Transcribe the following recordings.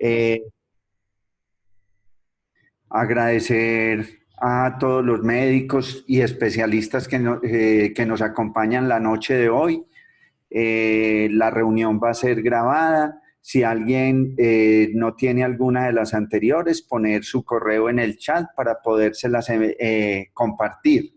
Eh, Agradecer a todos los médicos y especialistas que nos acompañan la noche de hoy. La reunión va a ser grabada. Si alguien no tiene alguna de las anteriores, poner su correo en el chat para podérselas compartir.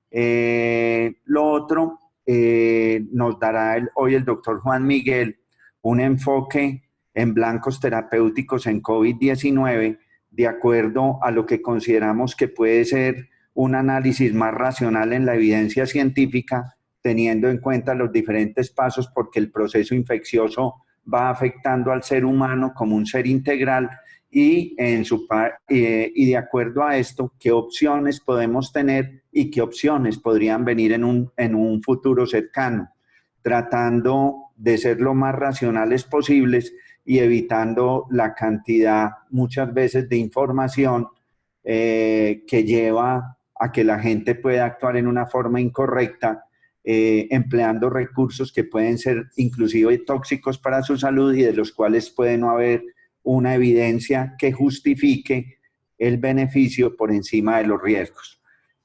Lo otro, nos dará hoy el doctor Juan Miguel un enfoque en blancos terapéuticos en COVID-19 de acuerdo a lo que consideramos que puede ser un análisis más racional en la evidencia científica, teniendo en cuenta los diferentes pasos porque el proceso infeccioso va afectando al ser humano como un ser integral y de acuerdo a esto, qué opciones podemos tener y qué opciones podrían venir en un futuro cercano, tratando de ser lo más racionales posibles y evitando la cantidad muchas veces de información que lleva a que la gente pueda actuar en una forma incorrecta, empleando recursos que pueden ser inclusive tóxicos para su salud y de los cuales puede no haber una evidencia que justifique el beneficio por encima de los riesgos.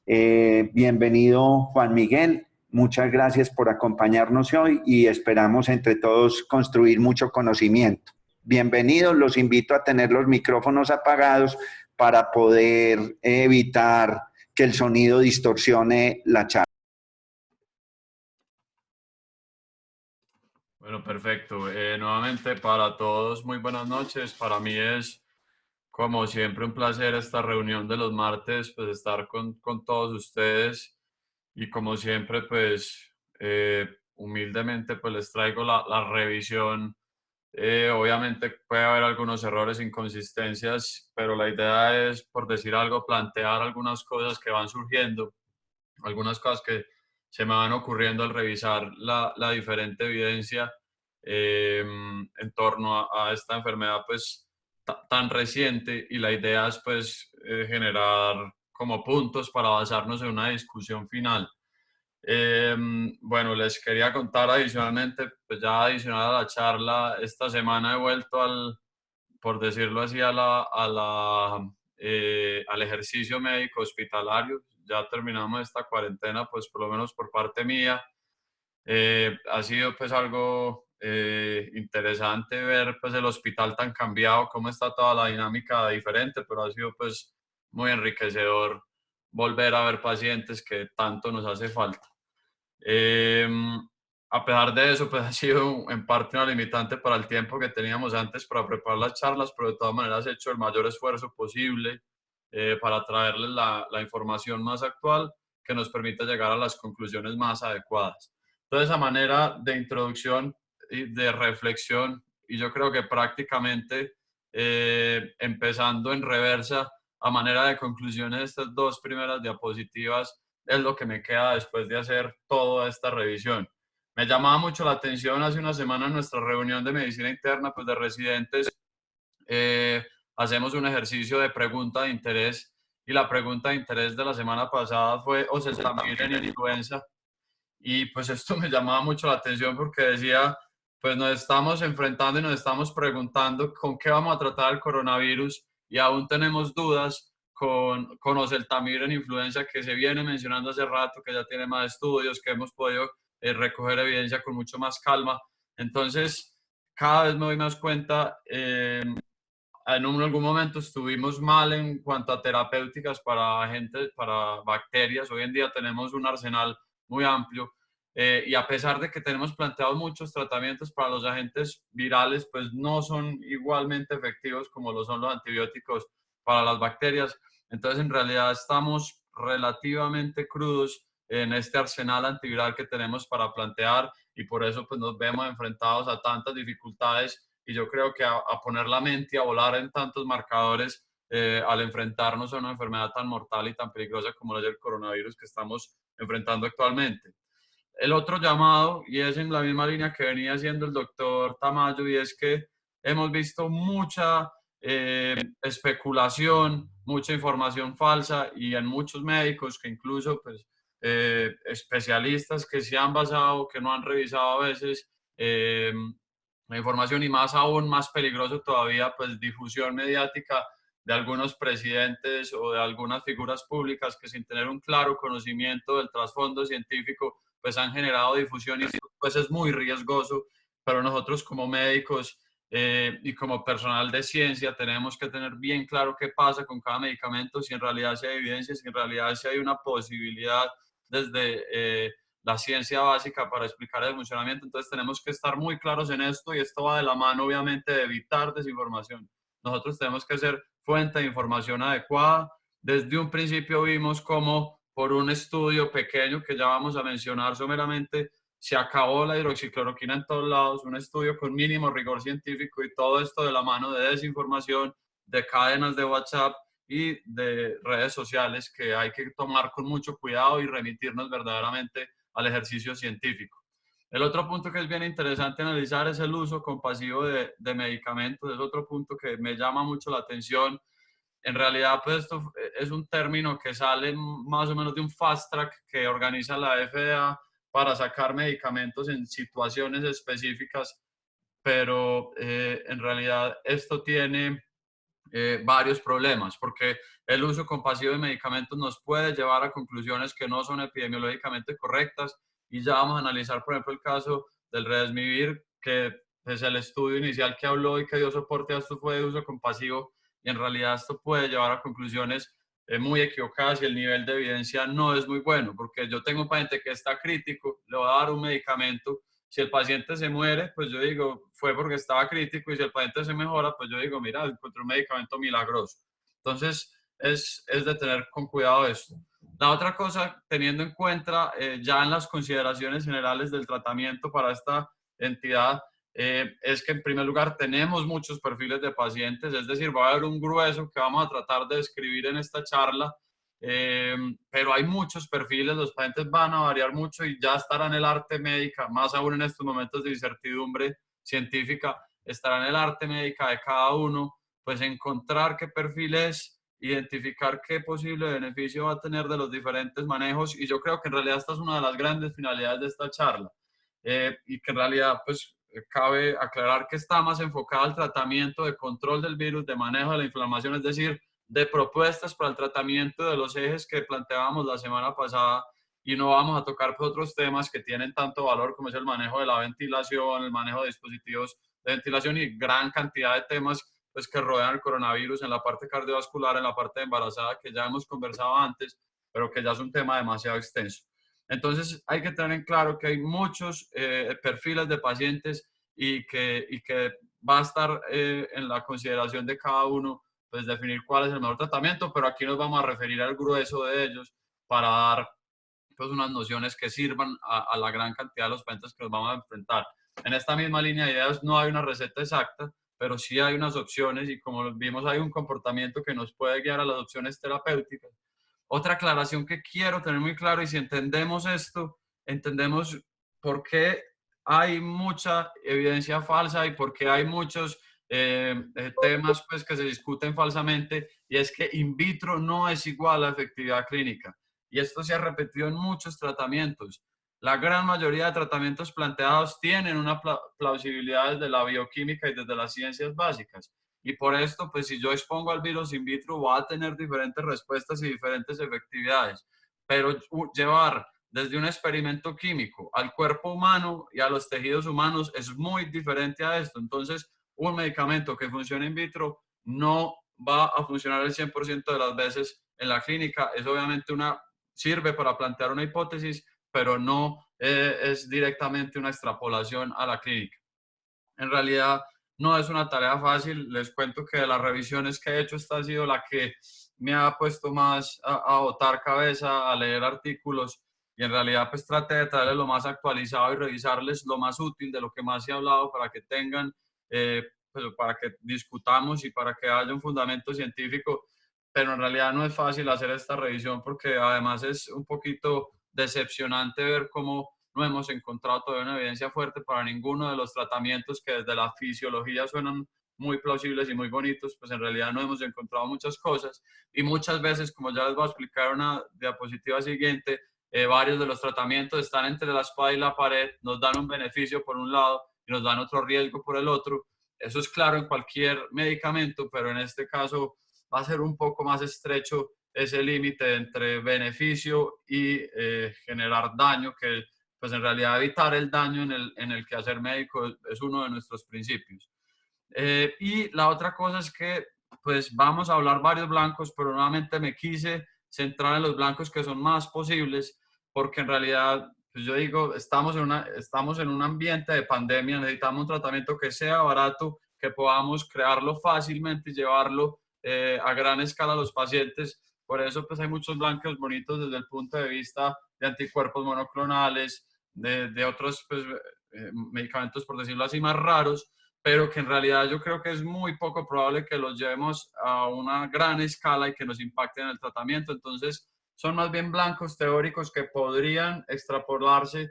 Bienvenido, Juan Miguel. Muchas gracias por acompañarnos hoy y esperamos entre todos construir mucho conocimiento. Bienvenidos, los invito a tener los micrófonos apagados para poder evitar que el sonido distorsione la charla. Bueno, perfecto. Nuevamente para todos, muy buenas noches. Para mí es, como siempre, un placer esta reunión de los martes, pues estar con todos ustedes y como siempre, pues humildemente, pues les traigo la revisión. Obviamente puede haber algunos errores, inconsistencias, pero la idea es, por decir algo, plantear algunas cosas que van surgiendo, algunas cosas que se me van ocurriendo al revisar la diferente evidencia en torno a esta enfermedad pues tan reciente, y la idea es pues generar como puntos para basarnos en una discusión final. Bueno, les quería contar adicionalmente, pues ya adicional a la charla, esta semana he vuelto por decirlo así, al ejercicio médico hospitalario. Ya terminamos esta cuarentena, pues por lo menos por parte mía. Ha sido pues algo interesante ver pues el hospital tan cambiado, cómo está toda la dinámica diferente, pero ha sido pues muy enriquecedor volver a ver pacientes que tanto nos hace falta. Eh, a pesar de eso, pues ha sido en parte una limitante para el tiempo que teníamos antes para preparar las charlas, pero de todas maneras he hecho el mayor esfuerzo posible para traerles la información más actual que nos permita llegar a las conclusiones más adecuadas. Entonces, a manera de introducción y de reflexión, y yo creo que prácticamente empezando en reversa, a manera de conclusiones, estas dos primeras diapositivas es lo que me queda después de hacer toda esta revisión. Me llamaba mucho la atención hace una semana en nuestra reunión de medicina interna, pues de residentes, hacemos un ejercicio de pregunta de interés, y la pregunta de interés de la semana pasada fue: ¿o se también en influenza? Y pues esto me llamaba mucho la atención porque decía, pues nos estamos enfrentando y nos estamos preguntando con qué vamos a tratar el coronavirus, y aún tenemos dudas con oseltamivir en influenza, que se viene mencionando hace rato, que ya tiene más estudios, que hemos podido recoger evidencia con mucho más calma. Entonces, cada vez me doy más cuenta, en algún momento estuvimos mal en cuanto a terapéuticas para gente, para bacterias. Hoy en día tenemos un arsenal muy amplio, y a pesar de que tenemos planteados muchos tratamientos para los agentes virales, pues no son igualmente efectivos como lo son los antibióticos para las bacterias. Entonces, en realidad estamos relativamente crudos en este arsenal antiviral que tenemos para plantear, y por eso pues nos vemos enfrentados a tantas dificultades, y yo creo que a poner la mente y a volar en tantos marcadores al enfrentarnos a una enfermedad tan mortal y tan peligrosa como la del coronavirus que estamos enfrentando actualmente. El otro llamado, y es en la misma línea que venía haciendo el doctor Tamayo, y es que hemos visto mucha especulación, mucha información falsa, y en muchos médicos que incluso pues, especialistas que se han basado, que no han revisado a veces la información, y más aún, más peligroso todavía, pues difusión mediática de algunos presidentes o de algunas figuras públicas que sin tener un claro conocimiento del trasfondo científico, pues han generado difusión, y pues es muy riesgoso. Pero nosotros como médicos y como personal de ciencia tenemos que tener bien claro qué pasa con cada medicamento, si en realidad sí hay evidencia, si en realidad sí hay una posibilidad desde la ciencia básica para explicar el funcionamiento. Entonces tenemos que estar muy claros en esto, y esto va de la mano obviamente de evitar desinformación. Nosotros tenemos que ser fuente de información adecuada. Desde un principio vimos cómo por un estudio pequeño que ya vamos a mencionar someramente, se acabó la hidroxicloroquina en todos lados, un estudio con mínimo rigor científico, y todo esto de la mano de desinformación, de cadenas de WhatsApp y de redes sociales que hay que tomar con mucho cuidado y remitirnos verdaderamente al ejercicio científico. El otro punto que es bien interesante analizar es el uso compasivo de medicamentos. Es otro punto que me llama mucho la atención. En realidad, pues esto es un término que sale más o menos de un fast track que organiza la FDA para sacar medicamentos en situaciones específicas, pero en realidad esto tiene varios problemas, porque el uso compasivo de medicamentos nos puede llevar a conclusiones que no son epidemiológicamente correctas, y ya vamos a analizar, por ejemplo, el caso del Redesmivir, que es el estudio inicial que habló y que dio soporte a esto fue de uso compasivo, y en realidad esto puede llevar a conclusiones muy equivocadas, y el nivel de evidencia no es muy bueno, porque yo tengo un paciente que está crítico, le voy a dar un medicamento. Si el paciente se muere, pues yo digo, fue porque estaba crítico, y si el paciente se mejora, pues yo digo, mira, encontré un medicamento milagroso. Entonces, es de tener con cuidado esto. La otra cosa, teniendo en cuenta ya en las consideraciones generales del tratamiento para esta entidad, es que en primer lugar tenemos muchos perfiles de pacientes, es decir, va a haber un grueso que vamos a tratar de describir en esta charla, pero hay muchos perfiles, los pacientes van a variar mucho, y ya estará en el arte médica, más aún en estos momentos de incertidumbre científica, estará en el arte médica de cada uno, pues encontrar qué perfil es, identificar qué posible beneficio va a tener de los diferentes manejos, y yo creo que en realidad esta es una de las grandes finalidades de esta charla, y que en realidad pues cabe aclarar que está más enfocada al tratamiento de control del virus, de manejo de la inflamación, es decir, de propuestas para el tratamiento de los ejes que planteábamos la semana pasada, y no vamos a tocar pues, otros temas que tienen tanto valor como es el manejo de la ventilación, el manejo de dispositivos de ventilación, y gran cantidad de temas pues, que rodean el coronavirus en la parte cardiovascular, en la parte de embarazada, que ya hemos conversado antes, pero que ya es un tema demasiado extenso. Entonces hay que tener en claro que hay muchos perfiles de pacientes, y que va a estar en la consideración de cada uno pues definir cuál es el mejor tratamiento, pero aquí nos vamos a referir al grueso de ellos para dar pues unas nociones que sirvan a la gran cantidad de los pacientes que nos vamos a enfrentar. En esta misma línea de ideas no hay una receta exacta, pero sí hay unas opciones, y como vimos hay un comportamiento que nos puede guiar a las opciones terapéuticas. Otra aclaración que quiero tener muy claro, y si entendemos esto, entendemos por qué hay mucha evidencia falsa y por qué hay muchos temas pues, que se discuten falsamente, y es que in vitro no es igual a efectividad clínica. Y esto se ha repetido en muchos tratamientos. La gran mayoría de tratamientos planteados tienen una plausibilidad desde la bioquímica y desde las ciencias básicas. Y por esto, pues si yo expongo al virus in vitro, va a tener diferentes respuestas y diferentes efectividades. Pero llevar desde un experimento químico al cuerpo humano y a los tejidos humanos es muy diferente a esto. Entonces, un medicamento que funcione in vitro no va a funcionar el 100% de las veces en la clínica. Es obviamente sirve para plantear una hipótesis, pero no es directamente una extrapolación a la clínica. En realidad no es una tarea fácil. Les cuento que de las revisiones que he hecho, esta ha sido la que me ha puesto más a botar cabeza, a leer artículos, y en realidad pues traté de traerles lo más actualizado y revisarles lo más útil de lo que más se ha hablado para que tengan, pues, para que discutamos y para que haya un fundamento científico. Pero en realidad no es fácil hacer esta revisión, porque además es un poquito decepcionante ver cómo no hemos encontrado todavía una evidencia fuerte para ninguno de los tratamientos que desde la fisiología suenan muy plausibles y muy bonitos. Pues en realidad no hemos encontrado muchas cosas, y muchas veces, como ya les voy a explicar en una diapositiva siguiente, varios de los tratamientos están entre la espada y la pared, nos dan un beneficio por un lado, y nos dan otro riesgo por el otro. Eso es claro en cualquier medicamento, pero en este caso va a ser un poco más estrecho ese límite entre beneficio y generar daño, que pues en realidad evitar el daño en el quehacer médico es uno de nuestros principios. Y la otra cosa es que pues vamos a hablar varios blancos, pero nuevamente me quise centrar en los blancos que son más posibles, porque en realidad, pues yo digo, estamos en un ambiente de pandemia, necesitamos un tratamiento que sea barato, que podamos crearlo fácilmente y llevarlo a gran escala a los pacientes. Por eso pues hay muchos blancos bonitos desde el punto de vista de anticuerpos monoclonales, de otros pues, medicamentos, por decirlo así, más raros, pero que en realidad yo creo que es muy poco probable que los llevemos a una gran escala y que nos impacten en el tratamiento. Entonces, son más bien blancos teóricos que podrían extrapolarse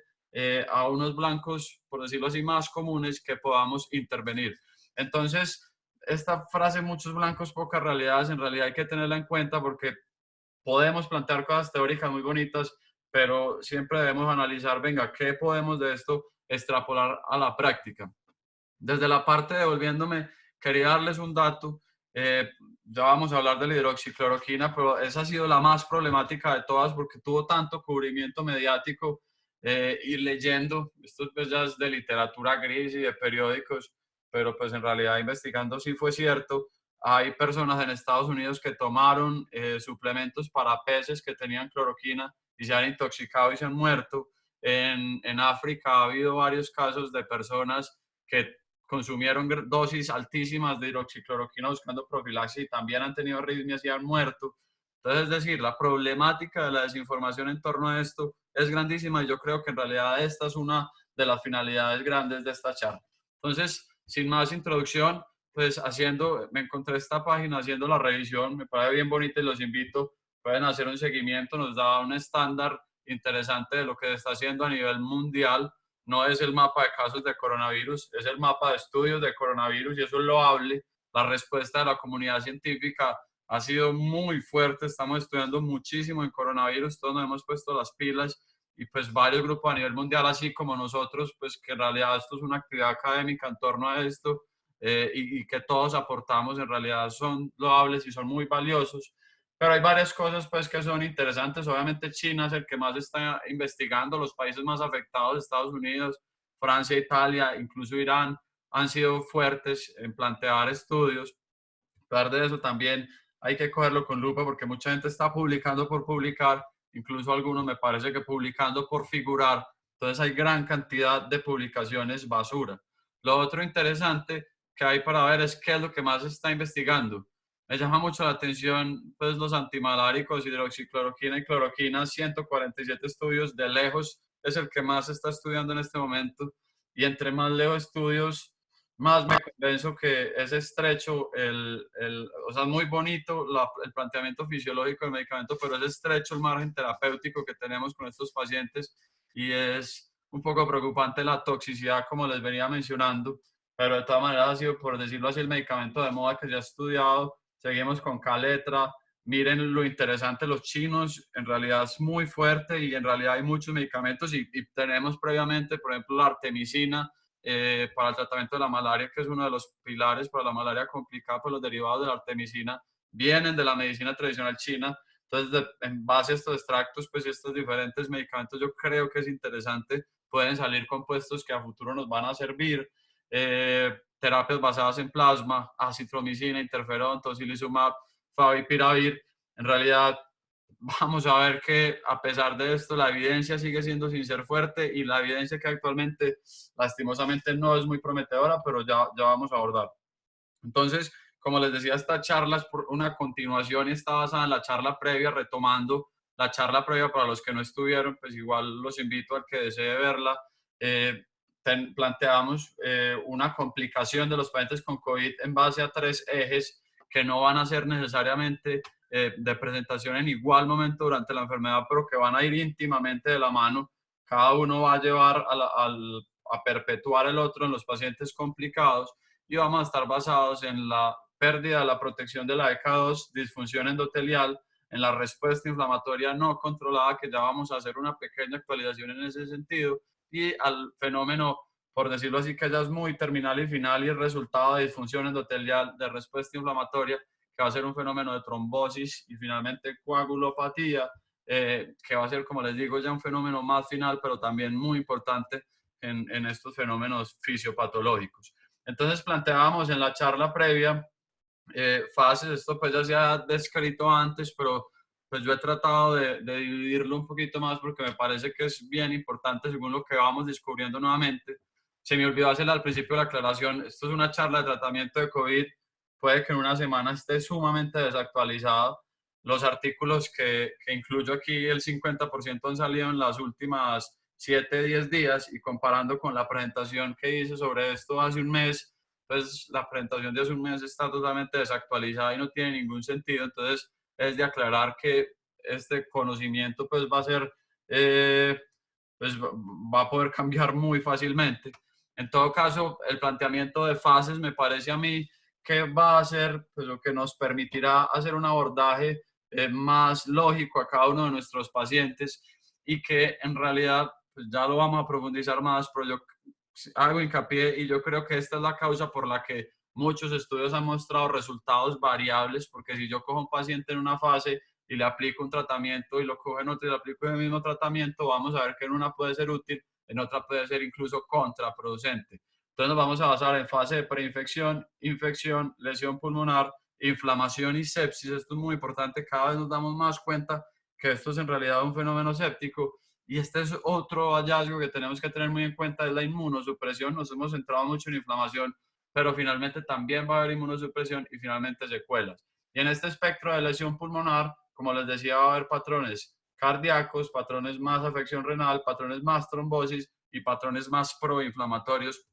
a unos blancos, por decirlo así, más comunes que podamos intervenir. Entonces, esta frase, muchos blancos, pocas realidades, en realidad hay que tenerla en cuenta porque podemos plantear cosas teóricas muy bonitas, pero siempre debemos analizar, venga, ¿qué podemos de esto extrapolar a la práctica? Desde la parte devolviéndome, quería darles un dato. Ya vamos a hablar de la hidroxicloroquina, pero esa ha sido la más problemática de todas porque tuvo tanto cubrimiento mediático y leyendo, esto pues ya es de literatura gris y de periódicos, pero pues en realidad investigando sí fue cierto. Hay personas en Estados Unidos que tomaron suplementos para peces que tenían cloroquina y se han intoxicado y se han muerto. En África ha habido varios casos de personas que consumieron dosis altísimas de hidroxicloroquina buscando profilaxis y también han tenido arritmias y han muerto. Entonces, es decir, la problemática de la desinformación en torno a esto es grandísima y yo creo que en realidad esta es una de las finalidades grandes de esta charla. Entonces, sin más introducción, pues me encontré esta página haciendo la revisión, me parece bien bonita y los invito, pueden hacer un seguimiento, nos da un estándar interesante de lo que se está haciendo a nivel mundial. No es el mapa de casos de coronavirus, es el mapa de estudios de coronavirus y eso es loable. La respuesta de la comunidad científica ha sido muy fuerte, estamos estudiando muchísimo en coronavirus, todos nos hemos puesto las pilas y pues varios grupos a nivel mundial, así como nosotros, pues que en realidad esto es una actividad académica en torno a esto y que todos aportamos, en realidad son loables y son muy valiosos. Pero hay varias cosas pues que son interesantes. Obviamente China es el que más está investigando, los países más afectados, Estados Unidos, Francia, Italia, incluso Irán, han sido fuertes en plantear estudios. Aparte de eso también hay que cogerlo con lupa porque mucha gente está publicando por publicar, incluso algunos me parece que publicando por figurar. Entonces hay gran cantidad de publicaciones basura. Lo otro interesante que hay para ver es qué es lo que más se está investigando. Me llama mucho la atención pues los antimaláricos, hidroxicloroquina y cloroquina, 147 estudios, de lejos es el que más se está estudiando en este momento y entre más leo estudios, más me convenzo que es estrecho, o sea, es muy bonito el planteamiento fisiológico del medicamento, pero es estrecho el margen terapéutico que tenemos con estos pacientes y es un poco preocupante la toxicidad, como les venía mencionando, pero de todas maneras ha sido, por decirlo así, el medicamento de moda que se ha estudiado. Seguimos con Caletra. Miren lo interesante, los chinos en realidad es muy fuerte y en realidad hay muchos medicamentos y tenemos previamente, por ejemplo, la artemisina para el tratamiento de la malaria, que es uno de los pilares para la malaria complicada, pues los derivados de la artemisina vienen de la medicina tradicional china. Entonces, en base a estos extractos, pues estos diferentes medicamentos, yo creo que es interesante, pueden salir compuestos que a futuro nos van a servir. Terapias basadas en plasma, acitromicina, interferón, tocilizumab, favipiravir. En realidad, vamos a ver que a pesar de esto, la evidencia sigue siendo sin ser fuerte y la evidencia que actualmente, lastimosamente, no es muy prometedora, pero ya vamos a abordar. Entonces, como les decía, esta charla es por una continuación y está basada en la charla previa, retomando la charla previa para los que no estuvieron, pues igual los invito a que desee verla. Planteamos una complicación de los pacientes con COVID en base a 3 ejes que no van a ser necesariamente de presentación en igual momento durante la enfermedad, pero que van a ir íntimamente de la mano. Cada uno va a llevar a perpetuar el otro en los pacientes complicados y vamos a estar basados en la pérdida de la protección de la ECA2, disfunción endotelial, en la respuesta inflamatoria no controlada, que ya vamos a hacer una pequeña actualización en ese sentido, y al fenómeno por decirlo así, que ya es muy terminal y final y el resultado de disfunción endotelial de respuesta inflamatoria, que va a ser un fenómeno de trombosis y finalmente coagulopatía, que va a ser, como les digo, ya un fenómeno más final, pero también muy importante en estos fenómenos fisiopatológicos. Entonces planteábamos en la charla previa fases, esto pues ya se ha descrito antes, pero pues yo he tratado de dividirlo un poquito más porque me parece que es bien importante según lo que vamos descubriendo nuevamente. Se me olvidó hacer al principio la aclaración, esto es una charla de tratamiento de COVID, puede que en una semana esté sumamente desactualizado. Los artículos que incluyo aquí, el 50% han salido en las últimas 7, 10 días y comparando con la presentación que hice sobre esto hace un mes, pues la presentación de hace un mes está totalmente desactualizada y no tiene ningún sentido. Entonces es de aclarar que este conocimiento pues va a ser, pues va a poder cambiar muy fácilmente. En todo caso, el planteamiento de fases me parece a mí que va a ser pues, lo que nos permitirá hacer un abordaje más lógico a cada uno de nuestros pacientes y que en realidad pues, ya lo vamos a profundizar más, pero yo hago hincapié y yo creo que esta es la causa por la que muchos estudios han mostrado resultados variables, porque si yo cojo un paciente en una fase y le aplico un tratamiento y lo cojo en otra y le aplico el mismo tratamiento, vamos a ver que en una puede ser útil, en otra puede ser incluso contraproducente. Entonces nos vamos a basar en fase de preinfección, infección, lesión pulmonar, inflamación y sepsis. Esto es muy importante, cada vez nos damos más cuenta que esto es en realidad un fenómeno séptico. Y este es otro hallazgo que tenemos que tener muy en cuenta, es la inmunosupresión. Nos hemos centrado mucho en inflamación, pero finalmente también va a haber inmunosupresión y finalmente secuelas. Y en este espectro de lesión pulmonar, como les decía, va a haber patrones cardíacos, patrones más afección renal, patrones más trombosis y patrones más proinflamatorios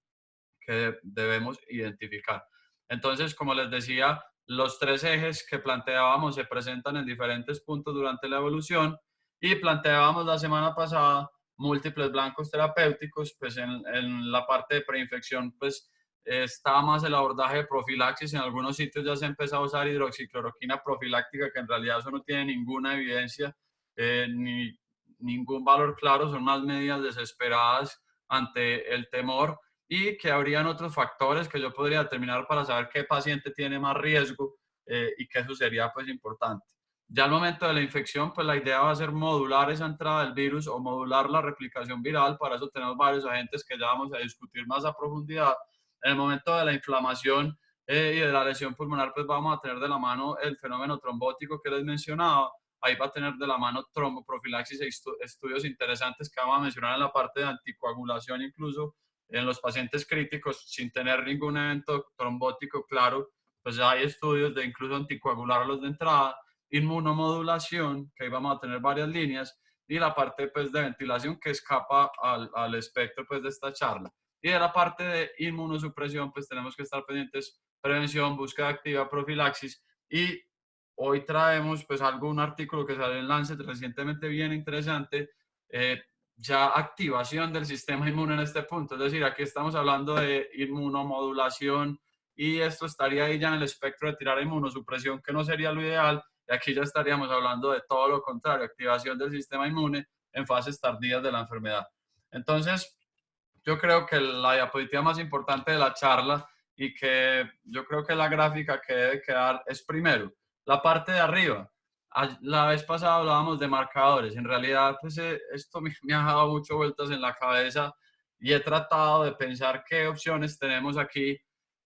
que debemos identificar. Entonces, como les decía, los tres ejes que planteábamos se presentan en diferentes puntos durante la evolución y planteábamos la semana pasada múltiples blancos terapéuticos, pues en la parte de preinfección, pues está más el abordaje de profilaxis. En algunos sitios ya se ha empezado a usar hidroxicloroquina profiláctica, que en realidad eso no tiene ninguna evidencia ni ningún valor claro, son más medidas desesperadas ante el temor y que habrían otros factores que yo podría determinar para saber qué paciente tiene más riesgo y que eso sería pues importante. Ya al momento de la infección, pues la idea va a ser modular esa entrada del virus o modular la replicación viral. Para eso tenemos varios agentes que ya vamos a discutir más a profundidad. En el momento de la inflamación y de la lesión pulmonar, pues vamos a tener de la mano el fenómeno trombótico que les mencionaba. Ahí va a tener de la mano tromboprofilaxis e estudios interesantes que vamos a mencionar en la parte de anticoagulación, incluso en los pacientes críticos sin tener ningún evento trombótico claro, pues ya hay estudios de incluso anticoagularlos de entrada, inmunomodulación, que ahí vamos a tener varias líneas, y la parte pues de ventilación que escapa al espectro pues de esta charla. Y de la parte de inmunosupresión pues tenemos que estar pendientes prevención, búsqueda activa, profilaxis y hoy traemos pues algún artículo que salió en Lancet recientemente bien interesante, ya activación del sistema inmune en este punto. Es decir, aquí estamos hablando de inmunomodulación y esto estaría ahí ya en el espectro de tirar inmunosupresión, que no sería lo ideal. Y aquí ya estaríamos hablando de todo lo contrario, activación del sistema inmune en fases tardías de la enfermedad. Entonces, yo creo que la diapositiva más importante de la charla y que yo creo que la gráfica que debe quedar es primero la parte de arriba. La vez pasada hablábamos de marcadores. En realidad, pues esto me ha dado mucho vueltas en la cabeza y he tratado de pensar qué opciones tenemos aquí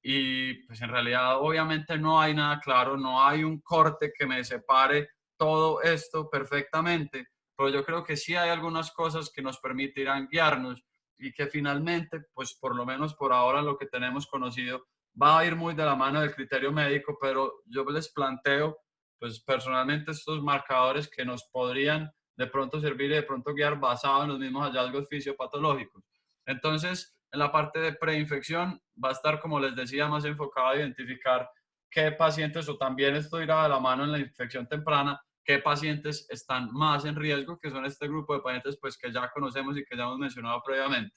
y pues en realidad obviamente no hay nada claro, no hay un corte que me separe todo esto perfectamente, pero yo creo que sí hay algunas cosas que nos permitirán guiarnos y que finalmente, pues por lo menos por ahora lo que tenemos conocido va a ir muy de la mano del criterio médico, pero yo les planteo, pues personalmente estos marcadores que nos podrían de pronto servir y de pronto guiar basado en los mismos hallazgos fisiopatológicos. Entonces, en la parte de preinfección va a estar, como les decía, más enfocado a identificar qué pacientes, o también esto irá de la mano en la infección temprana, qué pacientes están más en riesgo, que son este grupo de pacientes pues, que ya conocemos y que ya hemos mencionado previamente.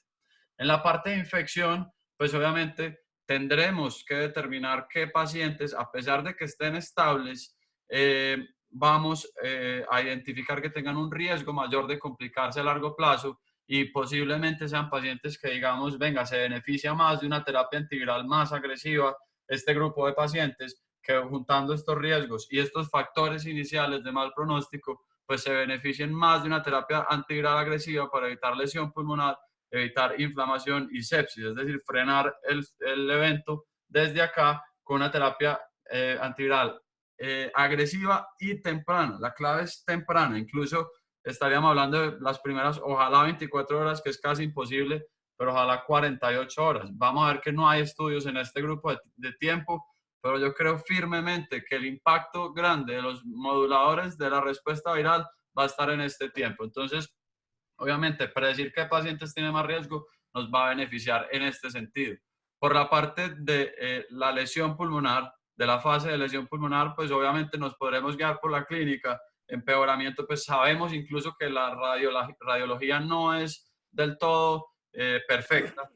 En la parte de infección, pues obviamente tendremos que determinar qué pacientes, a pesar de que estén estables, vamos a identificar que tengan un riesgo mayor de complicarse a largo plazo y posiblemente sean pacientes que digamos, venga, se beneficia más de una terapia antiviral más agresiva este grupo de pacientes, que juntando estos riesgos y estos factores iniciales de mal pronóstico, pues se beneficien más de una terapia antiviral agresiva para evitar lesión pulmonar, evitar inflamación y sepsis, es decir, frenar el evento desde acá con una terapia antiviral agresiva y temprana. La clave es temprana, incluso estaríamos hablando de las primeras, ojalá 24 horas, que es casi imposible, pero ojalá 48 horas. Vamos a ver que no hay estudios en este grupo de tiempo, pero yo creo firmemente que el impacto grande de los moduladores de la respuesta viral va a estar en este tiempo. Entonces, obviamente, predecir qué pacientes tienen más riesgo nos va a beneficiar en este sentido. Por la parte de la lesión pulmonar, de la fase de lesión pulmonar, pues obviamente nos podremos guiar por la clínica. Empeoramiento, pues sabemos incluso que la radiología no es del todo perfecta,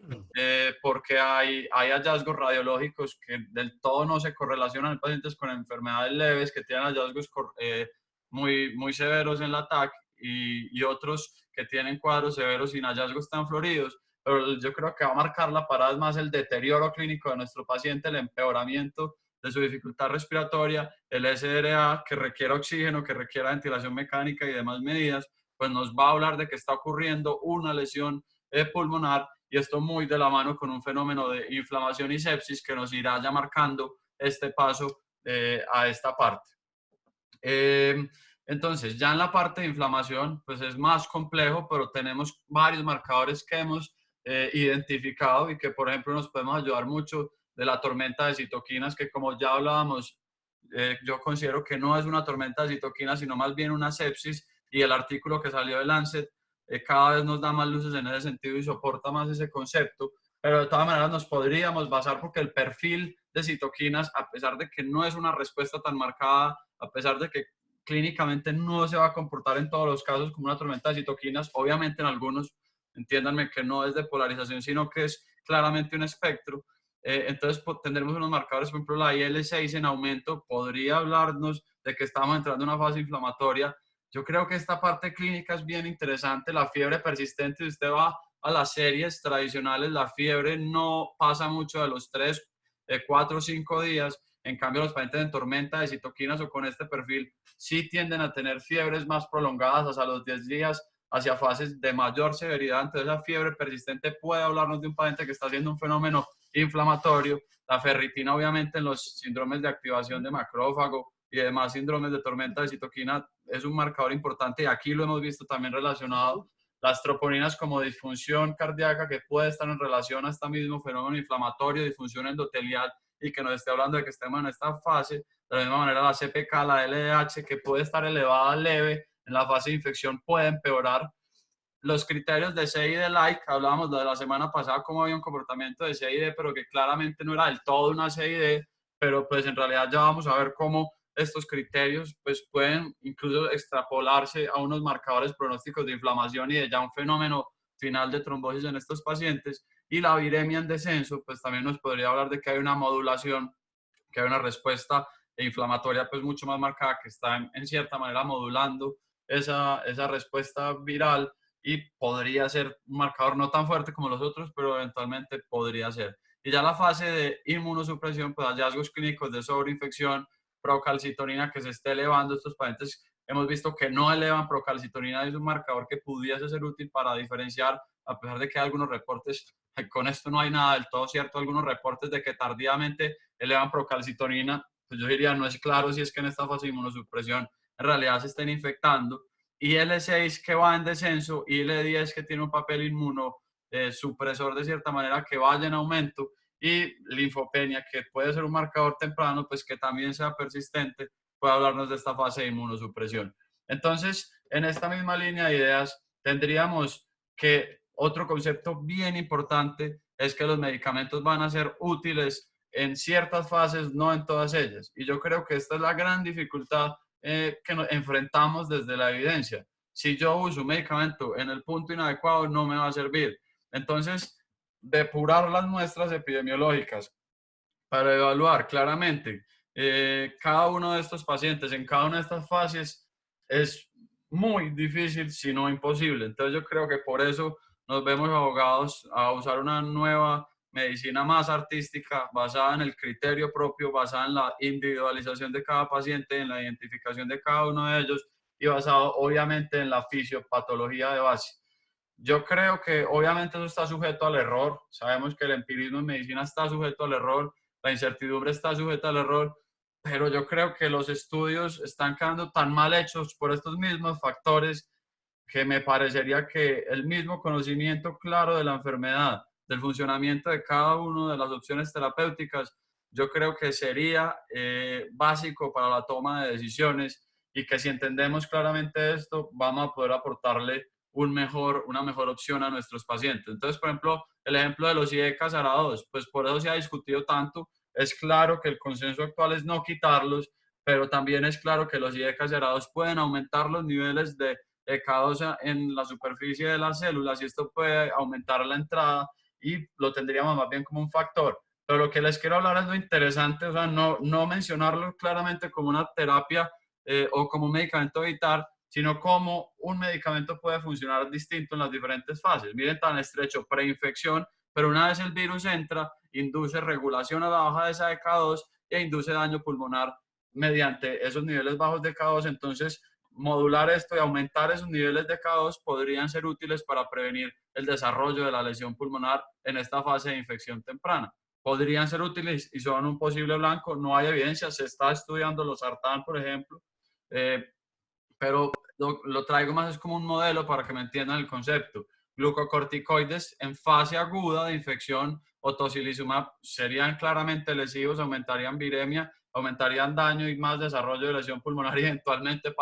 porque hay hallazgos radiológicos que del todo no se correlacionan en pacientes con enfermedades leves, que tienen hallazgos muy severos en la TAC, y otros que tienen cuadros severos sin hallazgos tan floridos. Pero yo creo que va a marcar la parada más el deterioro clínico de nuestro paciente, el empeoramiento de su dificultad respiratoria, el SRA que requiere oxígeno, que requiere ventilación mecánica y demás medidas, pues nos va a hablar de que está ocurriendo una lesión pulmonar, y esto muy de la mano con un fenómeno de inflamación y sepsis que nos irá ya marcando este paso a esta parte. Entonces, ya en la parte de inflamación, pues es más complejo, pero tenemos varios marcadores que hemos identificado y que, por ejemplo, nos podemos ayudar mucho de la tormenta de citoquinas, que como ya hablábamos, yo considero que no es una tormenta de citoquinas, sino más bien una sepsis, y el artículo que salió de Lancet cada vez nos da más luces en ese sentido y soporta más ese concepto, pero de todas maneras nos podríamos basar porque el perfil de citoquinas, a pesar de que no es una respuesta tan marcada, a pesar de que clínicamente no se va a comportar en todos los casos como una tormenta de citoquinas, obviamente en algunos, entiéndanme que no es de polarización, sino que es claramente un espectro. Entonces tendremos unos marcadores, por ejemplo, la IL-6 en aumento podría hablarnos de que estamos entrando en una fase inflamatoria. Yo creo que esta parte clínica es bien interesante. La fiebre persistente, si usted va a las series tradicionales, la fiebre no pasa mucho de los 3, 4 o 5 días. En cambio, los pacientes en tormenta de citoquinas o con este perfil sí tienden a tener fiebres más prolongadas hasta los 10 días, hacia fases de mayor severidad. Entonces, la fiebre persistente puede hablarnos de un paciente que está haciendo un fenómeno inflamatorio. La ferritina, obviamente, en los síndromes de activación de macrófago y demás síndromes de tormenta de citoquina es un marcador importante, y aquí lo hemos visto también relacionado. Las troponinas como disfunción cardíaca, que puede estar en relación a este mismo fenómeno inflamatorio, disfunción endotelial, y que nos esté hablando de que estemos en esta fase. De la misma manera, la CPK, la LDH, que puede estar elevada leve en la fase de infección, puede empeorar. Los criterios de CID-like, hablábamos de la semana pasada cómo había un comportamiento de CID, pero que claramente no era del todo una CID, pero pues en realidad ya vamos a ver cómo estos criterios pues pueden incluso extrapolarse a unos marcadores pronósticos de inflamación y de ya un fenómeno final de trombosis en estos pacientes. Y la viremia en descenso pues también nos podría hablar de que hay una modulación, que hay una respuesta inflamatoria pues mucho más marcada, que está en cierta manera modulando esa respuesta viral, y podría ser un marcador no tan fuerte como los otros, pero eventualmente podría ser. Y ya la fase de inmunosupresión, pues hallazgos clínicos de sobreinfección, procalcitonina que se esté elevando. Estos pacientes hemos visto que no elevan procalcitonina, es un marcador que pudiese ser útil para diferenciar, a pesar de que hay algunos reportes, con esto no hay nada del todo cierto, algunos reportes de que tardíamente elevan procalcitonina. Pues yo diría, no es claro si es que en esta fase de inmunosupresión en realidad se estén infectando. Y L6 que va en descenso, y L10 que tiene un papel inmuno supresor de cierta manera que vaya en aumento, y linfopenia que puede ser un marcador temprano, pues que también sea persistente, puede hablarnos de esta fase de inmunosupresión. Entonces, en esta misma línea de ideas, tendríamos que otro concepto bien importante es que los medicamentos van a ser útiles en ciertas fases, no en todas ellas. Y yo creo que esta es la gran dificultad que nos enfrentamos desde la evidencia. Si yo uso un medicamento en el punto inadecuado, no me va a servir. Entonces, depurar las muestras epidemiológicas para evaluar claramente cada uno de estos pacientes en cada una de estas fases es muy difícil, si no imposible. Entonces yo creo que por eso nos vemos abogados a usar una nueva medicina más artística, basada en el criterio propio, basada en la individualización de cada paciente, en la identificación de cada uno de ellos y basado obviamente en la fisiopatología de base. Yo creo que obviamente eso está sujeto al error. Sabemos que el empirismo en medicina está sujeto al error, la incertidumbre está sujeta al error, pero yo creo que los estudios están quedando tan mal hechos por estos mismos factores que me parecería que el mismo conocimiento claro de la enfermedad, del funcionamiento de cada una de las opciones terapéuticas, yo creo que sería básico para la toma de decisiones y que si entendemos claramente esto, vamos a poder aportarle una mejor opción a nuestros pacientes. Entonces, por ejemplo, el ejemplo de los IECAS ARA2, pues por eso se ha discutido tanto. Es claro que el consenso actual es no quitarlos, pero también es claro que los IECAS ARA2 pueden aumentar los niveles de K2 en la superficie de las células y esto puede aumentar la entrada y lo tendríamos más bien como un factor. Pero lo que les quiero hablar es lo interesante, o sea, no mencionarlo claramente como una terapia o como un medicamento a evitar, sino como un medicamento puede funcionar distinto en las diferentes fases. Miren, tan estrecho, preinfección, pero una vez el virus entra, induce regulación a la baja de esa de K2 e induce daño pulmonar mediante esos niveles bajos de K2. Entonces, modular esto y aumentar esos niveles de K2 podrían ser útiles para prevenir el desarrollo de la lesión pulmonar en esta fase de infección temprana. Podrían ser útiles y son un posible blanco. No hay evidencia, se está estudiando los sartán, por ejemplo, eh, pero lo traigo más es como un modelo para que me entiendan el concepto. Glucocorticoides en fase aguda de infección o tocilizumab serían claramente lesivos, aumentarían viremia, aumentarían daño y más desarrollo de lesión pulmonar y eventualmente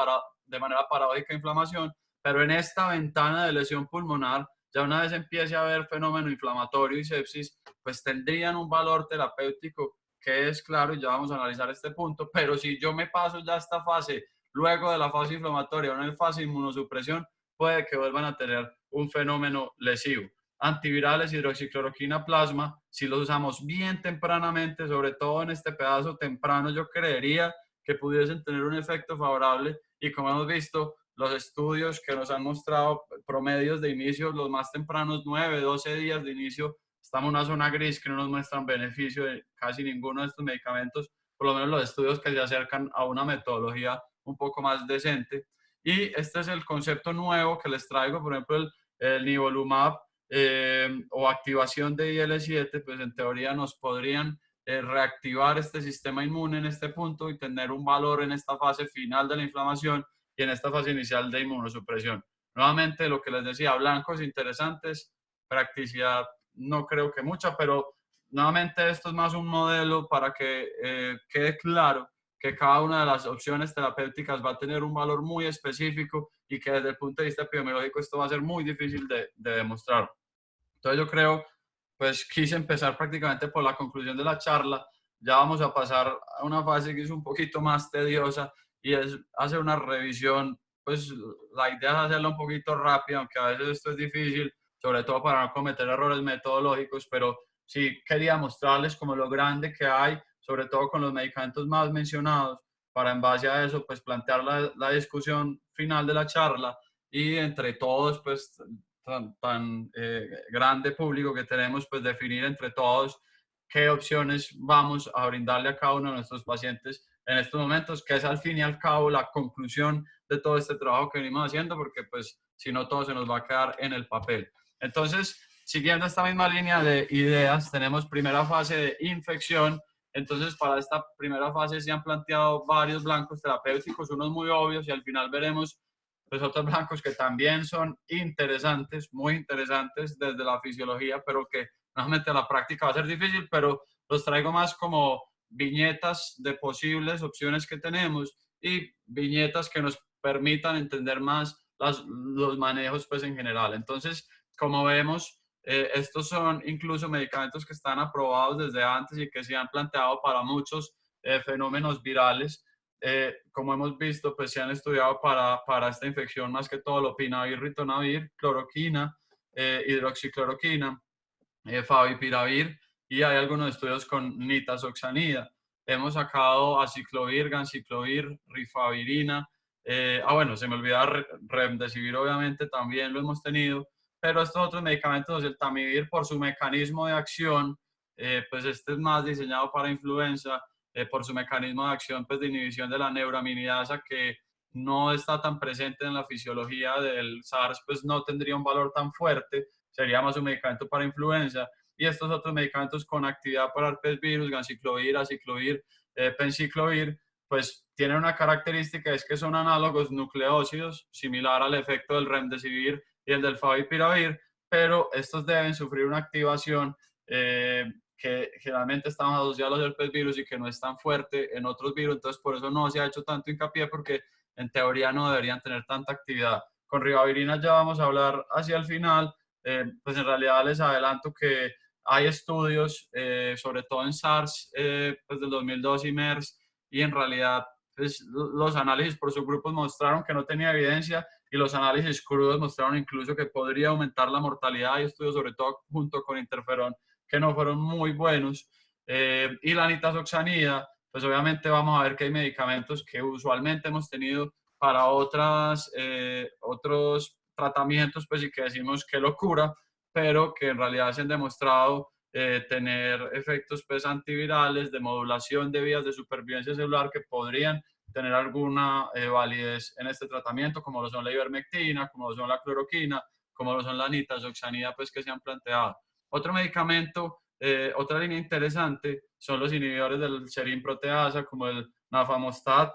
de manera paradójica inflamación, pero en esta ventana de lesión pulmonar, ya una vez empiece a haber fenómeno inflamatorio y sepsis, pues tendrían un valor terapéutico que es claro y ya vamos a analizar este punto, pero si yo me paso ya esta fase luego de la fase inflamatoria o en fase de inmunosupresión, puede que vuelvan a tener un fenómeno lesivo. Antivirales, hidroxicloroquina, plasma, si los usamos bien tempranamente, sobre todo en este pedazo temprano, yo creería que pudiesen tener un efecto favorable y como hemos visto, los estudios que nos han mostrado promedios de inicio, los más tempranos, 9, 12 días de inicio, estamos en una zona gris que no nos muestran beneficio de casi ninguno de estos medicamentos, por lo menos los estudios que se acercan a una metodología un poco más decente. Y este es el concepto nuevo que les traigo, por ejemplo, el nivolumab o activación de IL-7, pues en teoría nos podrían reactivar este sistema inmune en este punto y tener un valor en esta fase final de la inflamación y en esta fase inicial de inmunosupresión. Nuevamente, lo que les decía, blancos interesantes, practicidad no creo que mucha, pero nuevamente esto es más un modelo para que quede claro que cada una de las opciones terapéuticas va a tener un valor muy específico y que desde el punto de vista epidemiológico esto va a ser muy difícil de demostrar. Entonces yo creo, pues quise empezar prácticamente por la conclusión de la charla. Ya vamos a pasar a una fase que es un poquito más tediosa y es hacer una revisión. Pues la idea es hacerla un poquito rápida, aunque a veces esto es difícil, sobre todo para no cometer errores metodológicos, pero sí quería mostrarles como lo grande que hay, sobre todo con los medicamentos más mencionados, para en base a eso, pues plantear la discusión final de la charla y entre todos, pues tan grande público que tenemos, pues definir entre todos qué opciones vamos a brindarle a cada uno de nuestros pacientes en estos momentos, que es al fin y al cabo la conclusión de todo este trabajo que venimos haciendo, porque pues si no todo se nos va a quedar en el papel. Entonces, siguiendo esta misma línea de ideas, tenemos primera fase de infección. Entonces, para esta primera fase se han planteado varios blancos terapéuticos, unos muy obvios y al final veremos pues otros blancos que también son interesantes, muy interesantes desde la fisiología, pero que nuevamente la práctica va a ser difícil, pero los traigo más como viñetas de posibles opciones que tenemos y viñetas que nos permitan entender más los manejos pues en general. Entonces, como vemos, estos son incluso medicamentos que están aprobados desde antes y que se han planteado para muchos fenómenos virales. Como hemos visto, pues se han estudiado para esta infección más que todo lopinavir, ritonavir, cloroquina, hidroxicloroquina, favipiravir y hay algunos estudios con nitazoxanida. Hemos sacado aciclovir, ganciclovir, rifaviririna, Bueno, se me olvidaba Remdesivir, obviamente también lo hemos tenido, pero estos otros medicamentos, el Tamivir por su mecanismo de acción, pues este es más diseñado para influenza, por su mecanismo de acción pues de inhibición de la neuraminidasa que no está tan presente en la fisiología del SARS, pues no tendría un valor tan fuerte, sería más un medicamento para influenza. Y estos otros medicamentos con actividad para herpes virus, ganciclovir, aciclovir, penciclovir, pues tienen una característica, es que son análogos nucleócidos, similar al efecto del remdesivir y el del favipiravir, pero estos deben sufrir una activación que generalmente estamos asociados a los herpes virus y que no es tan fuerte en otros virus, entonces por eso no se ha hecho tanto hincapié porque en teoría no deberían tener tanta actividad. Con ribavirina ya vamos a hablar hacia el final, pues en realidad les adelanto que hay estudios, sobre todo en SARS, pues del 2002 y MERS, y en realidad pues, los análisis por subgrupos mostraron que no tenía evidencia y los análisis crudos mostraron incluso que podría aumentar la mortalidad. Hay estudios sobre todo junto con interferón que no fueron muy buenos. Y la nitazoxanida, pues obviamente vamos a ver que hay medicamentos que usualmente hemos tenido para otros tratamientos, pues y que decimos que locura, pero que en realidad se han demostrado tener efectos pues, antivirales de modulación de vías de supervivencia celular que podrían tener alguna validez en este tratamiento, como lo son la ivermectina, como lo son la cloroquina, como lo son la nitazoxanida, pues que se han planteado. Otro medicamento, otra línea interesante, son los inhibidores del serin proteasa, como el nafamostat,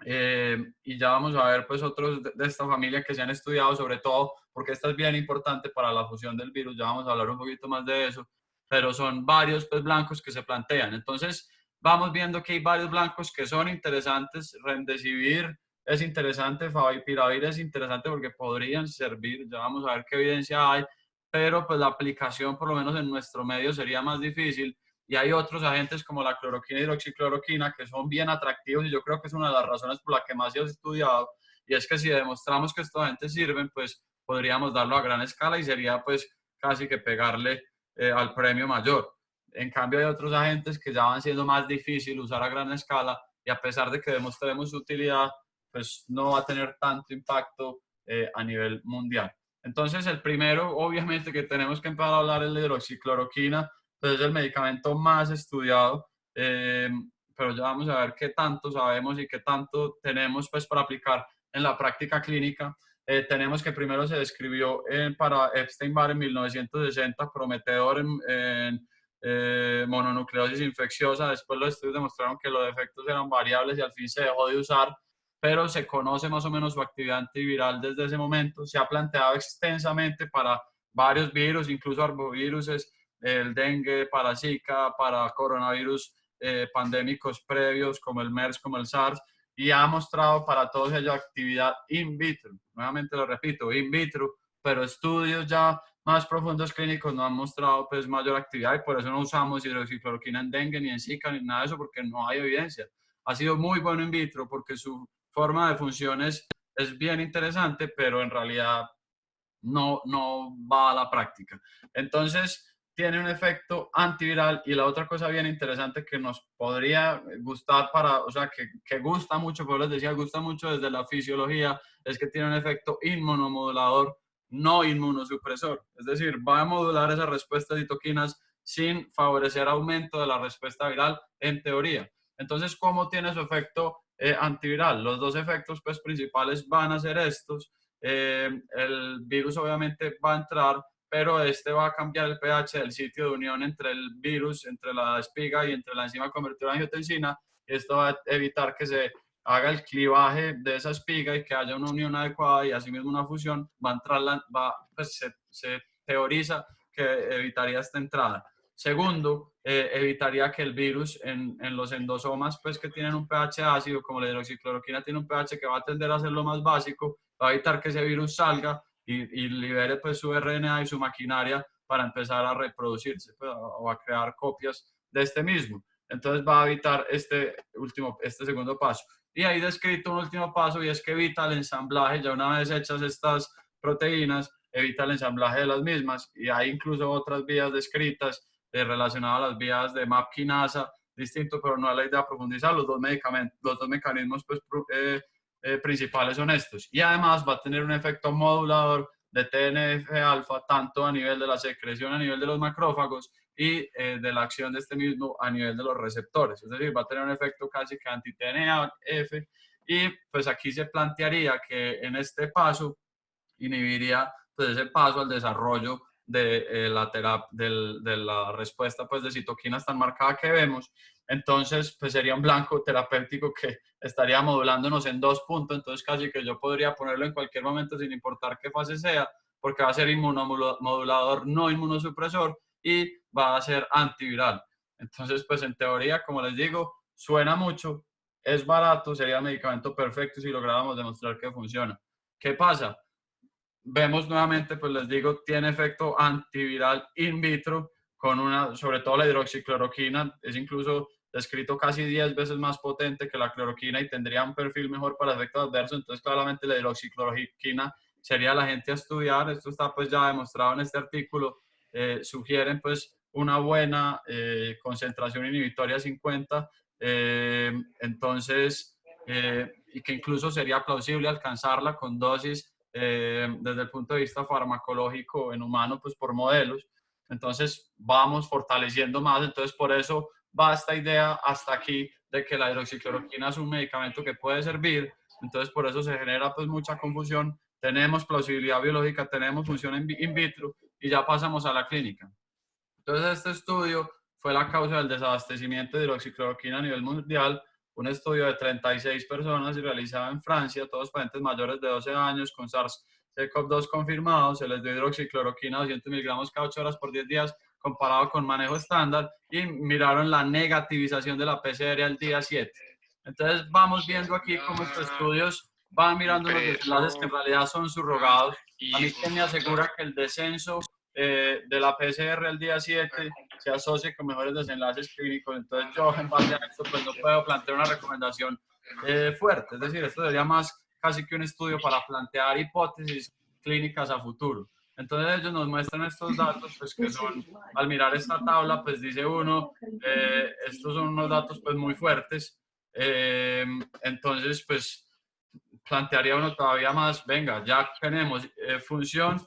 y ya vamos a ver pues otros de esta familia que se han estudiado, sobre todo porque esta es bien importante para la fusión del virus, ya vamos a hablar un poquito más de eso, pero son varios pues blancos que se plantean. Entonces vamos viendo que hay varios blancos que son interesantes. Remdesivir es interesante, favipiravir es interesante porque podrían servir, ya vamos a ver qué evidencia hay, pero pues la aplicación por lo menos en nuestro medio sería más difícil. Y hay otros agentes como la cloroquina y hidroxicloroquina que son bien atractivos y yo creo que es una de las razones por la que más se ha estudiado, y es que si demostramos que estos agentes sirven, pues podríamos darlo a gran escala y sería pues casi que pegarle al premio mayor. En cambio hay otros agentes que ya van siendo más difícil usar a gran escala y a pesar de que demostremos su utilidad, pues no va a tener tanto impacto a nivel mundial. Entonces el primero obviamente que tenemos que empezar a hablar es la hidroxicloroquina. Entonces es el medicamento más estudiado, pero ya vamos a ver qué tanto sabemos y qué tanto tenemos pues para aplicar en la práctica clínica. Tenemos que primero se describió para Epstein-Barr en 1960, prometedor en mononucleosis infecciosa. Después los estudios demostraron que los efectos eran variables y al fin se dejó de usar, pero se conoce más o menos su actividad antiviral desde ese momento. Se ha planteado extensamente para varios virus, incluso arbovirus, el dengue, para Zika, para coronavirus pandémicos previos como el MERS, como el SARS, y ha mostrado para todos ellos actividad in vitro. Nuevamente lo repito, in vitro, pero estudios ya más profundos clínicos no han mostrado pues mayor actividad y por eso no usamos hidroxicloroquina en dengue, ni en Zika, ni nada de eso, porque no hay evidencia. Ha sido muy bueno in vitro porque su forma de función es bien interesante, pero en realidad no va a la práctica. Entonces, tiene un efecto antiviral y la otra cosa bien interesante que nos podría gustar o sea, que gusta mucho, pero les decía, gusta mucho desde la fisiología, es que tiene un efecto inmunomodulador, no inmunosupresor. Es decir, va a modular esas respuestas de citoquinas sin favorecer aumento de la respuesta viral, en teoría. Entonces, ¿cómo tiene su efecto antiviral? Los dos efectos pues, principales van a ser estos. El virus obviamente va a entrar, pero este va a cambiar el pH del sitio de unión entre el virus, entre la espiga y entre la enzima convertidora de angiotensina. Esto va a evitar que se haga el clivaje de esa espiga y que haya una unión adecuada y asimismo una fusión. Va a entrar, pues se teoriza que evitaría esta entrada. Segundo, evitaría que el virus en los endosomas pues, que tienen un pH ácido, como la hidroxicloroquina tiene un pH que va a tender a ser lo más básico, va a evitar que ese virus salga y libere pues, su RNA y su maquinaria para empezar a reproducirse pues, o a crear copias de este mismo. Entonces va a evitar este segundo paso. Y ahí descrito un último paso y es que evita el ensamblaje, ya una vez hechas estas proteínas, evita el ensamblaje de las mismas y hay incluso otras vías descritas relacionadas a las vías de MAP kinasa, distinto, pero no es la idea profundizar los dos mecanismos pues, principales son estos. Y además va a tener un efecto modulador de TNF-alfa, tanto a nivel de la secreción, a nivel de los macrófagos, y de la acción de este mismo a nivel de los receptores. Es decir, va a tener un efecto casi que anti-TNF, y pues aquí se plantearía que en este paso inhibiría pues ese paso al desarrollo de de la respuesta pues de citoquinas tan marcada que vemos. Entonces pues sería un blanco terapéutico que estaría modulándonos en 2 puntos, entonces casi que yo podría ponerlo en cualquier momento sin importar qué fase sea, porque va a ser inmunomodulador, no inmunosupresor, y va a ser antiviral. Entonces pues en teoría, como les digo, suena mucho, es barato, sería el medicamento perfecto si lográramos demostrar que funciona. ¿Qué pasa? Vemos nuevamente, pues les digo, tiene efecto antiviral in vitro, con sobre todo la hidroxicloroquina, es incluso descrito casi 10 veces más potente que la cloroquina y tendría un perfil mejor para efectos adversos. Entonces claramente la hidroxicloroquina sería la gente a estudiar. Esto está pues ya demostrado en este artículo. Sugieren pues una buena concentración inhibitoria 50, entonces, y que incluso sería plausible alcanzarla con dosis desde el punto de vista farmacológico en humano, pues por modelos. Entonces vamos fortaleciendo más. Entonces por eso va esta idea hasta aquí de que la hidroxicloroquina es un medicamento que puede servir. Entonces por eso se genera pues mucha confusión. Tenemos plausibilidad biológica, tenemos función in vitro y ya pasamos a la clínica. Entonces este estudio fue la causa del desabastecimiento de hidroxicloroquina a nivel mundial, un estudio de 36 personas y realizado en Francia, todos pacientes mayores de 12 años con SARS-CoV-2 confirmados. Se les dio hidroxicloroquina 200 miligramos cada 8 horas por 10 días comparado con manejo estándar y miraron la negativización de la PCR al día 7. Entonces vamos viendo aquí cómo estos estudios van mirando unos desenlaces que en realidad son subrogados. A mí quien me asegura que el descenso de la PCR al día 7 se asocie con mejores desenlaces clínicos. Entonces yo en base a esto pues no puedo plantear una recomendación fuerte. Es decir, esto sería más casi que un estudio para plantear hipótesis clínicas a futuro. Entonces ellos nos muestran estos datos, pues que son, al mirar esta tabla, pues dice uno, estos son unos datos pues muy fuertes. Entonces pues plantearía uno todavía más, venga, ya tenemos función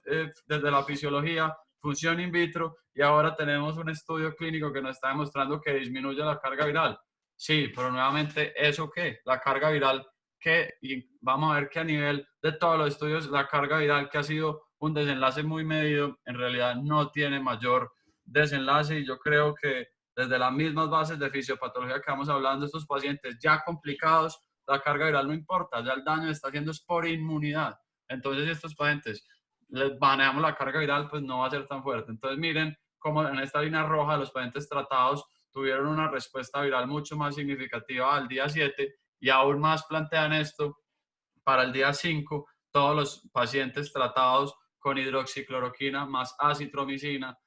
desde la fisiología, función in vitro, y ahora tenemos un estudio clínico que nos está demostrando que disminuye la carga viral. Sí, pero nuevamente, ¿eso qué? La carga viral, ¿qué? Y vamos a ver que a nivel de todos los estudios, la carga viral, que ha sido un desenlace muy medido, en realidad no tiene mayor desenlace, y yo creo que desde las mismas bases de fisiopatología que vamos hablando, estos pacientes ya complicados, la carga viral no importa, ya el daño está haciendo es por inmunidad. Entonces, si estos pacientes les manejamos la carga viral, pues no va a ser tan fuerte. Entonces, miren cómo en esta línea roja los pacientes tratados tuvieron una respuesta viral mucho más significativa al día 7 y aún más plantean esto para el día 5, todos los pacientes tratados con hidroxicloroquina más acitromicina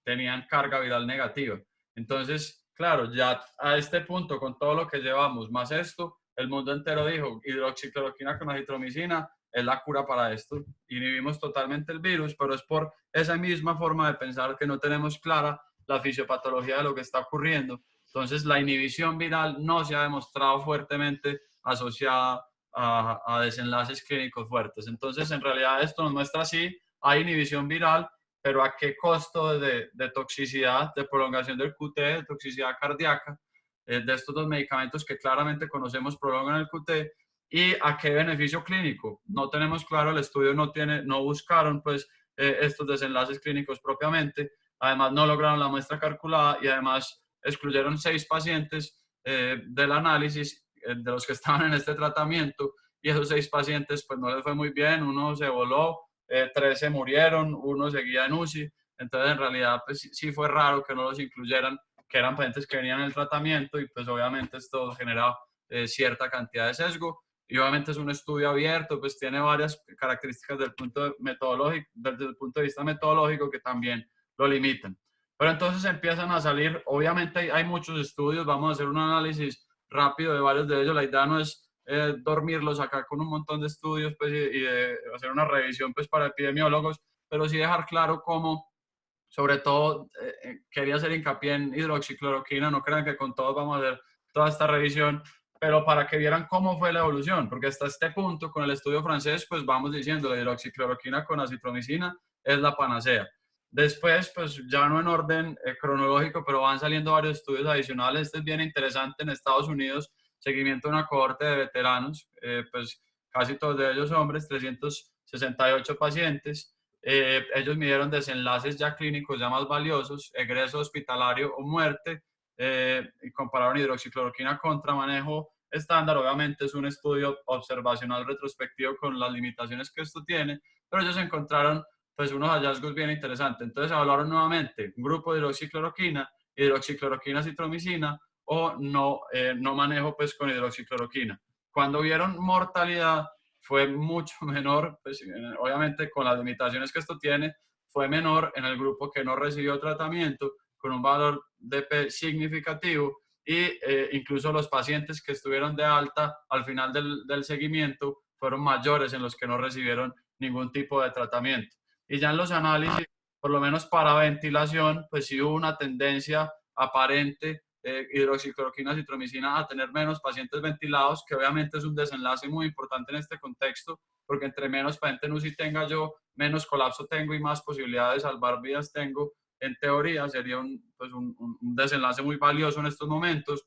tenían carga viral negativa. Entonces, claro, ya a este punto, con todo lo que llevamos, más esto, el mundo entero dijo, hidroxicloroquina con acitromicina es la cura para esto. Inhibimos totalmente el virus, pero es por esa misma forma de pensar que no tenemos clara la fisiopatología de lo que está ocurriendo. Entonces, la inhibición viral no se ha demostrado fuertemente asociada a desenlaces clínicos fuertes. Entonces, en realidad esto nos muestra sí, hay inhibición viral, pero a qué costo de toxicidad, de prolongación del QT, de toxicidad cardíaca, de estos dos medicamentos que claramente conocemos prolongan el QT, y a qué beneficio clínico. No tenemos claro, el estudio no buscaron pues estos desenlaces clínicos propiamente, además no lograron la muestra calculada y además excluyeron 6 pacientes del análisis de los que estaban en este tratamiento, y esos 6 pacientes pues no les fue muy bien, uno se voló, 3 se murieron, uno seguía en UCI. Entonces en realidad pues sí fue raro que no los incluyeran, que eran pacientes que venían en el tratamiento, y pues obviamente esto genera cierta cantidad de sesgo, y obviamente es un estudio abierto, pues tiene varias características desde el punto de vista metodológico que también lo limitan. Pero entonces empiezan a salir, obviamente hay muchos estudios, vamos a hacer un análisis rápido de varios de ellos. La idea no es dormirlos acá con un montón de estudios pues, y de hacer una revisión pues, para epidemiólogos, pero sí dejar claro cómo, sobre todo, quería hacer hincapié en hidroxicloroquina. No crean que con todos vamos a hacer toda esta revisión, pero para que vieran cómo fue la evolución, porque hasta este punto, con el estudio francés, pues vamos diciendo la hidroxicloroquina con acitromicina es la panacea. Después, pues ya no en orden cronológico, pero van saliendo varios estudios adicionales. Este es bien interesante en Estados Unidos, seguimiento de una cohorte de veteranos, pues casi todos de ellos hombres, 368 pacientes. Ellos midieron desenlaces ya clínicos ya más valiosos, egreso hospitalario o muerte, y compararon hidroxicloroquina contra manejo estándar. Obviamente es un estudio observacional retrospectivo con las limitaciones que esto tiene, pero ellos encontraron pues unos hallazgos bien interesantes. Entonces evaluaron nuevamente un grupo de hidroxicloroquina, hidroxicloroquina, citromicina o no manejo pues con hidroxicloroquina. Cuando vieron mortalidad fue mucho menor, pues obviamente con las limitaciones que esto tiene, fue menor en el grupo que no recibió tratamiento, con un valor de P significativo, y incluso los pacientes que estuvieron de alta al final del seguimiento fueron mayores en los que no recibieron ningún tipo de tratamiento. Y ya en los análisis, por lo menos para ventilación, pues sí hubo una tendencia aparente, hidroxicloroquina, citromicina, a tener menos pacientes ventilados, que obviamente es un desenlace muy importante en este contexto, porque entre menos pacientes en UCI tenga yo, menos colapso tengo y más posibilidades de salvar vidas tengo. En teoría sería pues un desenlace muy valioso en estos momentos.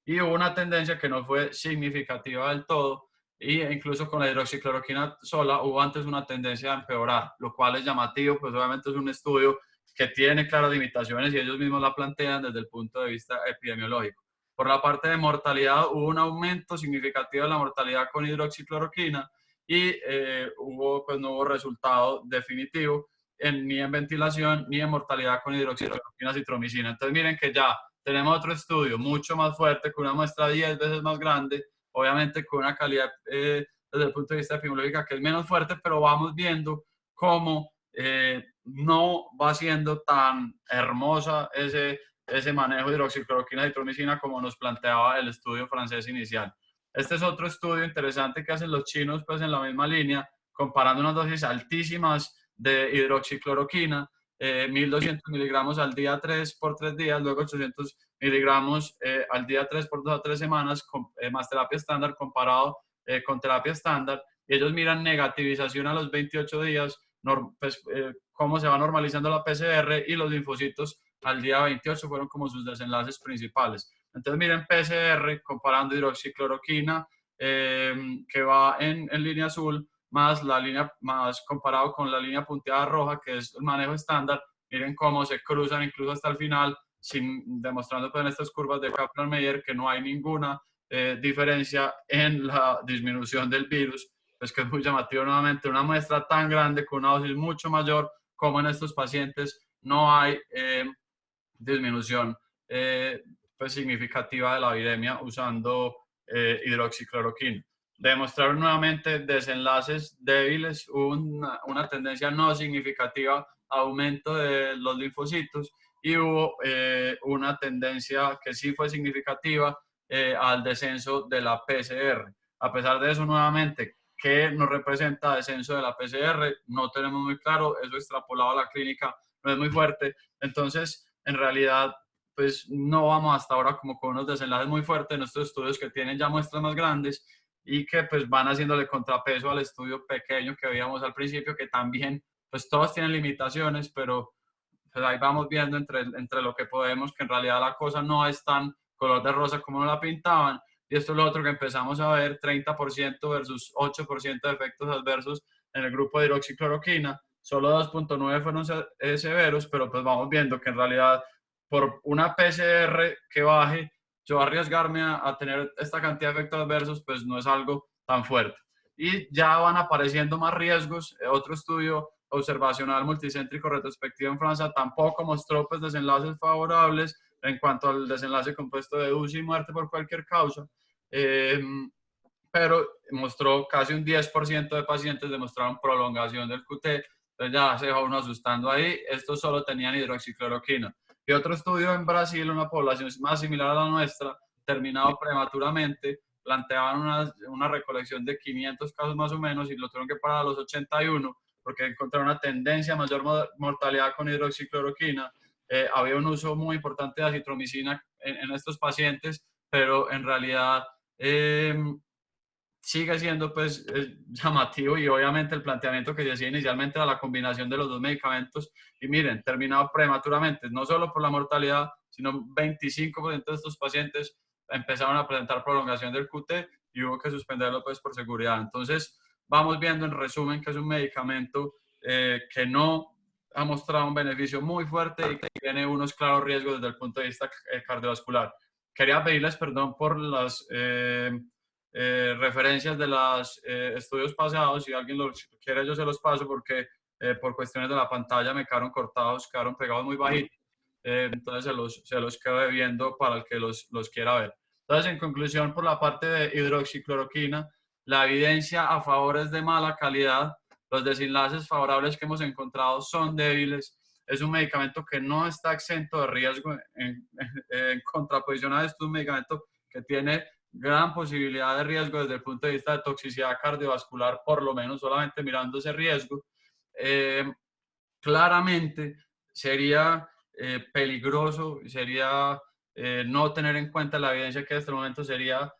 Y hubo una tendencia que no fue significativa del todo, y incluso con la hidroxicloroquina sola hubo antes una tendencia a empeorar, lo cual es llamativo, pues obviamente es un estudio que tiene claras limitaciones y ellos mismos la plantean desde el punto de vista epidemiológico. Por la parte de mortalidad, hubo un aumento significativo de la mortalidad con hidroxicloroquina, y pues no hubo resultado definitivo ni en ventilación ni en mortalidad con hidroxicloroquina, citromicina. Entonces miren que ya tenemos otro estudio mucho más fuerte, con una muestra 10 veces más grande, obviamente con una calidad desde el punto de vista epidemiológico que es menos fuerte, pero vamos viendo cómo no va siendo tan hermosa ese manejo de hidroxicloroquina y citromicina como nos planteaba el estudio francés inicial. Este es otro estudio interesante que hacen los chinos, pues en la misma línea, comparando unas dosis altísimas de hidroxicloroquina, 1200 miligramos al día 3 por 3 días, luego 800 miligramos al día 3 por 2 a 3 semanas, más terapia estándar comparado con terapia estándar, y ellos miran negativización a los 28 días, pues, cómo se va normalizando la PCR, y los linfocitos al día 28 fueron como sus desenlaces principales. Entonces miren PCR comparando hidroxicloroquina, que va en línea azul, más la línea, más comparado con la línea punteada roja, que es el manejo estándar. Miren cómo se cruzan incluso hasta el final, demostrando pues en estas curvas de Kaplan-Meier que no hay ninguna diferencia en la disminución del virus, pues que es muy llamativo nuevamente, una muestra tan grande con una dosis mucho mayor, como en estos pacientes no hay disminución pues significativa de la viremia usando hidroxicloroquina. Demostraron nuevamente desenlaces débiles, una tendencia no significativa a aumento de los linfocitos, y hubo una tendencia que sí fue significativa al descenso de la PCR. A pesar de eso, nuevamente, ¿qué nos representa descenso de la PCR? No tenemos muy claro, eso extrapolado a la clínica no es muy fuerte. Entonces, en realidad, pues no vamos hasta ahora como con unos desenlaces muy fuertes en estos estudios que tienen ya muestras más grandes, y que pues van haciéndole contrapeso al estudio pequeño que veíamos al principio, que también pues todos tienen limitaciones, pero pues ahí vamos viendo entre lo que podemos, que en realidad la cosa no es tan color de rosa como nos la pintaban. Y esto es lo otro que empezamos a ver, 30% versus 8% de efectos adversos en el grupo de hidroxicloroquina. Solo 2.9 fueron severos, pero pues vamos viendo que en realidad por una PCR que baje, yo arriesgarme a tener esta cantidad de efectos adversos, pues no es algo tan fuerte. Y ya van apareciendo más riesgos. Otro estudio observacional multicéntrico retrospectivo en Francia tampoco mostró pues desenlaces favorables en cuanto al desenlace compuesto de UCI y muerte por cualquier causa, pero mostró casi un 10% de pacientes demostraron prolongación del QT. Entonces ya se dejó uno asustando ahí. Estos solo tenían hidroxicloroquina. Y otro estudio en Brasil, una población más similar a la nuestra, terminado prematuramente, planteaban una recolección de 500 casos más o menos, y lo tuvieron que parar a los 81 porque encontraron una tendencia a mayor mortalidad con hidroxicloroquina. Había un uso muy importante de acitromicina en estos pacientes, pero en realidad sigue siendo pues llamativo, y obviamente el planteamiento que se hacía inicialmente era la combinación de los dos medicamentos, y miren, terminado prematuramente, no solo por la mortalidad, sino 25% de estos pacientes empezaron a presentar prolongación del QT y hubo que suspenderlo pues por seguridad. Entonces vamos viendo en resumen que es un medicamento que no ha mostrado un beneficio muy fuerte y que tiene unos claros riesgos desde el punto de vista cardiovascular. Quería pedirles perdón por las referencias de los estudios pasados. Si alguien los quiere, yo se los paso, porque por cuestiones de la pantalla me quedaron cortados, quedaron pegados muy bajitos. Entonces se los quedo debiendo para el que los quiera ver. Entonces, en conclusión, por la parte de hidroxicloroquina, la evidencia a favor es de mala calidad. Los desenlaces favorables que hemos encontrado son débiles. Es un medicamento que no está exento de riesgo. En contraposición a esto, es un medicamento que tiene gran posibilidad de riesgo desde el punto de vista de toxicidad cardiovascular, por lo menos solamente mirando ese riesgo. Claramente sería peligroso, sería no tener en cuenta la evidencia que en este momento sería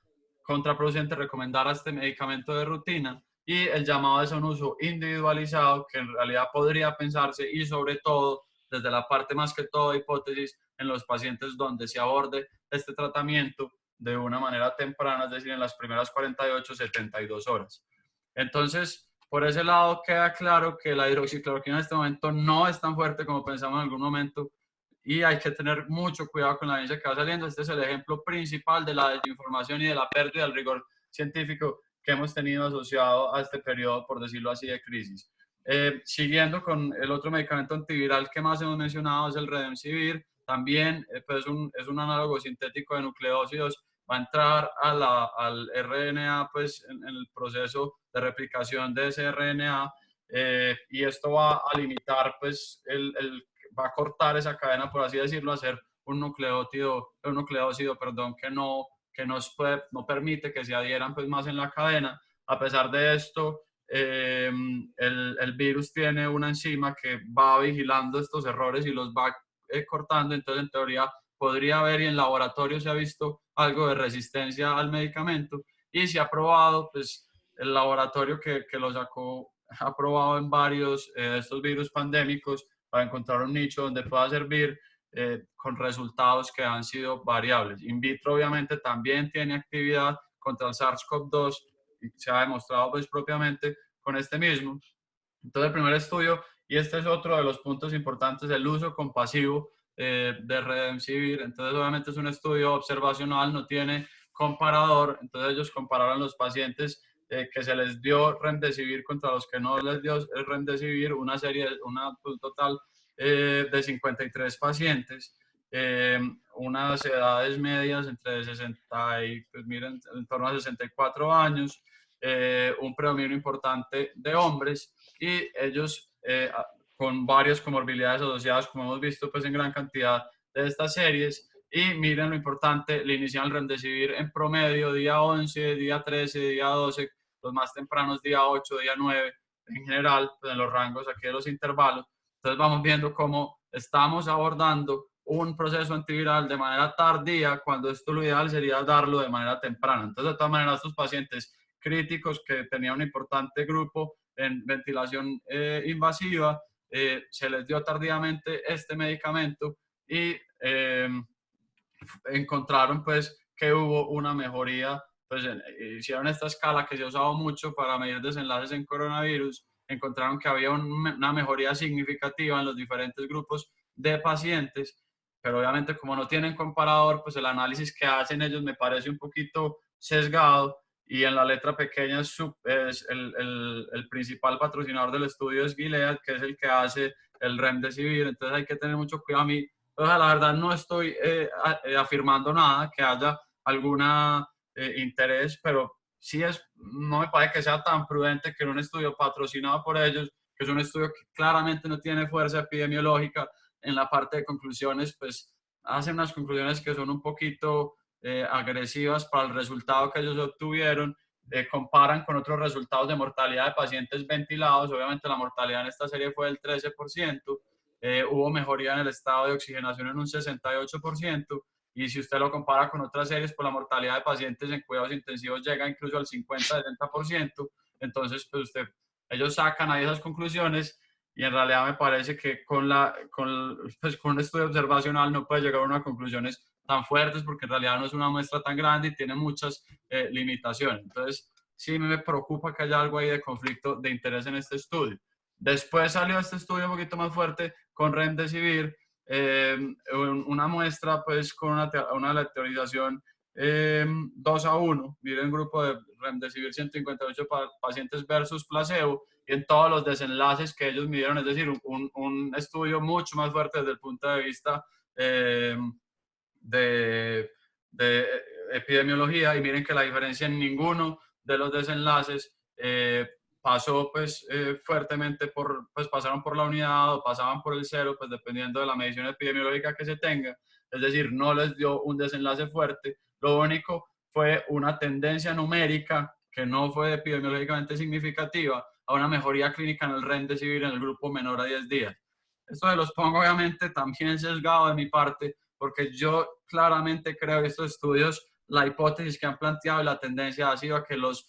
contraproducente recomendar a este medicamento de rutina, y el llamado es a un uso individualizado que en realidad podría pensarse, y sobre todo desde la parte más que todo hipótesis, en los pacientes donde se aborde este tratamiento de una manera temprana, es decir, en las primeras 48, 72 horas. Entonces, por ese lado queda claro que la hidroxicloroquina en este momento no es tan fuerte como pensamos en algún momento, y hay que tener mucho cuidado con la evidencia que va saliendo. Este es el ejemplo principal de la desinformación y de la pérdida del rigor científico que hemos tenido asociado a este periodo, por decirlo así, de crisis. Siguiendo con el otro medicamento antiviral que más hemos mencionado, es el Remdesivir. También pues es un análogo sintético de nucleósidos. Va a entrar al RNA pues en el proceso de replicación de ese RNA, y esto va a limitar pues va a cortar esa cadena, por así decirlo, a hacer un nucleócido, perdón, que no permite que se adhieran pues más en la cadena. A pesar de esto, el virus tiene una enzima que va vigilando estos errores y los va cortando. Entonces, en teoría, podría haber, y en laboratorio se ha visto algo de resistencia al medicamento, y se ha probado, pues el laboratorio que lo sacó ha probado en varios de estos virus pandémicos para encontrar un nicho donde pueda servir, con resultados que han sido variables. In vitro obviamente también tiene actividad contra el SARS-CoV-2, y se ha demostrado pues propiamente con este mismo. Entonces, el primer estudio, y este es otro de los puntos importantes, el uso compasivo de Remdesivir. Entonces, obviamente es un estudio observacional, no tiene comparador. Entonces, ellos compararon los pacientes que se les dio Remdesivir contra los que no les dio Remdesivir, un total de 53 pacientes, unas edades medias entre 60 y, pues miren, en torno a 64 años, un predominio importante de hombres, y ellos con varias comorbilidades asociadas, como hemos visto pues en gran cantidad de estas series. Y miren lo importante, le inician el Remdesivir en promedio día 11, día 13, día 12, los más tempranos día 8, día 9, en general, pues en los rangos aquí de los intervalos. Entonces vamos viendo cómo estamos abordando un proceso antiviral de manera tardía, cuando esto lo ideal sería darlo de manera temprana. Entonces, de todas maneras, estos pacientes críticos que tenían un importante grupo en ventilación invasiva, se les dio tardíamente este medicamento, y encontraron pues que hubo una mejoría. Pues hicieron esta escala que se ha usado mucho para medir desenlaces en coronavirus, encontraron que había una mejoría significativa en los diferentes grupos de pacientes, pero obviamente como no tienen comparador, pues el análisis que hacen ellos me parece un poquito sesgado, y en la letra pequeña es el principal patrocinador del estudio es Gilead, que es el que hace el Remdesivir. Entonces hay que tener mucho cuidado. A mí, o sea, la verdad no estoy afirmando nada, que haya alguna interés, pero sí no me parece que sea tan prudente que en un estudio patrocinado por ellos, que es un estudio que claramente no tiene fuerza epidemiológica, en la parte de conclusiones, pues hacen unas conclusiones que son un poquito agresivas para el resultado que ellos obtuvieron. Comparan con otros resultados de mortalidad de pacientes ventilados. Obviamente la mortalidad en esta serie fue del 13%, hubo mejoría en el estado de oxigenación en un 68%, y si usted lo compara con otras series, pues la mortalidad de pacientes en cuidados intensivos llega incluso al 50-70%. Entonces, pues ellos sacan ahí esas conclusiones y en realidad me parece que con un estudio observacional no puede llegar a unas conclusiones tan fuertes porque en realidad no es una muestra tan grande y tiene muchas limitaciones. Entonces, sí me preocupa que haya algo ahí de conflicto de interés en este estudio. Después salió este estudio un poquito más fuerte con Remdesivir, una muestra pues con una teorización 2-1, miren un grupo de Remdesivir 158 pacientes versus placebo, y en todos los desenlaces que ellos midieron, es decir, un estudio mucho más fuerte desde el punto de vista de, de epidemiología, y miren que la diferencia en ninguno de los desenlaces pasó pues fuertemente pues pasaron por la unidad o pasaban por el cero, pues dependiendo de la medición epidemiológica que se tenga, es decir, no les dio un desenlace fuerte, lo único fue una tendencia numérica que no fue epidemiológicamente significativa a una mejoría clínica en el Remdesivir en el grupo menor a 10 días. Esto se los pongo obviamente también sesgado de mi parte, porque yo claramente creo que estos estudios, la hipótesis que han planteado y la tendencia ha sido a que los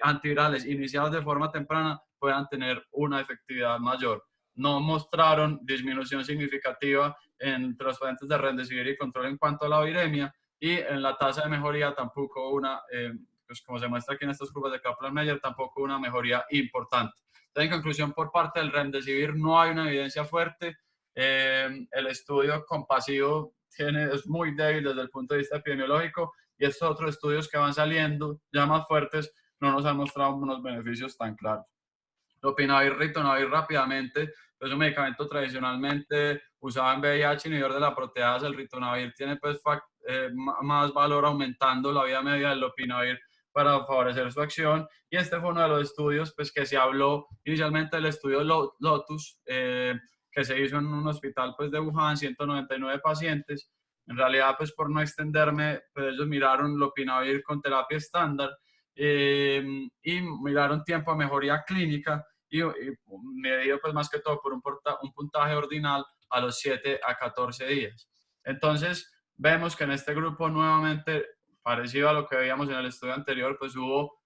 antivirales iniciados de forma temprana puedan tener una efectividad mayor. No mostraron disminución significativa entre los pacientes de Remdesivir y control en cuanto a la viremia, y en la tasa de mejoría tampoco pues como se muestra aquí en estas curvas de Kaplan-Meier, tampoco una mejoría importante. Entonces, en conclusión, por parte del Remdesivir no hay una evidencia fuerte. El estudio compasivo es muy débil desde el punto de vista epidemiológico, y estos otros estudios que van saliendo ya más fuertes no nos han mostrado unos beneficios tan claros. Lopinavir, ritonavir rápidamente, es un medicamento tradicionalmente usado en VIH, inhibidor de la proteasa. El ritonavir tiene pues más valor aumentando la vida media del lopinavir para favorecer su acción, y este fue uno de los estudios pues que se habló inicialmente del estudio Lotus, que se hizo en un hospital pues de Wuhan, 199 pacientes. En realidad, pues por no extenderme, pues ellos miraron lopinavir con terapia estándar y miraron tiempo a mejoría clínica y medido pues más que todo por un puntaje ordinal a los 7 a 14 días. Entonces, vemos que en este grupo nuevamente, parecido a lo que veíamos en el estudio anterior, pues hubo,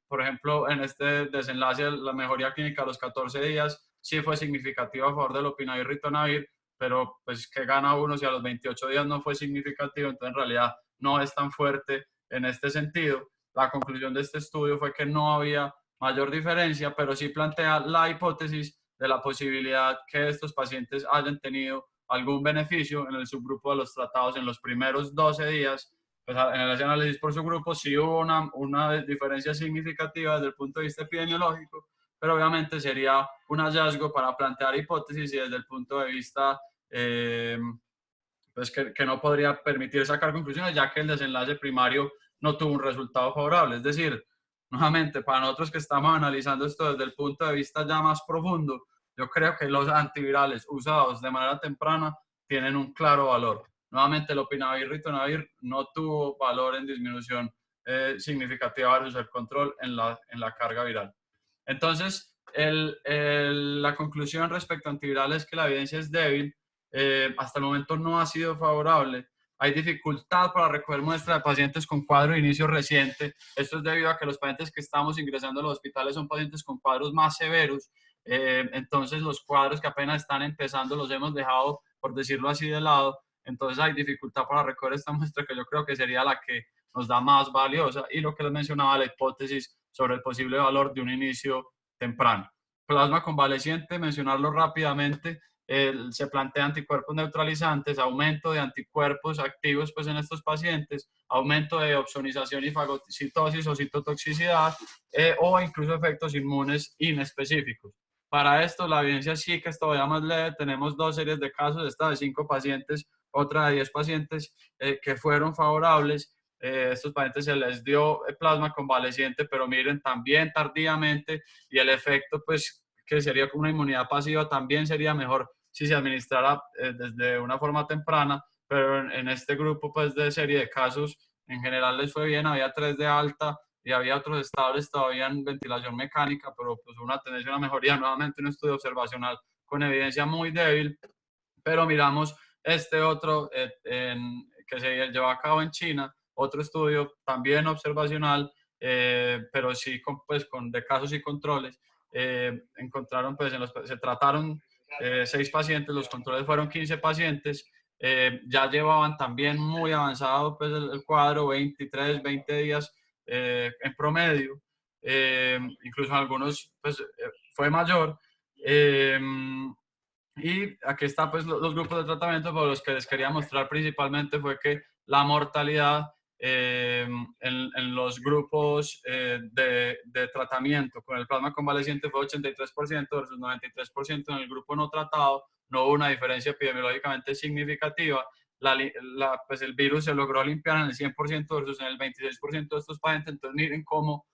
por ejemplo, en este desenlace, la mejoría clínica a los 14 días sí fue significativa a favor del lopinavir ritonavir, pero pues que gana uno si a los 28 días no fue significativo. Entonces en realidad no es tan fuerte en este sentido. La conclusión de este estudio fue que no había mayor diferencia, pero sí plantea la hipótesis de la posibilidad que estos pacientes hayan tenido algún beneficio en el subgrupo de los tratados en los primeros 12 días. Pues en el análisis por subgrupo sí hubo una diferencia significativa desde el punto de vista epidemiológico, pero obviamente sería un hallazgo para plantear hipótesis y desde el punto de vista pues que no podría permitir sacar conclusiones, ya que el desenlace primario no tuvo un resultado favorable. Es decir, nuevamente, para nosotros que estamos analizando esto desde el punto de vista ya más profundo, yo creo que los antivirales usados de manera temprana tienen un claro valor. Nuevamente, el lopinavir, ritonavir no tuvo valor en disminución significativa versus el control en la carga viral. Entonces, la conclusión respecto a antivirales es que la evidencia es débil. Hasta el momento no ha sido favorable. Hay dificultad para recoger muestras de pacientes con cuadro de inicio reciente. Esto es debido a que los pacientes que estamos ingresando a los hospitales son pacientes con cuadros más severos. Entonces, los cuadros que apenas están empezando los hemos dejado, por decirlo así, de lado. Entonces, hay dificultad para recoger esta muestra, que yo creo que sería la que nos da más valiosa. Y lo que les mencionaba, la hipótesis sobre el posible valor de un inicio temprano. Plasma convaleciente, mencionarlo rápidamente. Se plantea anticuerpos neutralizantes, aumento de anticuerpos activos pues, en estos pacientes, aumento de opsonización y fagocitosis o citotoxicidad, o incluso efectos inmunes inespecíficos. Para esto, la evidencia sí que es todavía más leve. Tenemos 2 series de casos, esta de 5 pacientes, otra de 10 pacientes que fueron favorables. Estos pacientes se les dio plasma convaleciente, pero miren, también tardíamente, y el efecto, pues, que sería como una inmunidad pasiva, también sería mejor si se administrara desde una forma temprana, pero en este grupo, pues, de serie de casos, en general les fue bien. Había 3 de alta y había otros estables todavía en ventilación mecánica, pero pues una tendencia a una mejoría. Nuevamente un estudio observacional con evidencia muy débil, pero miramos este otro que se llevó a cabo en China, otro estudio también observacional, pero sí de casos y controles, encontraron, pues se trataron 6 pacientes, los controles fueron 15 pacientes, ya llevaban también muy avanzado pues el cuadro, 23, 20 días en promedio, incluso algunos pues fue mayor. Y aquí están pues los grupos de tratamiento, pero los que les quería mostrar principalmente fue que la mortalidad en los grupos de tratamiento con el plasma convaleciente fue 83% versus 93% en el grupo no tratado. No hubo una diferencia epidemiológicamente significativa. Pues el virus se logró limpiar en el 100% versus en el 26% de estos pacientes. Entonces miren cómo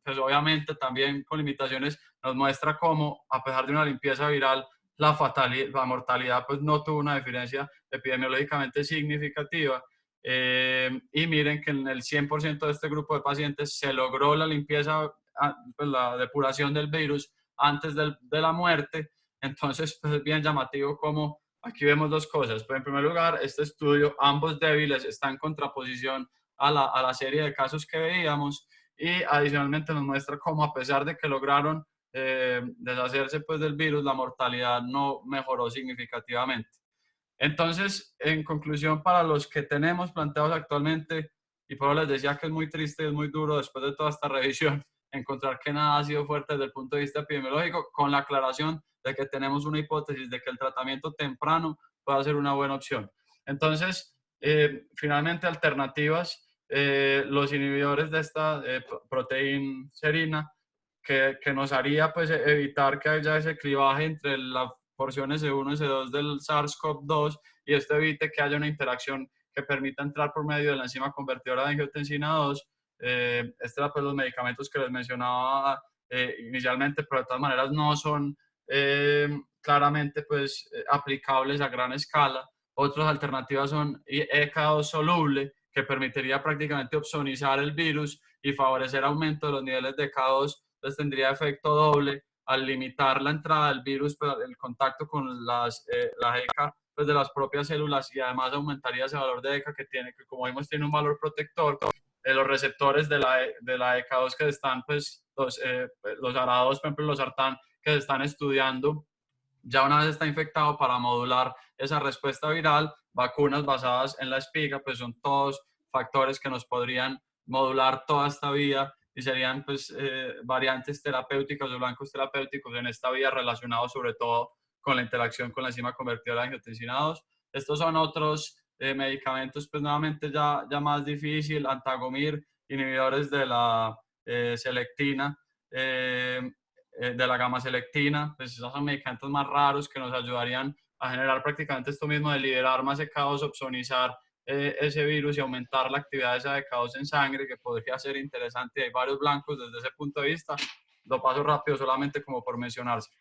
pues obviamente también con limitaciones, nos muestra cómo a pesar de una limpieza viral, la mortalidad pues no tuvo una diferencia epidemiológicamente significativa. Y miren que en el 100% de este grupo de pacientes se logró la limpieza, pues la depuración del virus antes de la muerte. Entonces, pues es bien llamativo como aquí vemos dos cosas. Pues en primer lugar, este estudio, ambos débiles, está en contraposición a la serie de casos que veíamos, y adicionalmente nos muestra cómo a pesar de que lograron deshacerse pues del virus, la mortalidad no mejoró significativamente. Entonces, en conclusión, para los que tenemos planteados actualmente, y por eso les decía que es muy triste y es muy duro después de toda esta revisión, encontrar que nada ha sido fuerte desde el punto de vista epidemiológico, con la aclaración de que tenemos una hipótesis de que el tratamiento temprano puede ser una buena opción. Entonces, finalmente, alternativas, los inhibidores de esta proteína serina, que nos haría pues evitar que haya ese clivaje entre la porción S1 y S2 del SARS-CoV-2, y esto evite que haya una interacción que permita entrar por medio de la enzima convertidora de angiotensina 2. Este era pues los medicamentos que les mencionaba inicialmente, pero de todas maneras no son claramente pues aplicables a gran escala. Otras alternativas son ECA2 soluble, que permitiría prácticamente opsonizar el virus y favorecer aumento de los niveles de ECA2. Entonces tendría efecto doble al limitar la entrada del virus, pues, el contacto con la ECA pues, de las propias células, y además aumentaría ese valor de ECA que tiene, que como vimos tiene un valor protector. Los receptores de la ECA2 que están, pues los ARA2, por ejemplo, los SARTAN, que se están estudiando ya una vez está infectado para modular esa respuesta viral. Vacunas basadas en la espiga, pues son todos factores que nos podrían modular toda esta vía y serían pues variantes terapéuticas o blancos terapéuticos en esta vía relacionados sobre todo con la interacción con la enzima convertidora de angiotensina 2. Estos son otros medicamentos pues nuevamente ya más difícil, Antagomir, inhibidores de la selectina, de la gamma selectina, pues esos son medicamentos más raros que nos ayudarían a generar prácticamente esto mismo de liberar más ECA2, opsonizar ese virus y aumentar la actividad de esa ECA2 en sangre, que podría ser interesante. Hay varios blancos desde ese punto de vista. Lo paso rápido solamente como por mencionarse.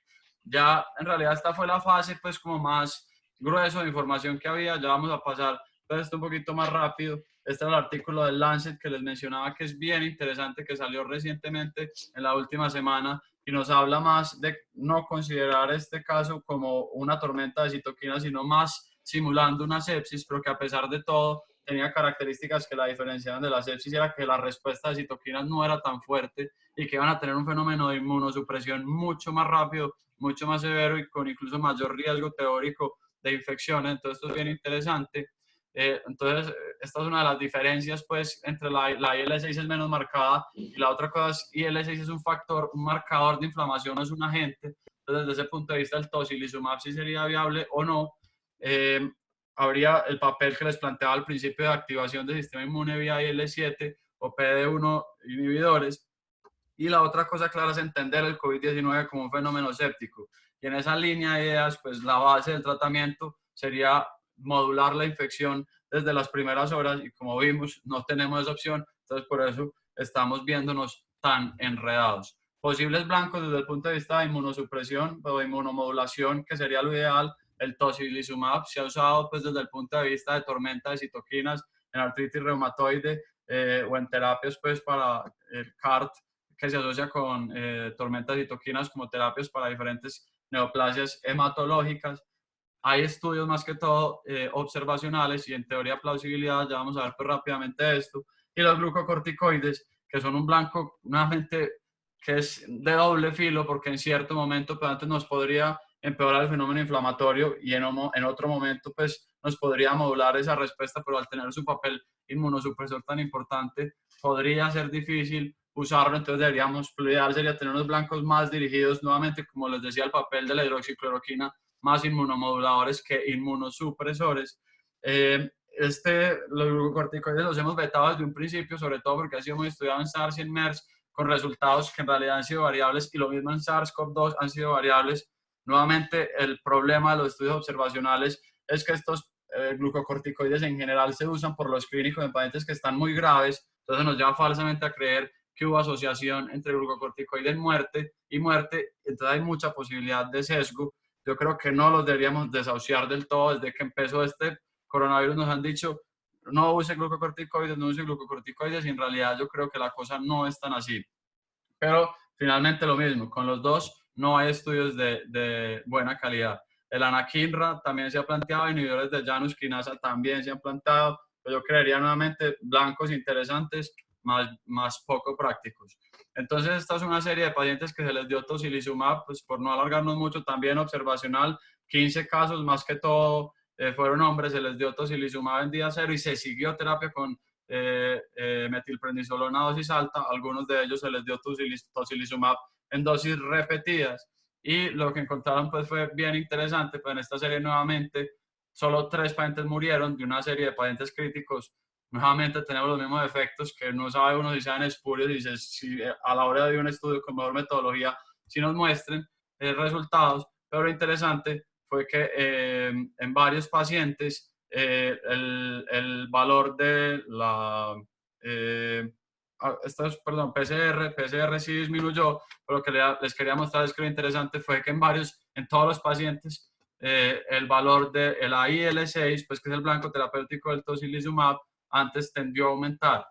Ya en realidad esta fue la fase pues como más grueso de información que había. Ya vamos a pasar pues, esto un poquito más rápido. Este es el artículo del Lancet que les mencionaba, que es bien interesante, que salió recientemente en la última semana, y nos habla más de no considerar este caso como una tormenta de citoquinas, sino más simulando una sepsis, pero que a pesar de todo tenía características que la diferenciaban de la sepsis, era que la respuesta de citoquinas no era tan fuerte y que iban a tener un fenómeno de inmunosupresión mucho más rápido, mucho más severo y con incluso mayor riesgo teórico de infección. Entonces esto es bien interesante. Entonces, esta es una de las diferencias, pues, entre la IL-6 es menos marcada y la otra cosa es IL-6 es un factor, un marcador de inflamación, no es un agente. Entonces, desde ese punto de vista, el tocilizumab sí sería viable o no. Habría el papel que les planteaba al principio de activación del sistema inmune vía IL-7 o PD-1 inhibidores. Y la otra cosa clara es entender el COVID-19 como un fenómeno séptico. Y en esa línea de ideas, pues la base del tratamiento sería modular la infección desde las primeras horas, y como vimos, no tenemos esa opción, entonces por eso estamos viéndonos tan enredados. Posibles blancos desde el punto de vista de inmunosupresión o inmunomodulación, que sería lo ideal. El tocilizumab se ha usado pues desde el punto de vista de tormenta de citoquinas en artritis reumatoide o en terapias pues para el CART, que se asocia con tormentas de citoquinas como terapias para diferentes neoplasias hematológicas. hay estudios más que todo observacionales y en teoría plausibilidad, ya vamos a ver pues, rápidamente esto, y los glucocorticoides, que son un blanco, nuevamente, que es de doble filo, porque en cierto momento pues, antes nos podría empeorar el fenómeno inflamatorio y en otro momento pues nos podría modular esa respuesta, pero al tener su papel inmunosupresor tan importante, podría ser difícil usarlo, entonces deberíamos, lo ideal sería tener unos blancos más dirigidos, nuevamente, como les decía, el papel de la hidroxicloroquina, más inmunomoduladores que inmunosupresores. Los glucocorticoides los hemos vetado desde un principio, sobre todo porque ha sido muy estudiado en SARS y en MERS, con resultados que en realidad han sido variables, y lo mismo en SARS-CoV-2 han sido variables. Nuevamente, el problema de los estudios observacionales es que estos glucocorticoides en general se usan por los clínicos en pacientes que están muy graves, entonces nos lleva falsamente a creer que hubo asociación entre glucocorticoide en muerte y muerte, entonces hay mucha posibilidad de sesgo. Yo creo que no los deberíamos desahuciar del todo. Desde que empezó este coronavirus nos han dicho no use glucocorticoides, no use glucocorticoides, y en realidad yo creo que la cosa no es tan así. Pero finalmente lo mismo, con los dos no hay estudios de buena calidad. El anakinra también se ha planteado, inhibidores de Janus quinasa también se han planteado, pero yo creería nuevamente blancos interesantes, más poco prácticos. Entonces esta es una serie de pacientes que se les dio tocilizumab, pues por no alargarnos mucho, también observacional, 15 casos más que todo fueron hombres, se les dio tocilizumab en día cero y se siguió terapia con metilprednisolona a dosis alta. Algunos de ellos se les dio tocilizumab en dosis repetidas, y lo que encontraron pues fue bien interesante, pues en esta serie nuevamente solo 3 pacientes murieron de una serie de pacientes críticos. Nuevamente tenemos los mismos efectos que no sabe uno si sean espurios, y si a la hora de un estudio con mejor metodología si nos muestren resultados, pero lo interesante fue que en varios pacientes el valor de la perdón, PCR sí disminuyó, pero lo que les quería mostrar es que lo interesante fue que en todos los pacientes, el valor de la IL-6, pues que es el blanco terapéutico del tocilizumab, antes tendió a aumentar.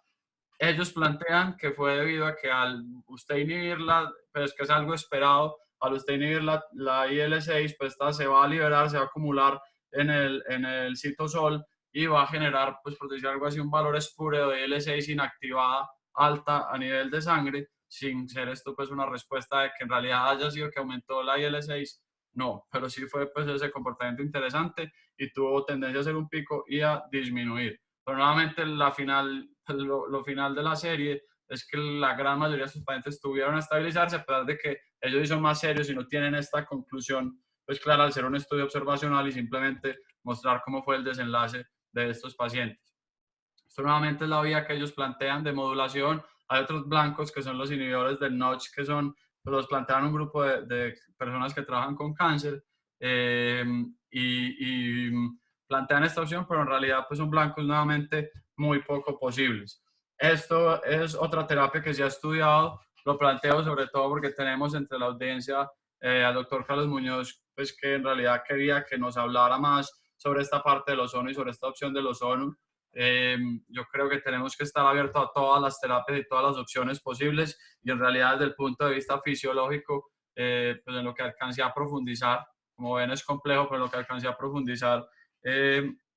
Ellos plantean que fue debido a que al usted inhibirla, pues que es algo esperado, al usted inhibir la IL-6, pues esta se va a liberar, se va a acumular en el citosol y va a generar, pues por decir algo así, un valor espúreo de IL-6 inactivada alta a nivel de sangre, sin ser esto pues una respuesta de que en realidad haya sido que aumentó la IL-6, no, pero sí fue pues ese comportamiento interesante y tuvo tendencia a hacer un pico y a disminuir. Pero nuevamente lo final de la serie es que la gran mayoría de sus pacientes tuvieron a estabilizarse, a pesar de que ellos son más serios y no tienen esta conclusión, pues claro, al ser un estudio observacional y simplemente mostrar cómo fue el desenlace de estos pacientes. Esto nuevamente es la vía que ellos plantean de modulación. Hay otros blancos que son los inhibidores del Notch, que son, pues los plantean un grupo de personas que trabajan con cáncer y plantean esta opción, pero en realidad pues son blancos nuevamente muy poco posibles. Esto es otra terapia que se ha estudiado, lo planteo sobre todo porque tenemos entre la audiencia al doctor Carlos Muñoz, pues que en realidad quería que nos hablara más sobre esta parte del ozono y sobre esta opción del ozono. Yo creo que tenemos que estar abiertos a todas las terapias y todas las opciones posibles, y en realidad desde el punto de vista fisiológico, pues en lo que alcancé a profundizar, como ven es complejo, pero en lo que alcancé a profundizar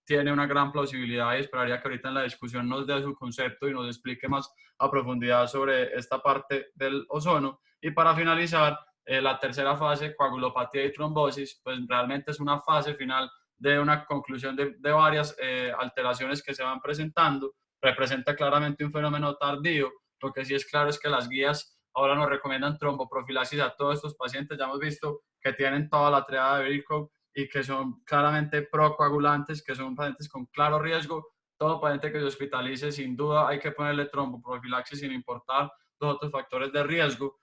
tiene una gran plausibilidad, y esperaría que ahorita en la discusión nos dé su concepto y nos explique más a profundidad sobre esta parte del ozono. Y para finalizar, la tercera fase, coagulopatía y trombosis, pues realmente es una fase final de una conclusión de varias alteraciones que se van presentando. Representa claramente un fenómeno tardío. Lo que sí es claro es que las guías ahora nos recomiendan tromboprofilaxis a todos estos pacientes. Ya hemos visto que tienen toda la triada de Virchow y que son claramente procoagulantes, que son pacientes con claro riesgo. Todo paciente que se hospitalice, sin duda hay que ponerle tromboprofilaxis sin importar los otros factores de riesgo.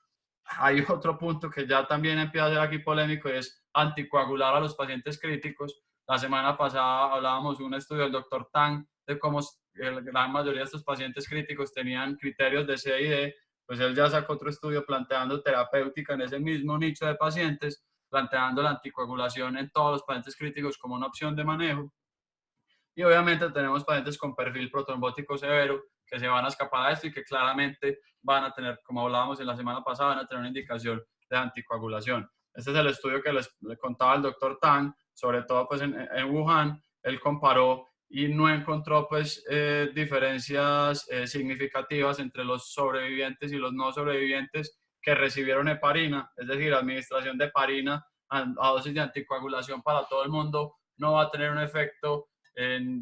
Hay otro punto que ya también empieza a ser aquí polémico, y es anticoagular a los pacientes críticos. La semana pasada hablábamos de un estudio del doctor Tang de cómo la gran mayoría de estos pacientes críticos tenían criterios de C y D. Pues él ya sacó otro estudio planteando terapéutica en ese mismo nicho de pacientes, planteando la anticoagulación en todos los pacientes críticos como una opción de manejo. Y obviamente tenemos pacientes con perfil protrombótico severo que se van a escapar a esto y que claramente van a tener, como hablábamos en la semana pasada, van a tener una indicación de anticoagulación. Este es el estudio que les contaba el doctor Tang, sobre todo pues en Wuhan, él comparó y no encontró pues diferencias significativas entre los sobrevivientes y los no sobrevivientes que recibieron heparina, es decir, administración de heparina a dosis de anticoagulación para todo el mundo no va a tener un efecto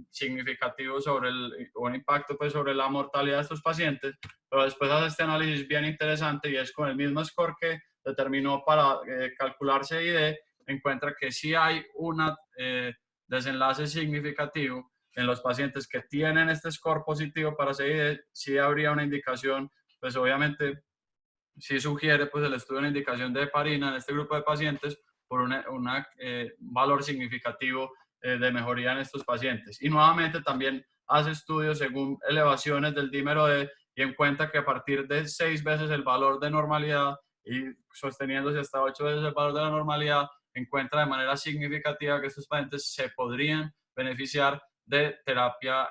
significativo sobre un impacto pues sobre la mortalidad de estos pacientes, pero después hace este análisis bien interesante y es con el mismo score que determinó para calcular CID, encuentra que sí hay un desenlace significativo en los pacientes que tienen este score positivo para CID, sí habría una indicación, pues obviamente sí sugiere pues el estudio una indicación de heparina en este grupo de pacientes por un valor significativo de mejoría en estos pacientes. Y nuevamente también hace estudios según elevaciones del dímero D y encuentra que a partir de 6 veces el valor de normalidad y sosteniéndose hasta 8 veces el valor de la normalidad, encuentra de manera significativa que estos pacientes se podrían beneficiar de terapia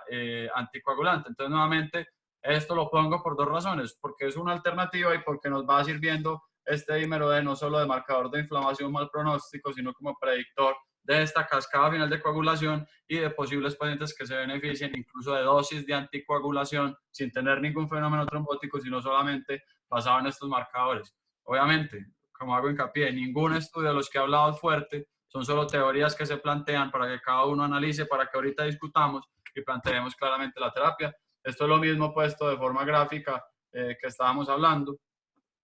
anticoagulante. Entonces, nuevamente, esto lo pongo por dos razones, porque es una alternativa y porque nos va sirviendo este dímero D no solo de marcador de inflamación mal pronóstico, sino como predictor de esta cascada final de coagulación y de posibles pacientes que se beneficien incluso de dosis de anticoagulación sin tener ningún fenómeno trombótico, sino solamente basado en estos marcadores. Obviamente, como hago hincapié, ningún estudio de los que he hablado es fuerte, son solo teorías que se plantean para que cada uno analice, para que ahorita discutamos y planteemos claramente la terapia. Esto es lo mismo puesto de forma gráfica que estábamos hablando.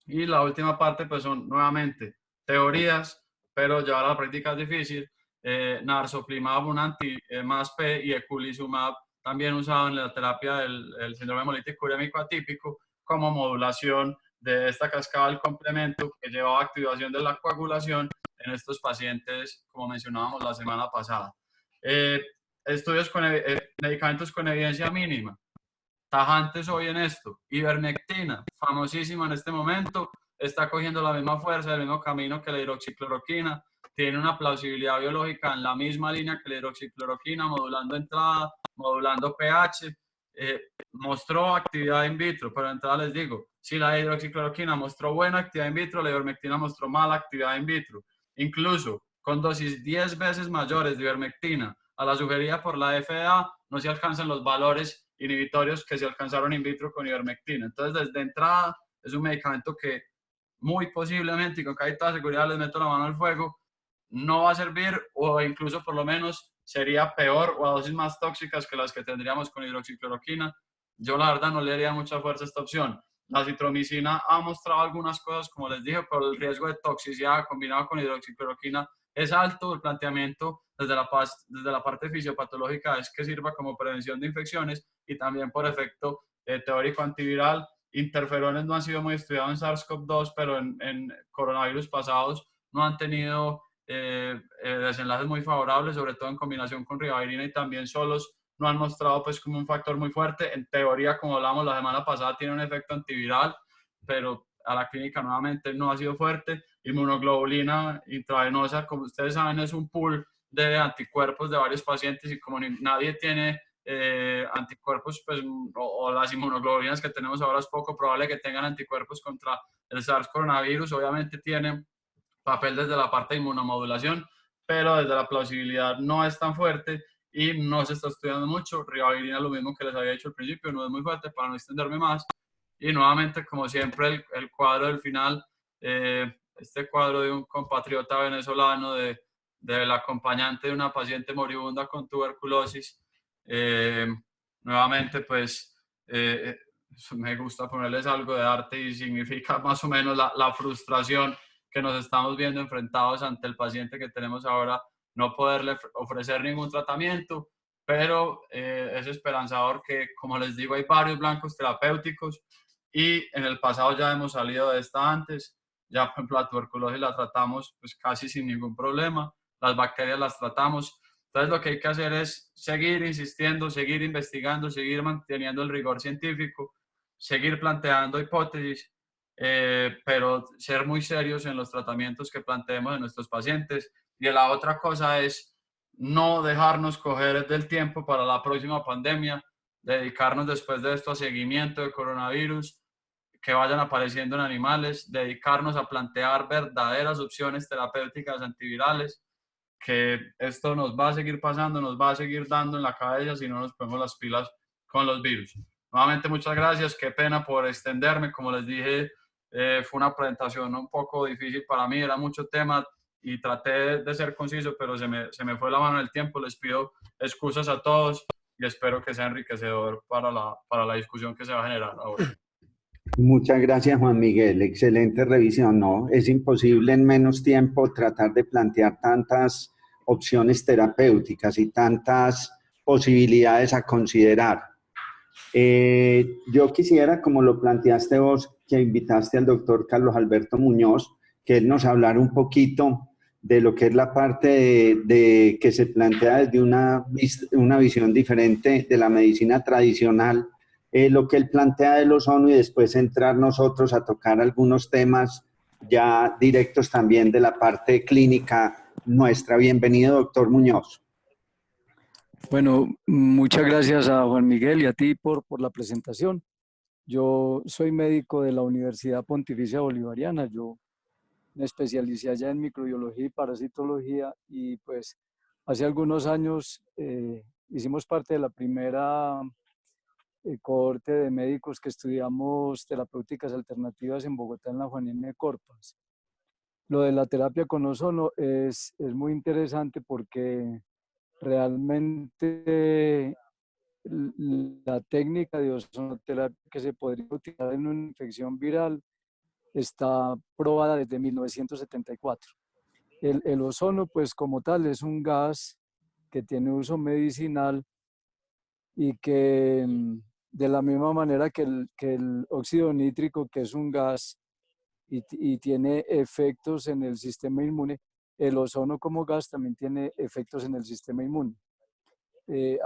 Y la última parte, pues son nuevamente teorías, pero llevar a la práctica es difícil. Narsoplimab, un anti-MASP y eculizumab, también usado en la terapia del síndrome hemolítico urémico atípico, como modulación de esta cascada del complemento que lleva a activación de la coagulación en estos pacientes, como mencionábamos la semana pasada. Estudios con medicamentos con evidencia mínima tajantes hoy en esto. Ivermectina, famosísima en este momento, está cogiendo la misma fuerza, el mismo camino que la hidroxicloroquina, tiene una plausibilidad biológica en la misma línea que la hidroxicloroquina, modulando entrada, modulando pH, mostró actividad in vitro, pero de entrada les digo, si la hidroxicloroquina mostró buena actividad in vitro, la ivermectina mostró mala actividad in vitro. Incluso con dosis 10 veces mayores de ivermectina a la sugerida por la FDA, no se alcanzan los valores inhibitorios que se alcanzaron in vitro con ivermectina. Entonces, desde entrada, es un medicamento que muy posiblemente, y con casi toda seguridad les meto la mano al fuego, no va a servir o incluso por lo menos sería peor o a dosis más tóxicas que las que tendríamos con hidroxicloroquina. Yo la verdad no le haría mucha fuerza a esta opción. La citromicina ha mostrado algunas cosas, como les dije, pero el riesgo de toxicidad combinado con hidroxicloroquina es alto. El planteamiento desde la parte fisiopatológica es que sirva como prevención de infecciones y también por efecto teórico antiviral. Interferones no han sido muy estudiados en SARS-CoV-2, pero en coronavirus pasados no han tenido desenlaces muy favorables, sobre todo en combinación con ribavirina y también solos no han mostrado pues como un factor muy fuerte. En teoría, como hablamos la semana pasada, tiene un efecto antiviral, pero a la clínica nuevamente no ha sido fuerte. Inmunoglobulina intravenosa, como ustedes saben, es un pool de anticuerpos de varios pacientes y como nadie tiene anticuerpos, pues, o las inmunoglobulinas que tenemos ahora es poco probable que tengan anticuerpos contra el SARS coronavirus. Obviamente tienen papel desde la parte de inmunomodulación, pero desde la plausibilidad no es tan fuerte y no se está estudiando mucho. Ribavirina, lo mismo que les había dicho al principio, no es muy fuerte para no extenderme más. Y nuevamente, como siempre, el cuadro del final, este cuadro de un compatriota venezolano, del acompañante de una paciente moribunda con tuberculosis. Nuevamente, pues, me gusta ponerles algo de arte y significa más o menos la frustración que nos estamos viendo enfrentados ante el paciente que tenemos ahora, no poderle ofrecer ningún tratamiento, pero es esperanzador que, como les digo, hay varios blancos terapéuticos y en el pasado ya hemos salido de esta antes. Ya, por ejemplo, la tuberculosis la tratamos pues casi sin ningún problema, las bacterias las tratamos. Entonces, lo que hay que hacer es seguir insistiendo, seguir investigando, seguir manteniendo el rigor científico, seguir planteando hipótesis, pero ser muy serios en los tratamientos que planteemos en nuestros pacientes. Y la otra cosa es no dejarnos coger del tiempo para la próxima pandemia, dedicarnos después de esto a seguimiento de coronavirus, que vayan apareciendo en animales, dedicarnos a plantear verdaderas opciones terapéuticas antivirales que esto nos va a seguir pasando, nos va a seguir dando en la cabeza si no nos ponemos las pilas con los virus. Nuevamente, muchas gracias. Qué pena por extenderme. Como les dije, fue una presentación un poco difícil para mí, era mucho tema y traté de ser conciso, pero se me fue la mano en el tiempo. Les pido excusas a todos y espero que sea enriquecedor para la discusión que se va a generar ahora. Muchas gracias, Juan Miguel. Excelente revisión. No, es imposible en menos tiempo tratar de plantear tantas opciones terapéuticas y tantas posibilidades a considerar. Yo quisiera, como lo planteaste vos, que invitaste al doctor Carlos Alberto Muñoz, que él nos hablara un poquito de lo que es la parte de que se plantea desde una visión diferente de la medicina tradicional, lo que él plantea del ozono y después entrar nosotros a tocar algunos temas ya directos también de la parte clínica nuestra. Bienvenido, doctor Muñoz. Bueno, muchas gracias a Juan Miguel y a ti por la presentación. Yo soy médico de la Universidad Pontificia Bolivariana. Yo me especialicé allá en microbiología y parasitología y pues hace algunos años hicimos parte de la primera cohorte de médicos que estudiamos terapéuticas alternativas en Bogotá en la Juan M. Corpas. Lo de la terapia con ozono es muy interesante porque realmente la técnica de ozonoterapia que se podría utilizar en una infección viral está probada desde 1974. El ozono, pues como tal, es un gas que tiene uso medicinal y que de la misma manera que el óxido nítrico, que es un gas y tiene efectos en el sistema inmune, el ozono como gas también tiene efectos en el sistema inmune.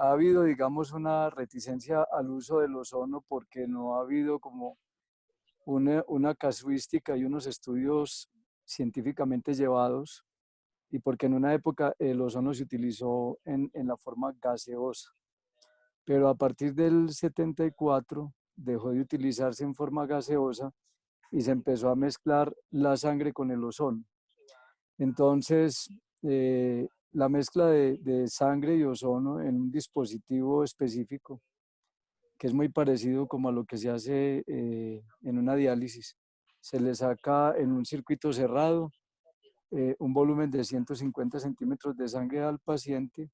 Ha habido, digamos, una reticencia al uso del ozono porque no ha habido como una casuística y unos estudios científicamente llevados y porque en una época el ozono se utilizó en la forma gaseosa. Pero a partir del 74 dejó de utilizarse en forma gaseosa y se empezó a mezclar la sangre con el ozono. Entonces, la mezcla de sangre y ozono en un dispositivo específico, que es muy parecido como a lo que se hace en una diálisis. Se le saca en un circuito cerrado un volumen de 150 centímetros de sangre al paciente,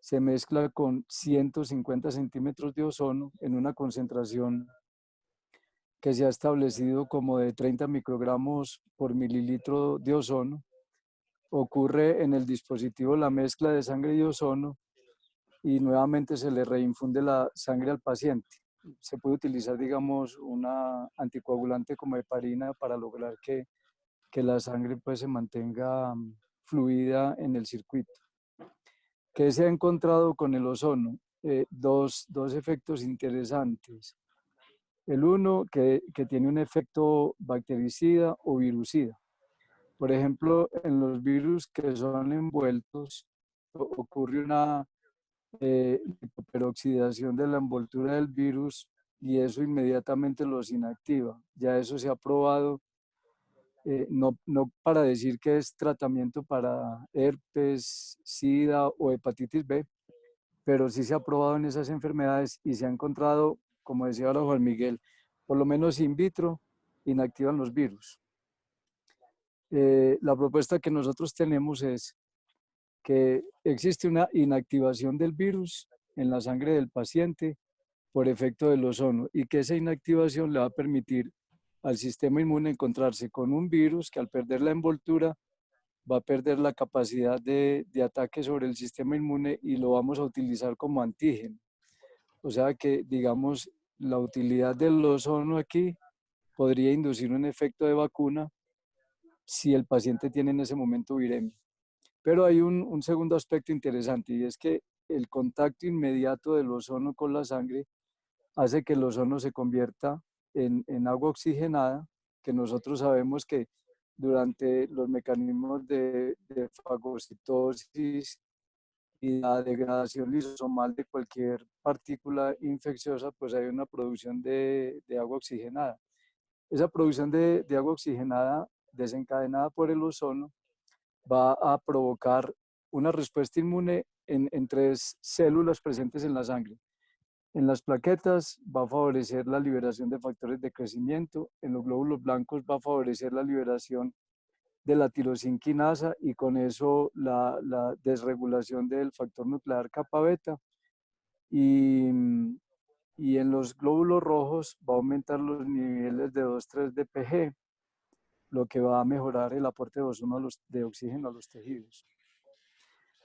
se mezcla con 150 centímetros de ozono en una concentración que se ha establecido como de 30 microgramos por mililitro de ozono. Ocurre en el dispositivo la mezcla de sangre y ozono y nuevamente se le reinfunde la sangre al paciente. Se puede utilizar, digamos, una anticoagulante como heparina para lograr que la sangre pues, se mantenga fluida en el circuito. ¿Qué se ha encontrado con el ozono? Dos efectos interesantes. El uno, que tiene un efecto bactericida o virucida. Por ejemplo, en los virus que son envueltos, ocurre una hiperoxidación de la envoltura del virus y eso inmediatamente los inactiva. Ya eso se ha probado, no para decir que es tratamiento para herpes, sida o hepatitis B, pero sí se ha probado en esas enfermedades y se ha encontrado, como decía ahora Juan Miguel, por lo menos in vitro, inactivan los virus. La propuesta que nosotros tenemos es que existe una inactivación del virus en la sangre del paciente por efecto del ozono y que esa inactivación le va a permitir al sistema inmune encontrarse con un virus que al perder la envoltura va a perder la capacidad de ataque sobre el sistema inmune y lo vamos a utilizar como antígeno. O sea que, digamos, la utilidad del ozono aquí podría inducir un efecto de vacuna si el paciente tiene en ese momento viremia. Pero hay un segundo aspecto interesante y es que el contacto inmediato del ozono con la sangre hace que el ozono se convierta en agua oxigenada, que nosotros sabemos que durante los mecanismos de fagocitosis y la degradación lisosomal de cualquier partícula infecciosa, pues hay una producción de agua oxigenada. Esa producción de agua oxigenada desencadenada por el ozono va a provocar una respuesta inmune en tres células presentes en la sangre. En las plaquetas va a favorecer la liberación de factores de crecimiento, en los glóbulos blancos va a favorecer la liberación de la tirosinquinasa y con eso la desregulación del factor nuclear kappa beta. Y, y en los glóbulos rojos va a aumentar los niveles de 2,3-DPG, lo que va a mejorar el aporte de ozono de oxígeno a los tejidos.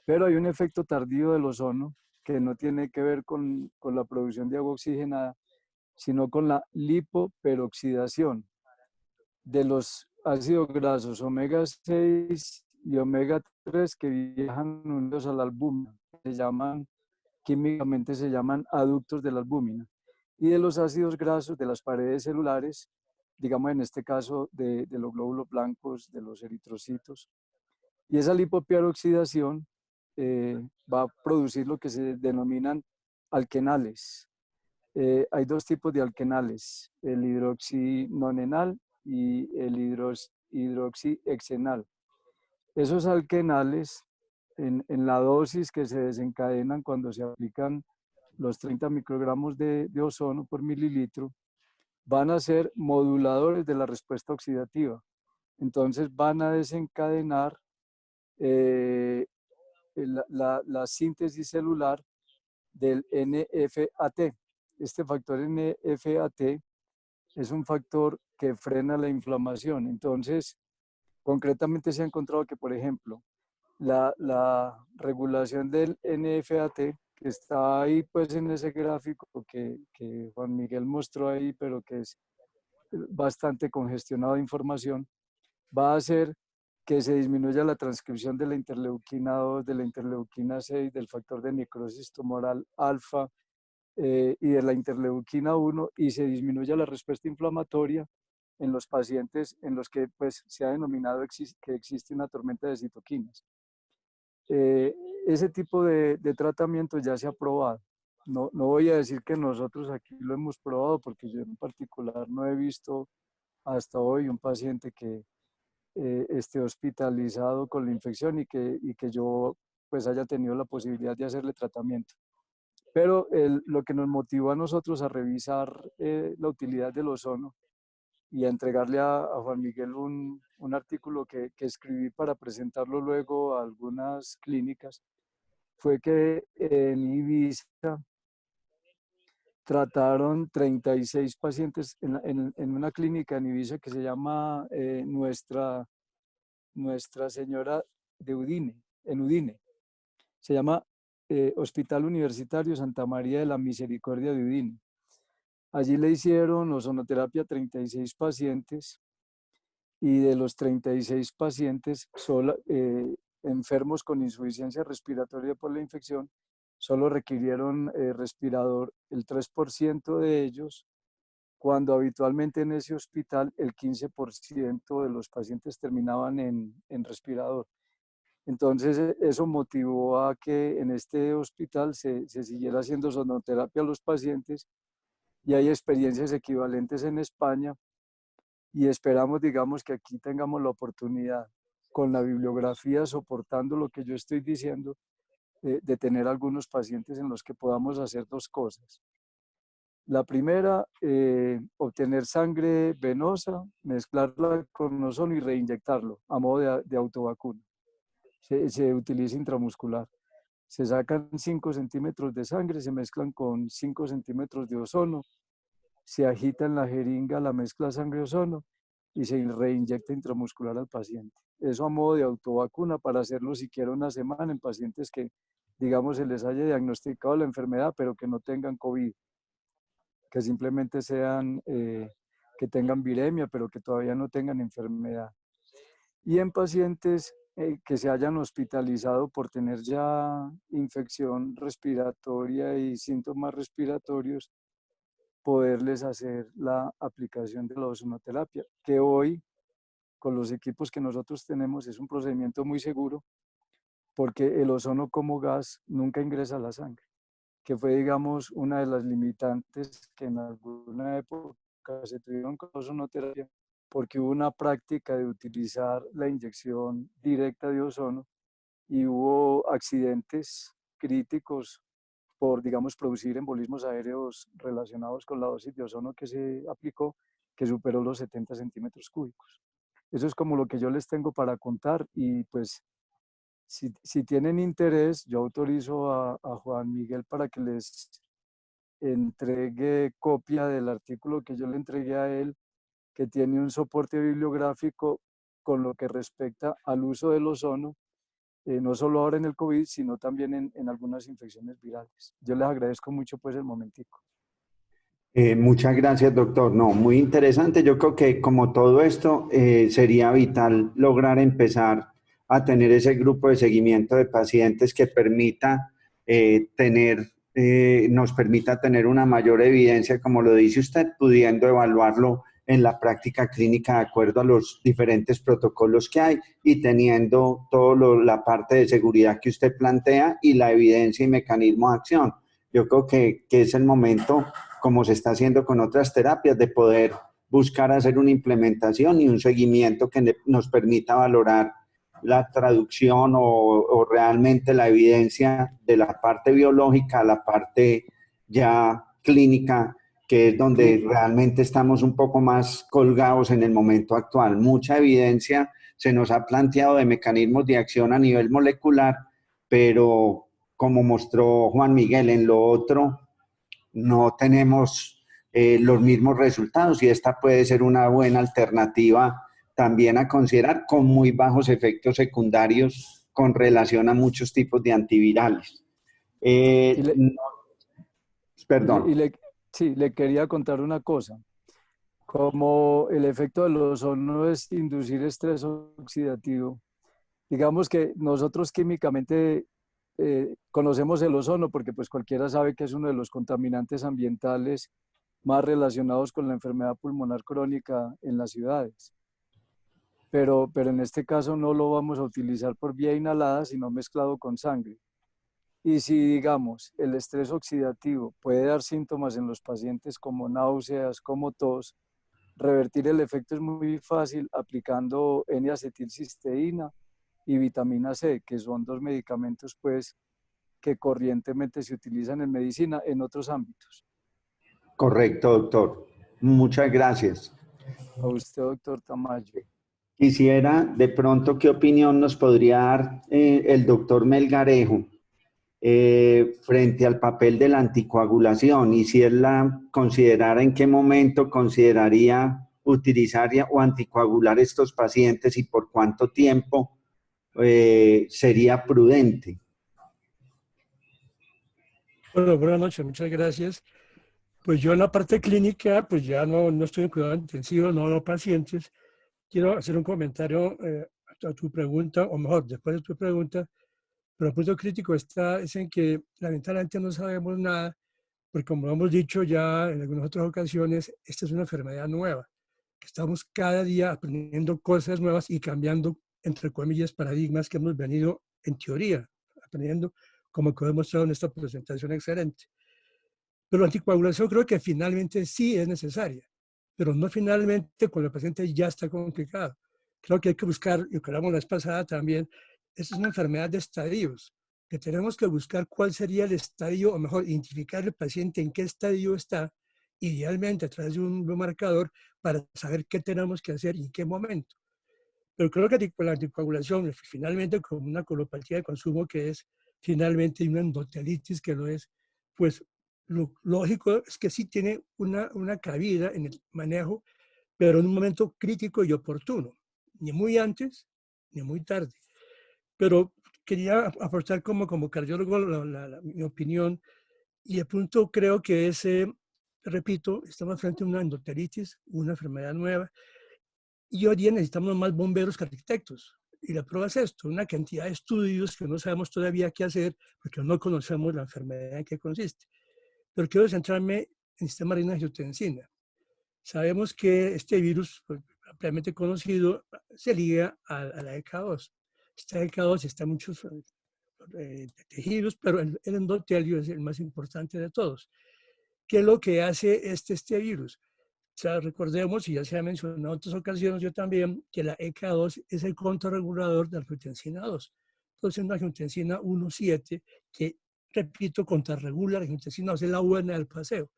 Pero hay un efecto tardío del ozono que no tiene que ver con la producción de agua oxigenada, sino con la lipoperoxidación de los ácidos grasos omega 6 y omega 3 que viajan unidos a la albúmina. Químicamente se llaman aductos de la albúmina. Y de los ácidos grasos de las paredes celulares, digamos en este caso de los glóbulos blancos, de los eritrocitos. Y esa lipoperoxidación va a producir lo que se denominan alquenales. Hay dos tipos de alquenales, el hidroxinonenal y el hidroxihexenal. Esos alquenales, en la dosis que se desencadenan cuando se aplican los 30 microgramos de ozono por mililitro, van a ser moduladores de la respuesta oxidativa. Entonces van a desencadenar la síntesis celular del NFAT. Este factor NFAT es un factor que frena la inflamación. Entonces, concretamente se ha encontrado que, por ejemplo, la regulación del NFAT, que está ahí pues en ese gráfico que Juan Miguel mostró ahí, pero que es bastante congestionado de información, va a hacer que se disminuya la transcripción de la interleuquina 2, de la interleuquina 6, del factor de necrosis tumoral alfa y de la interleuquina 1 y se disminuya la respuesta inflamatoria en los pacientes en los que pues, se ha denominado que existe una tormenta de citoquinas. Ese tipo de tratamiento ya se ha probado. No voy a decir que nosotros aquí lo hemos probado porque yo en particular no he visto hasta hoy un paciente que esté hospitalizado con la infección y que yo pues haya tenido la posibilidad de hacerle tratamiento. Pero lo que nos motivó a nosotros a revisar la utilidad del ozono y a entregarle a Juan Miguel un artículo que escribí para presentarlo luego a algunas clínicas fue que en Ibiza trataron 36 pacientes en una clínica en Ibiza que se llama Nuestra Señora de Udine, en Udine. Se llama Hospital Universitario Santa María de la Misericordia de Udine. Allí le hicieron ozonoterapia a 36 pacientes y de los 36 pacientes enfermos con insuficiencia respiratoria por la infección, solo requirieron respirador el 3% de ellos, cuando habitualmente en ese hospital el 15% de los pacientes terminaban en respirador. Entonces eso motivó a que en este hospital se siguiera haciendo ozonoterapia a los pacientes y hay experiencias equivalentes en España y esperamos, digamos, que aquí tengamos la oportunidad, con la bibliografía soportando lo que yo estoy diciendo, de tener algunos pacientes en los que podamos hacer dos cosas. La primera, obtener sangre venosa, mezclarla con ozono y reinyectarlo a modo de autovacuna. Se utiliza intramuscular. Se sacan 5 centímetros de sangre, se mezclan con 5 centímetros de ozono, se agita en la jeringa la mezcla sangre-ozono y se reinyecta intramuscular al paciente. Eso a modo de autovacuna para hacerlo siquiera una semana en pacientes que, digamos, se les haya diagnosticado la enfermedad, pero que no tengan COVID, que simplemente sean, que tengan viremia, pero que todavía no tengan enfermedad. Y en pacientes que se hayan hospitalizado por tener ya infección respiratoria y síntomas respiratorios, poderles hacer la aplicación de la ozonoterapia, que hoy, con los equipos que nosotros tenemos, es un procedimiento muy seguro, porque el ozono como gas nunca ingresa a la sangre, que fue, digamos, una de las limitantes que en alguna época se tuvieron con la ozonoterapia, porque hubo una práctica de utilizar la inyección directa de ozono y hubo accidentes críticos por, digamos, producir embolismos aéreos relacionados con la dosis de ozono que se aplicó, que superó los 70 centímetros cúbicos. Eso es como lo que yo les tengo para contar y pues si tienen interés, yo autorizo a Juan Miguel para que les entregue copia del artículo que yo le entregué a él, que tiene un soporte bibliográfico con lo que respecta al uso del ozono, no solo ahora en el COVID, sino también en algunas infecciones virales. Yo les agradezco mucho pues el momentico. Muchas gracias, doctor. No, muy interesante. Yo creo que como todo esto, sería vital lograr empezar a tener ese grupo de seguimiento de pacientes que permita nos permita tener una mayor evidencia, como lo dice usted, pudiendo evaluarlo en la práctica clínica de acuerdo a los diferentes protocolos que hay y teniendo toda la parte de seguridad que usted plantea y la evidencia y mecanismo de acción. Yo creo que es el momento, como se está haciendo con otras terapias, de poder buscar hacer una implementación y un seguimiento que nos permita valorar la traducción o realmente la evidencia de la parte biológica a la parte ya clínica, que es donde realmente estamos un poco más colgados en el momento actual. Mucha evidencia se nos ha planteado de mecanismos de acción a nivel molecular, pero como mostró Juan Miguel en lo otro, no tenemos los mismos resultados y esta puede ser una buena alternativa también a considerar con muy bajos efectos secundarios con relación a muchos tipos de antivirales. Perdón. Sí, le quería contar una cosa. Como el efecto del ozono es inducir estrés oxidativo, digamos que nosotros químicamente conocemos el ozono porque pues cualquiera sabe que es uno de los contaminantes ambientales más relacionados con la enfermedad pulmonar crónica en las ciudades. Pero en este caso no lo vamos a utilizar por vía inhalada, sino mezclado con sangre. Y si, digamos, el estrés oxidativo puede dar síntomas en los pacientes como náuseas, como tos, revertir el efecto es muy fácil aplicando N-acetilcisteína y vitamina C, que son dos medicamentos pues que corrientemente se utilizan en medicina en otros ámbitos. Correcto, doctor. Muchas gracias. A usted, doctor Tamayo. Quisiera, de pronto, ¿qué opinión nos podría dar el doctor Melgarejo frente al papel de la anticoagulación y si él la considerara, en qué momento consideraría utilizar o anticoagular estos pacientes y por cuánto tiempo sería prudente? Bueno, buenas noches, muchas gracias. Pues yo en la parte clínica, pues ya no estoy en cuidado intensivo, no veo pacientes. Quiero hacer un comentario a tu pregunta, o mejor, después de tu pregunta, pero el punto crítico es en que lamentablemente no sabemos nada, porque como hemos dicho ya en algunas otras ocasiones, esta es una enfermedad nueva, que estamos cada día aprendiendo cosas nuevas y cambiando, entre comillas, paradigmas que hemos venido, en teoría, aprendiendo, como que he mostrado en esta presentación excelente. Pero la anticoagulación creo que finalmente sí es necesaria, pero no finalmente cuando el paciente ya está complicado. Creo que hay que buscar, y lo que hablamos la vez pasada también, esta es una enfermedad de estadios, que tenemos que buscar cuál sería el estadio, o mejor, identificar el paciente en qué estadio está, idealmente a través de un marcador, para saber qué tenemos que hacer y en qué momento. Pero creo que la anticoagulación, finalmente, como una colopatía de consumo que es finalmente una endotelitis que lo es, pues lo lógico es que sí tiene una cabida en el manejo, pero en un momento crítico y oportuno, ni muy antes ni muy tarde. Pero quería aportar como cardiólogo mi opinión, y el punto creo que es, repito, estamos frente a una endotelitis, una enfermedad nueva, y hoy día necesitamos más bomberos que arquitectos. Y la prueba es esto, una cantidad de estudios que no sabemos todavía qué hacer porque no conocemos la enfermedad en qué consiste. Pero quiero centrarme en el sistema renina-angiotensina. Sabemos que este virus, pues, ampliamente conocido, se liga a la EK2. Esta EK2 está en muchos tejidos, pero el endotelio es el más importante de todos. ¿Qué es lo que hace este virus? O sea, recordemos, y ya se ha mencionado en otras ocasiones yo también, que la EK2 es el contrarregulador de angiotensina 2. produciendo angiotensina 1,7, que, repito, contrarregula la angiotensina, o sea, la buena del paseo.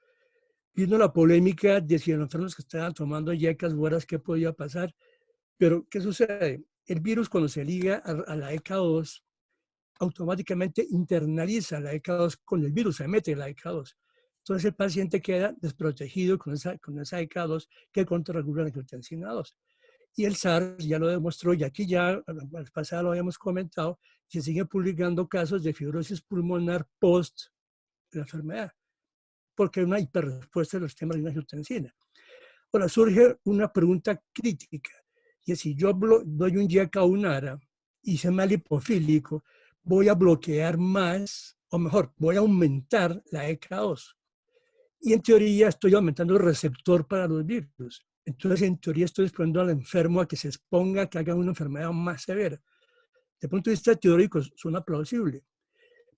Vino la polémica de si los enfermos que estaban tomando yecas buenas, qué podía pasar. Pero, ¿qué sucede? El virus, cuando se liga a la ECA2, automáticamente internaliza la ECA2 con el virus, se mete en la ECA2. Entonces el paciente queda desprotegido con esa ECA2 que contrarregula la angiotensina 2. Y el SARS ya lo demostró, y aquí ya, la pasada lo habíamos comentado, se siguen publicando casos de fibrosis pulmonar post la enfermedad, porque hay una hiperrespuesta del sistema de la angiotensina. Ahora surge una pregunta crítica, y es si yo doy un YECA a un ARA y se me lipofílico, voy a bloquear más, o mejor, voy a aumentar la ECA2. Y en teoría estoy aumentando el receptor para los virus. Entonces, en teoría estoy exponiendo al enfermo a que se exponga, a que haga una enfermedad más severa. Desde el punto de vista teórico suena plausible.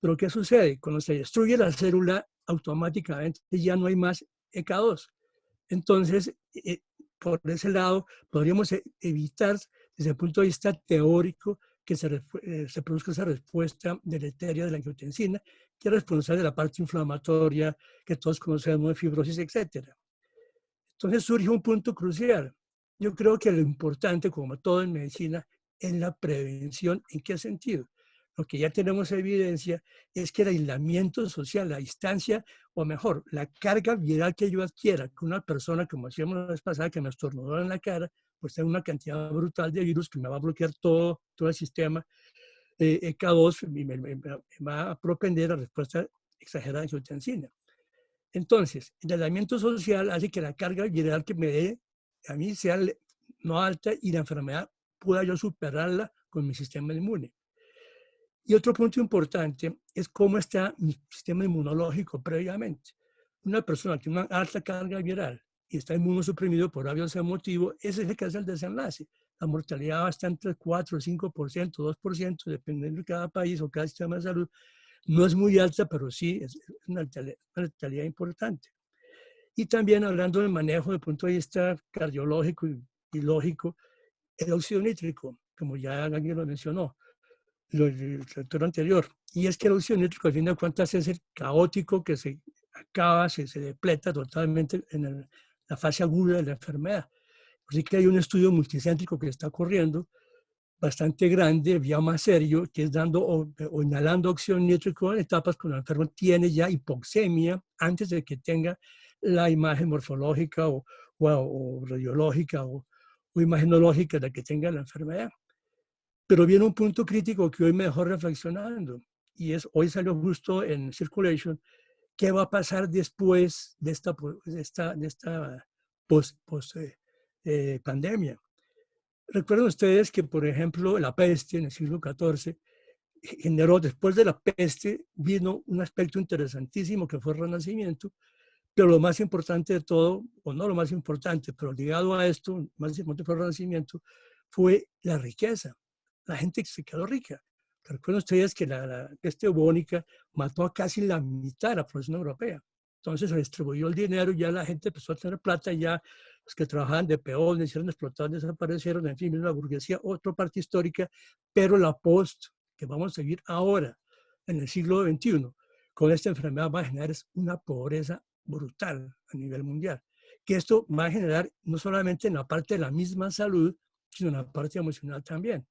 Pero ¿qué sucede? Cuando se destruye la célula, automáticamente ya no hay más ECA2. Entonces, por ese lado, podríamos evitar, desde el punto de vista teórico, que se produzca esa respuesta deleteria de la angiotensina, que es responsable de la parte inflamatoria, que todos conocemos de fibrosis, etc. Entonces surge un punto crucial. Yo creo que lo importante, como todo en medicina, es la prevención. ¿En qué sentido? Lo que ya tenemos evidencia es que el aislamiento social, la distancia, o mejor, la carga viral que yo adquiera con una persona, como decíamos la vez pasada, que me estornudó en la cara, pues tengo una cantidad brutal de virus que me va a bloquear todo el sistema ECA2 y me va a propender a respuesta exagerada de angiotensina. Entonces, el aislamiento social hace que la carga viral que me dé a mí sea no alta y la enfermedad pueda yo superarla con mi sistema inmune. Y otro punto importante es cómo está mi sistema inmunológico previamente. Una persona que tiene una alta carga viral y está inmunosuprimido por ese motivo, ese es el que hace el desenlace. La mortalidad va a estar entre 4, 5%, 2%, dependiendo de cada país o cada sistema de salud. No es muy alta, pero sí es una letalidad importante. Y también hablando del manejo desde el punto de vista cardiológico y lógico, el óxido nítrico, como ya alguien lo mencionó, el sector anterior. Y es que el óxido nítrico, al fin de cuentas, es el caótico que se acaba, se depleta totalmente en la fase aguda de la enfermedad. Así que hay un estudio multicéntrico que está corriendo, bastante grande, ya más serio, que es dando o inhalando óxido nítrico en etapas cuando el enfermo tiene ya hipoxemia antes de que tenga la imagen morfológica o radiológica o imagenológica de que tenga la enfermedad. Pero viene un punto crítico que hoy me dejó reflexionando, y es, hoy salió justo en Circulation, ¿qué va a pasar después de esta pandemia? Recuerden ustedes que, por ejemplo, la peste en el siglo XIV generó, después de la peste, vino un aspecto interesantísimo que fue el Renacimiento, pero lo más importante de todo, o no lo más importante, pero ligado a esto, más importante fue el Renacimiento, fue la riqueza. La gente se quedó rica. Recuerden ustedes que la peste bubónica mató a casi la mitad de la población europea. Entonces se distribuyó el dinero y ya la gente empezó a tener plata y ya los que trabajaban de peones, hicieron explotados, desaparecieron, en fin, la burguesía, otra parte histórica, pero la post que vamos a seguir ahora, en el siglo XXI, con esta enfermedad va a generar una pobreza brutal a nivel mundial. Que esto va a generar no solamente en la parte de la misma salud, sino en la parte emocional también.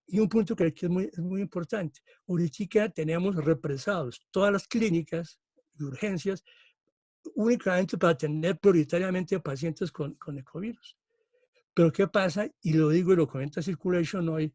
Y un punto que es muy importante. Ahorita tenemos represados todas las clínicas y urgencias únicamente para atender prioritariamente a pacientes con ecovirus. Pero ¿qué pasa? Y lo digo y lo comenta Circulation hoy,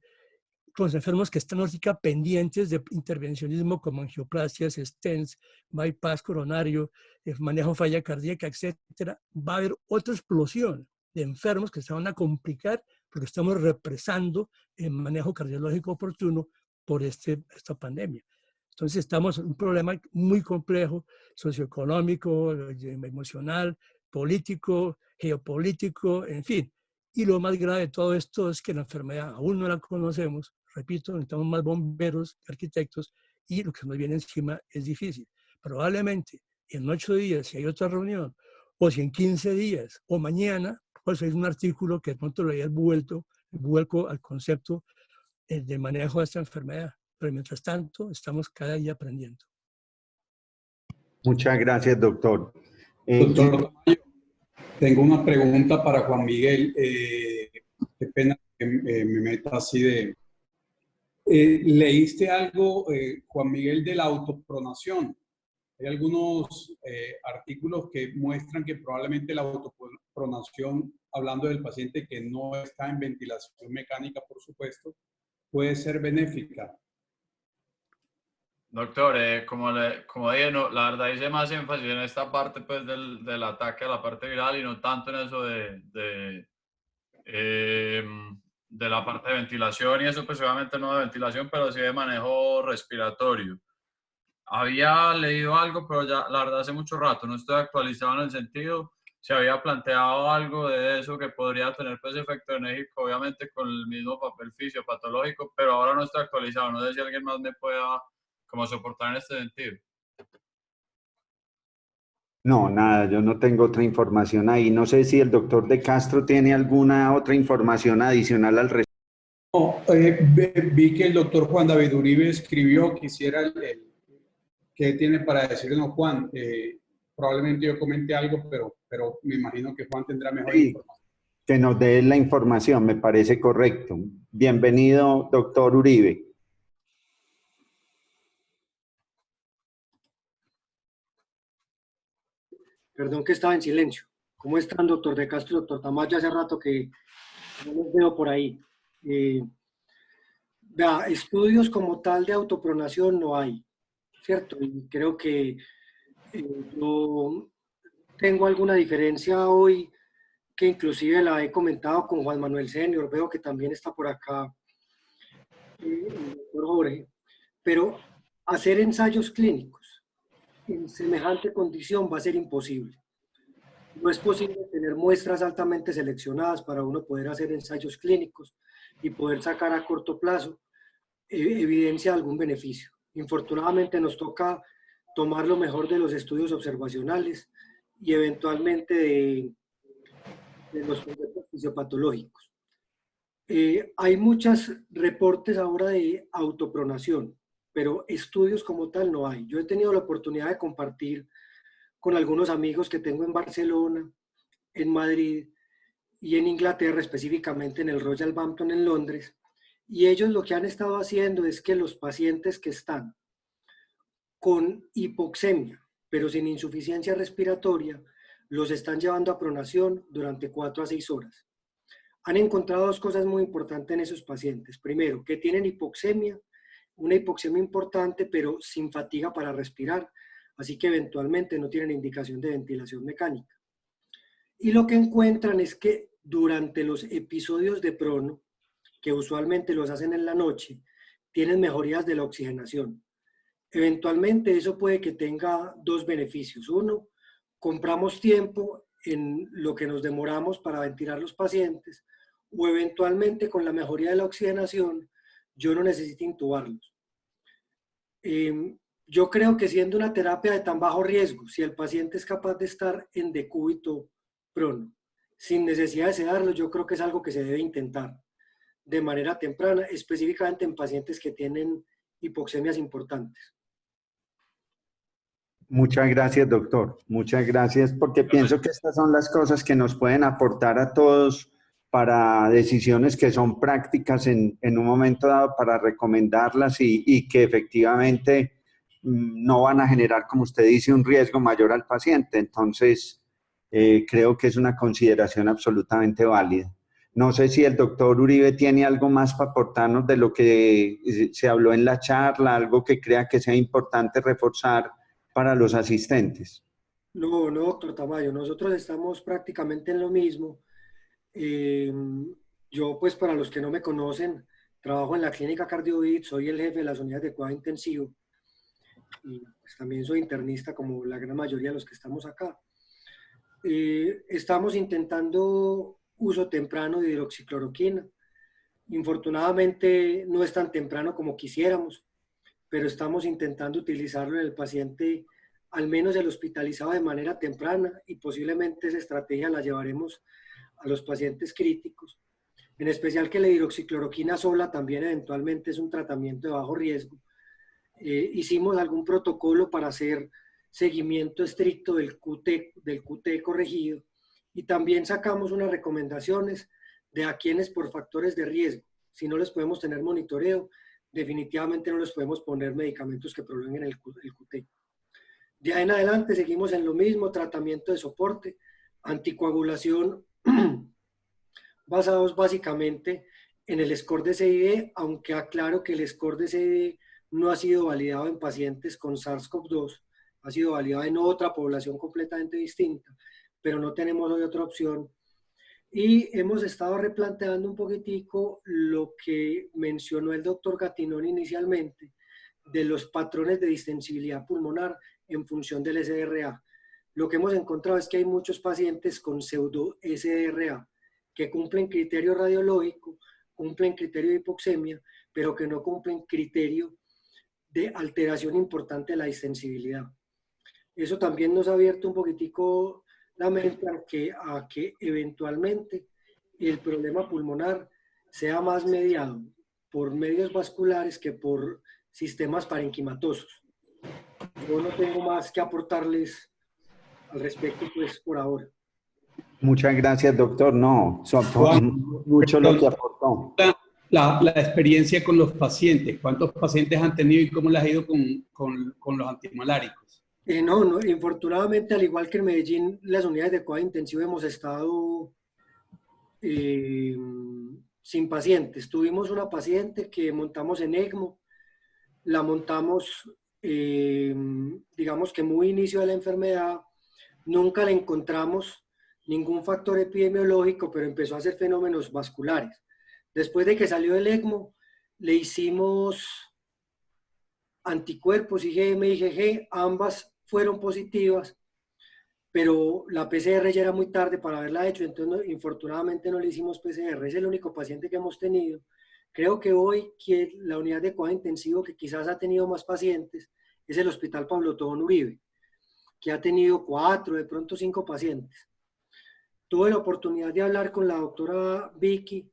con los enfermos que están ahorita pendientes de intervencionismo como angioplastias, stents, bypass coronario, manejo falla cardíaca, etcétera, va a haber otra explosión de enfermos que se van a complicar porque estamos represando el manejo cardiológico oportuno por esta pandemia. Entonces estamos en un problema muy complejo, socioeconómico, emocional, político, geopolítico, en fin. Y lo más grave de todo esto es que la enfermedad aún no la conocemos. Repito, necesitamos más bomberos, arquitectos, y lo que nos viene encima es difícil. Probablemente en 8 días, si hay otra reunión, o si en 15 días, o mañana, pues hay un artículo que de pronto le haya vuelco al concepto de manejo de esta enfermedad. pero mientras tanto estamos cada día aprendiendo. Muchas gracias, doctor. Doctor Tamayo, tengo una pregunta para Juan Miguel. Qué pena que me meta así de... ¿Leíste algo, Juan Miguel, de la autopronación? Hay algunos artículos que muestran que probablemente la autopronación, hablando del paciente que no está en ventilación mecánica, por supuesto, puede ser benéfica. Doctor, como dije, no, la verdad hice más énfasis en esta parte pues, del ataque a la parte viral y no tanto en eso de la parte de ventilación y eso pues obviamente no de ventilación, pero sí de manejo respiratorio. Había leído algo, pero ya la verdad hace mucho rato, no estoy actualizado en el sentido, se había planteado algo de eso que podría tener pues efecto enérgico, obviamente con el mismo papel fisiopatológico, pero ahora no estoy actualizado, no sé si alguien más me pueda como soportar en este sentido. No, nada, yo no tengo otra información ahí. No sé si el doctor De Castro tiene alguna otra información adicional al respecto. No, vi que el doctor Juan David Uribe escribió, quisiera ¿qué tiene para decirnos Juan? Probablemente yo comenté algo, pero me imagino que Juan tendrá mejor información. Que nos dé la información, me parece correcto. Bienvenido, doctor Uribe. Perdón que estaba en silencio. ¿Cómo están, doctor De Castro y doctor Tamayo? Hace rato que no los veo por ahí. Estudios como tal de autopronación no hay, ¿cierto? Y creo que yo tengo alguna diferencia hoy que inclusive la he comentado con Juan Manuel Senior, veo que también está por acá el doctor Jorge, pero hacer ensayos clínicos en semejante condición va a ser imposible. No es posible tener muestras altamente seleccionadas para uno poder hacer ensayos clínicos y poder sacar a corto plazo evidencia de algún beneficio. Infortunadamente nos toca tomar lo mejor de los estudios observacionales y eventualmente de los conceptos fisiopatológicos. Hay muchos reportes ahora de autopronación, pero estudios como tal no hay. Yo he tenido la oportunidad de compartir con algunos amigos que tengo en Barcelona, en Madrid y en Inglaterra, específicamente en el Royal Bampton en Londres, y ellos lo que han estado haciendo es que los pacientes que están con hipoxemia, pero sin insuficiencia respiratoria, los están llevando a pronación durante 4 a 6 horas. Han encontrado dos cosas muy importantes en esos pacientes. Primero, que tienen hipoxemia, una hipoxemia importante, pero sin fatiga para respirar, así que eventualmente no tienen indicación de ventilación mecánica. Y lo que encuentran es que durante los episodios de prono, que usualmente los hacen en la noche, tienen mejorías de la oxigenación. Eventualmente eso puede que tenga dos beneficios. Uno, compramos tiempo en lo que nos demoramos para ventilar los pacientes, o eventualmente con la mejoría de la oxigenación, yo no necesito intubarlos. Yo creo que siendo una terapia de tan bajo riesgo, si el paciente es capaz de estar en decúbito prono, sin necesidad de sedarlo, yo creo que es algo que se debe intentar de manera temprana, específicamente en pacientes que tienen hipoxemias importantes. Muchas gracias, doctor. Muchas gracias, porque pienso que estas son las cosas que nos pueden aportar a todos para decisiones que son prácticas en un momento dado para recomendarlas y que efectivamente no van a generar, como usted dice, un riesgo mayor al paciente. Entonces, creo que es una consideración absolutamente válida. No sé si el doctor Uribe tiene algo más para aportarnos de lo que se habló en la charla, algo que crea que sea importante reforzar para los asistentes. No, doctor Tamayo, nosotros estamos prácticamente en lo mismo. Yo, pues, para los que no me conocen, trabajo en la clínica Cardiovid, soy el jefe de las unidades de cuidado intensivo y pues, también soy internista como la gran mayoría de los que estamos acá. Estamos intentando uso temprano de hidroxicloroquina. Infortunadamente no es tan temprano como quisiéramos, pero estamos intentando utilizarlo en el paciente, al menos el hospitalizado, de manera temprana, y posiblemente esa estrategia la llevaremos a los pacientes críticos. en especial que la hidroxicloroquina sola también eventualmente es un tratamiento de bajo riesgo. Hicimos algún protocolo para hacer seguimiento estricto del QT corregido y también sacamos unas recomendaciones de a quienes por factores de riesgo, si no les podemos tener monitoreo, definitivamente no les podemos poner medicamentos que prolonguen el QT. De ahí en adelante seguimos en lo mismo, tratamiento de soporte, anticoagulación, basados básicamente en el score de CID, aunque aclaro que el score de CID no ha sido validado en pacientes con SARS-CoV-2, ha sido validado en otra población completamente distinta, pero no tenemos hoy otra opción. Y hemos estado replanteando un poquitico lo que mencionó el doctor Gattinón inicialmente, de los patrones de distensibilidad pulmonar en función del SDRA. Lo que hemos encontrado es que hay muchos pacientes con pseudo SDRA que cumplen criterio radiológico, cumplen criterio de hipoxemia, pero que no cumplen criterio de alteración importante de la distensibilidad. Eso también nos ha abierto un poquitico la mente a que eventualmente el problema pulmonar sea más mediado por medios vasculares que por sistemas parenquimatosos. Yo no tengo más que aportarles al respecto, pues, por ahora. Muchas gracias, doctor. No, mucho lo que aportó. La experiencia con los pacientes, ¿cuántos pacientes han tenido y cómo les ha ido con los antimaláricos? No, infortunadamente, al igual que en Medellín, las unidades de cuidado intensivo hemos estado sin pacientes. Tuvimos una paciente que montamos en ECMO, la montamos, digamos que muy inicio de la enfermedad, nunca le encontramos ningún factor epidemiológico, pero empezó a hacer fenómenos vasculares. Después de que salió del ECMO, le hicimos anticuerpos IgM y IgG, ambas fueron positivas, pero la PCR ya era muy tarde para haberla hecho, entonces infortunadamente no le hicimos PCR. Es el único paciente que hemos tenido. Creo que hoy la unidad de cuidado intensivo que quizás ha tenido más pacientes es el Hospital Pablo Tobón Uribe, que ha tenido 4, de pronto 5 pacientes. Tuve la oportunidad de hablar con la doctora Vicky,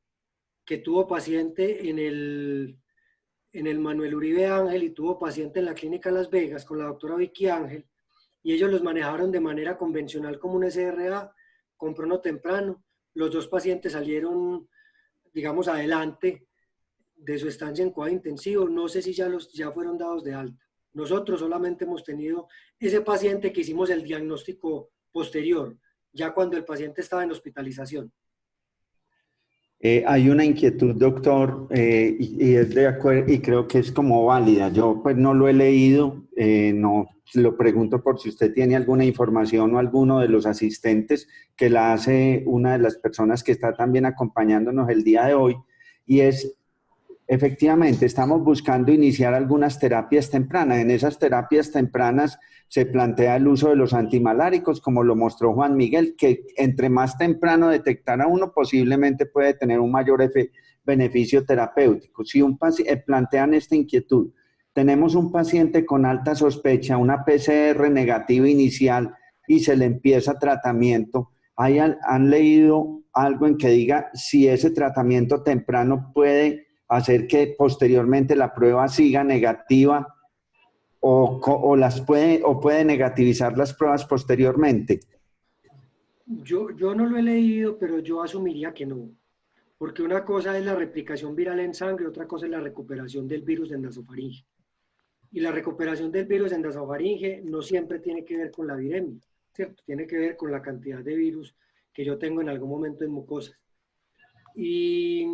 que tuvo paciente en el Manuel Uribe Ángel y tuvo paciente en la clínica Las Vegas con la doctora Vicky Ángel, y ellos los manejaron de manera convencional como un SRA, con prono temprano. Los 2 pacientes salieron, digamos, adelante de su estancia en cuidado intensivo. No sé si ya fueron dados de alta. Nosotros solamente hemos tenido ese paciente que hicimos el diagnóstico posterior, ya cuando el paciente estaba en hospitalización. Hay una inquietud, doctor, y es de acuerdo, y creo que es como válida. Yo pues no lo he leído, no lo pregunto por si usted tiene alguna información o alguno de los asistentes que la hace una de las personas que está también acompañándonos el día de hoy, y es, efectivamente, estamos buscando iniciar algunas terapias tempranas. En esas terapias tempranas se plantea el uso de los antimaláricos, como lo mostró Juan Miguel, que entre más temprano detectar a uno, posiblemente puede tener un mayor beneficio terapéutico. Si plantean esta inquietud, tenemos un paciente con alta sospecha, una PCR negativa inicial y se le empieza tratamiento, ¿han leído algo en que diga si ese tratamiento temprano puede hacer que posteriormente la prueba siga negativa o puede negativizar las pruebas posteriormente? Yo no lo he leído, pero yo asumiría que no. Porque una cosa es la replicación viral en sangre, otra cosa es la recuperación del virus en nasofaringe. Y la recuperación del virus en nasofaringe no siempre tiene que ver con la viremia, ¿cierto? Tiene que ver con la cantidad de virus que yo tengo en algún momento en mucosas. Y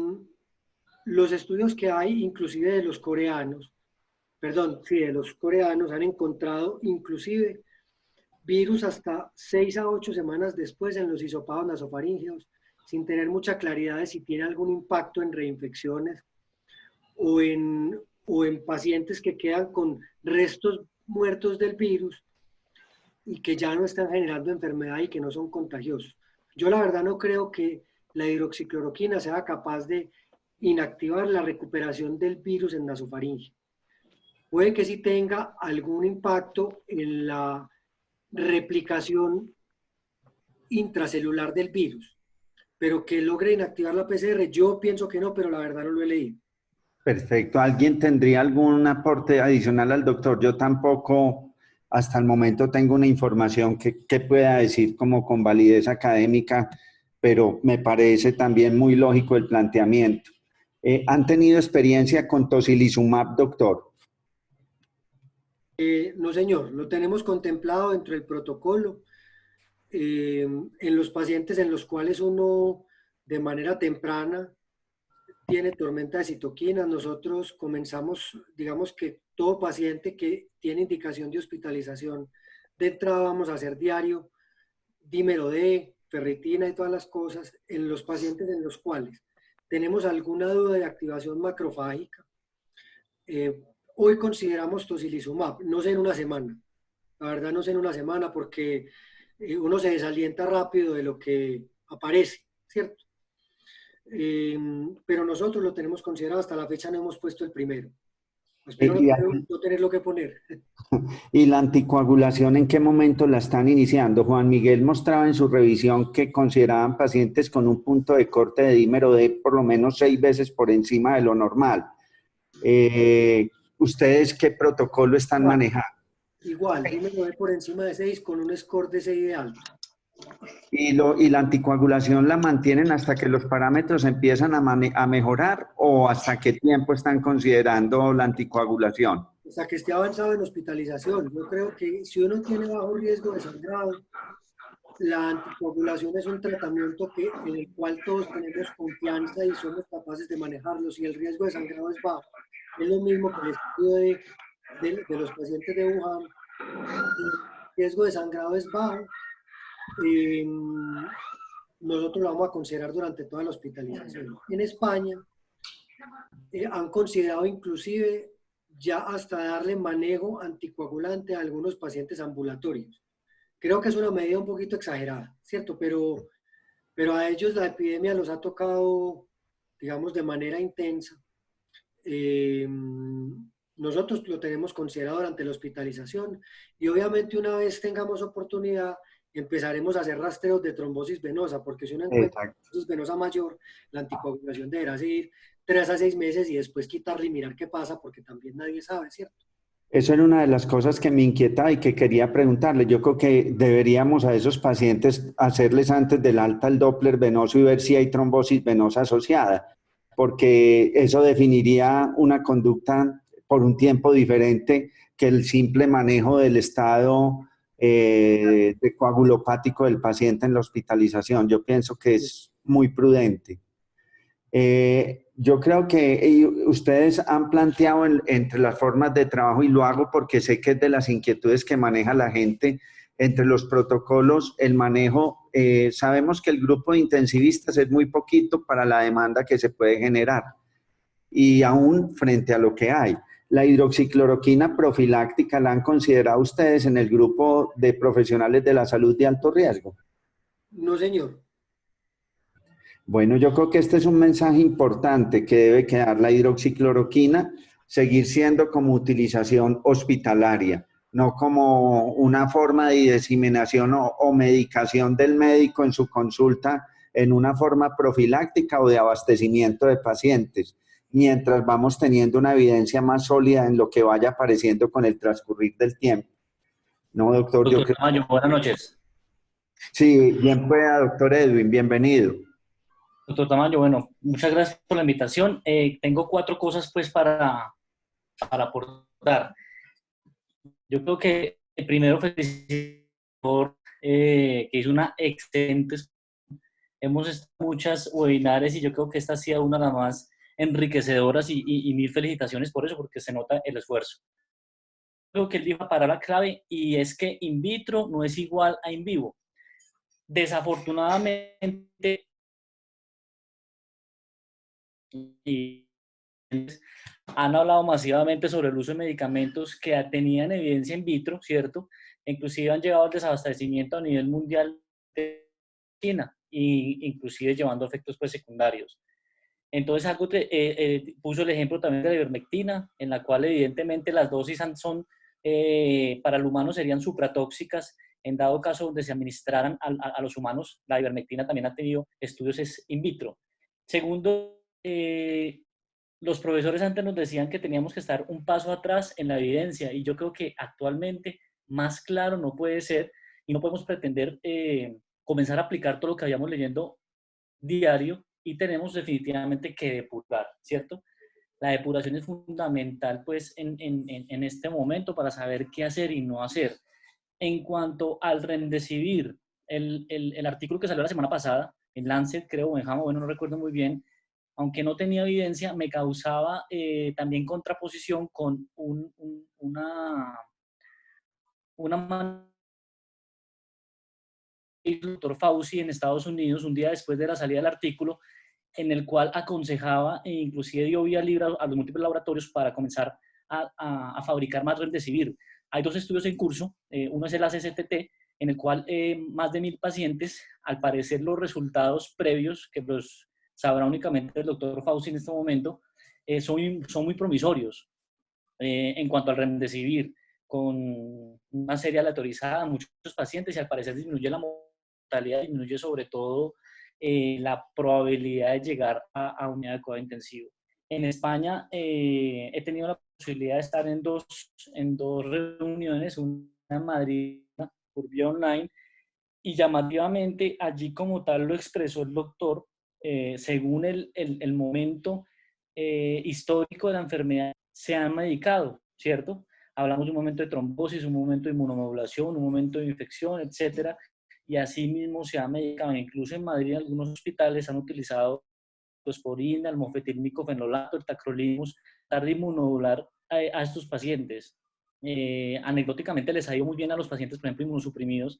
los estudios que hay, inclusive de los coreanos, han encontrado inclusive virus hasta 6 a 8 semanas después en los hisopados nasofaríngeos, sin tener mucha claridad de si tiene algún impacto en reinfecciones o en pacientes que quedan con restos muertos del virus y que ya no están generando enfermedad y que no son contagiosos. Yo la verdad no creo que la hidroxicloroquina sea capaz de inactivar la recuperación del virus en nasofaringe. Puede que sí tenga algún impacto en la replicación intracelular del virus, pero que logre inactivar la PCR, yo pienso que no, pero la verdad no lo he leído. Perfecto. ¿Alguien tendría algún aporte adicional al doctor? Yo tampoco hasta el momento tengo una información que pueda decir como con validez académica, pero me parece también muy lógico el planteamiento. ¿Han tenido experiencia con tocilizumab, doctor? No, señor, lo tenemos contemplado dentro del protocolo. En los pacientes en los cuales uno de manera temprana tiene tormenta de citoquinas, nosotros comenzamos, digamos que todo paciente que tiene indicación de hospitalización, de entrada vamos a hacer diario dímero D, ferritina y todas las cosas en los pacientes en los cuales tenemos alguna duda de activación macrofágica. Hoy consideramos tocilizumab, no sé en una semana, la verdad no sé en una semana porque uno se desalienta rápido de lo que aparece, ¿cierto? Pero nosotros lo tenemos considerado, hasta la fecha no hemos puesto el primero. Espero no tenerlo que poner. ¿Y la anticoagulación en qué momento la están iniciando? Juan Miguel mostraba en su revisión que consideraban pacientes con un punto de corte de dímero D por lo menos 6 veces por encima de lo normal. ¿Ustedes qué protocolo están manejando? Igual, dímero D por encima de 6 con un score de 6 de alto. ¿Y la anticoagulación la mantienen hasta que los parámetros empiezan a mejorar o hasta qué tiempo están considerando la anticoagulación? Hasta que esté avanzado en hospitalización. Yo creo que si uno tiene bajo riesgo de sangrado, la anticoagulación es un tratamiento en el cual todos tenemos confianza y somos capaces de manejarlo. Si el riesgo de sangrado es bajo, es lo mismo que el estudio de los pacientes de Wuhan. Si el riesgo de sangrado es bajo, nosotros lo vamos a considerar durante toda la hospitalización. En España han considerado inclusive ya hasta darle manejo anticoagulante a algunos pacientes ambulatorios. Creo que es una medida un poquito exagerada, ¿cierto? Pero a ellos la epidemia los ha tocado, digamos, de manera intensa. Nosotros lo tenemos considerado durante la hospitalización y obviamente una vez tengamos oportunidad empezaremos a hacer rastreos de trombosis venosa, porque si uno encuentra trombosis venosa mayor, la anticoagulación deberá seguir 3 a 6 meses y después quitarla y mirar qué pasa, porque también nadie sabe, ¿cierto? Eso era una de las cosas que me inquietaba y que quería preguntarle. Yo creo que deberíamos a esos pacientes hacerles antes del alta el Doppler venoso y ver si hay trombosis venosa asociada, porque eso definiría una conducta por un tiempo diferente que el simple manejo del estado de coagulopático del paciente en la hospitalización. Yo pienso que es muy prudente. Yo creo que ustedes han planteado entre las formas de trabajo, y lo hago porque sé que es de las inquietudes que maneja la gente, entre los protocolos, el manejo, sabemos que el grupo de intensivistas es muy poquito para la demanda que se puede generar, y aún frente a lo que hay. ¿La hidroxicloroquina profiláctica la han considerado ustedes en el grupo de profesionales de la salud de alto riesgo? No, señor. Bueno, yo creo que este es un mensaje importante que debe quedar. La hidroxicloroquina seguir siendo como utilización hospitalaria, no como una forma de diseminación o medicación del médico en su consulta en una forma profiláctica o de abastecimiento de pacientes, mientras vamos teniendo una evidencia más sólida en lo que vaya apareciendo con el transcurrir del tiempo. No, doctor, yo creo... Tamayo, buenas noches. Sí, bien pueda, doctor Edwin, bienvenido. Doctor Tamayo, bueno, muchas gracias por la invitación. Tengo 4 cosas pues para aportar. Yo creo que primero felicitar que hizo una excelente. Hemos estado en muchas webinares y yo creo que esta ha sido una de las más enriquecedoras y mil felicitaciones por eso, porque se nota el esfuerzo. Creo que él dijo la palabra clave y es que in vitro no es igual a in vivo. Desafortunadamente, y han hablado masivamente sobre el uso de medicamentos que tenían evidencia in vitro, ¿cierto? Inclusive han llegado al desabastecimiento a nivel mundial de China, e inclusive llevando efectos pues, secundarios. Entonces, algo puso el ejemplo también de la ivermectina, en la cual evidentemente las dosis son, para el humano serían supratóxicas en dado caso donde se administraran a los humanos, la ivermectina también ha tenido estudios in vitro. Segundo, los profesores antes nos decían que teníamos que estar un paso atrás en la evidencia, y yo creo que actualmente más claro no puede ser, y no podemos pretender comenzar a aplicar todo lo que habíamos leyendo diario, y tenemos definitivamente que depurar, ¿cierto? La depuración es fundamental pues en este momento para saber qué hacer y no hacer. En cuanto al remdesivir, el artículo que salió la semana pasada, en Lancet, creo, o en JAMA, bueno, no recuerdo muy bien, aunque no tenía evidencia, me causaba también contraposición con una el doctor Fauci en Estados Unidos, un día después de la salida del artículo, en el cual aconsejaba e inclusive dio vía libre a los múltiples laboratorios para comenzar a fabricar más remdesivir. Hay dos estudios en curso, uno es el ACCT, en el cual más de 1000 pacientes, al parecer los resultados previos, que los sabrá únicamente el doctor Fauci en este momento, son muy promisorios en cuanto al remdesivir, con una serie aleatorizada a muchos pacientes, y al parecer disminuye la mortalidad, disminuye sobre todo la probabilidad de llegar a unidad de cuidado intensivo. En España he tenido la posibilidad de estar en dos reuniones, una en Madrid por vía online, y llamativamente allí como tal lo expresó el doctor, según el momento histórico de la enfermedad se han medicado, ¿cierto? Hablamos de un momento de trombosis, un momento de inmunomodulación, un momento de infección, etcétera, y así mismo se ha medicado. Incluso en Madrid, en algunos hospitales han utilizado ciclosporina, el mofetil-micofenolato, el tacrolimus, para inmunomodular a estos pacientes. Anecdóticamente les ha ido muy bien a los pacientes, por ejemplo, inmunosuprimidos,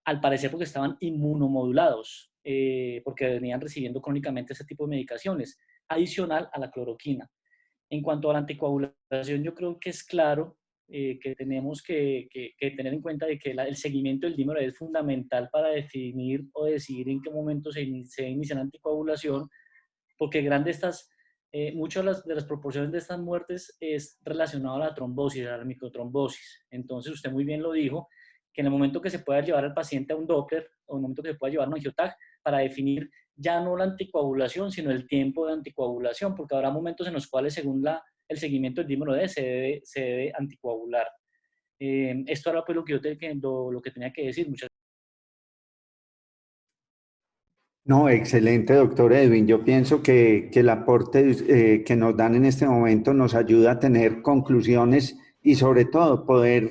al parecer porque estaban inmunomodulados, porque venían recibiendo crónicamente ese tipo de medicaciones, adicional a la cloroquina. En cuanto a la anticoagulación, yo creo que es claro que tenemos que tener en cuenta de que el seguimiento del dímero es fundamental para definir o decidir en qué momento se inicia la anticoagulación, porque muchas de las proporciones de estas muertes es relacionado a la trombosis, a la microtrombosis. Entonces, usted muy bien lo dijo, que en el momento que se pueda llevar al paciente a un Doppler, o en el momento que se pueda llevar a un angiotag, para definir ya no la anticoagulación, sino el tiempo de anticoagulación, porque habrá momentos en los cuales, según el seguimiento del dímero D, se debe anticoagular. Esto era pues lo que lo que tenía que decir. Muchas No, excelente, doctor Edwin. Yo pienso que el aporte que nos dan en este momento nos ayuda a tener conclusiones y sobre todo poder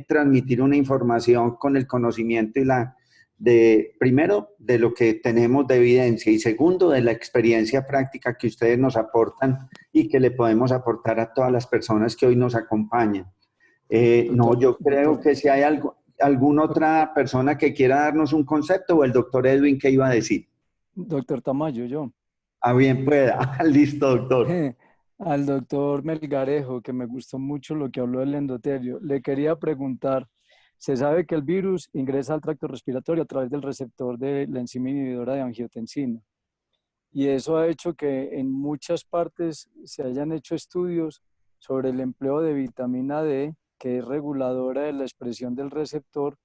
transmitir una información con el conocimiento primero, de lo que tenemos de evidencia, y segundo, de la experiencia práctica que ustedes nos aportan y que le podemos aportar a todas las personas que hoy nos acompañan. No, yo creo que si hay alguna otra persona que quiera darnos un concepto, o el doctor Edwin, ¿qué iba a decir? Doctor Tamayo, yo. Ah, bien pueda. Listo, doctor. Al doctor Melgarejo, que me gustó mucho lo que habló del endotelio, le quería preguntar, se sabe que el virus ingresa al tracto respiratorio a través del receptor de la enzima inhibidora de angiotensina, y eso ha hecho que en muchas partes se hayan hecho estudios sobre el empleo de vitamina D, que es reguladora de la expresión del receptor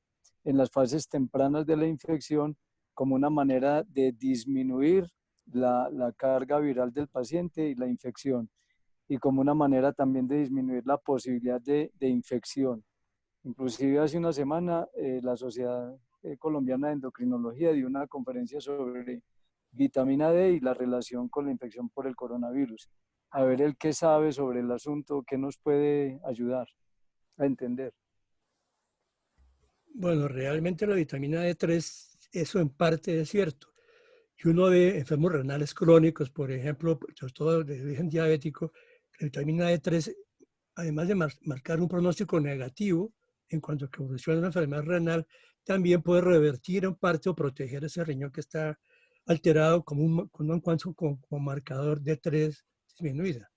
en las fases tempranas de la infección, como una manera de disminuir la carga viral del paciente y la infección, y como una manera también de disminuir la posibilidad de infección. Inclusive hace una semana la Sociedad Colombiana de Endocrinología dio una conferencia sobre vitamina D y la relación con la infección por el coronavirus. A ver el qué sabe sobre el asunto, qué nos puede ayudar a entender. Bueno, realmente la vitamina D3, eso en parte es cierto. Y uno ve enfermos renales crónicos, por ejemplo, sobre todo de origen diabético, la vitamina D3, además de marcar un pronóstico negativo en cuanto a que evoluciona una enfermedad renal, también puede revertir en parte o proteger ese riñón que está alterado como marcador D3 disminuida.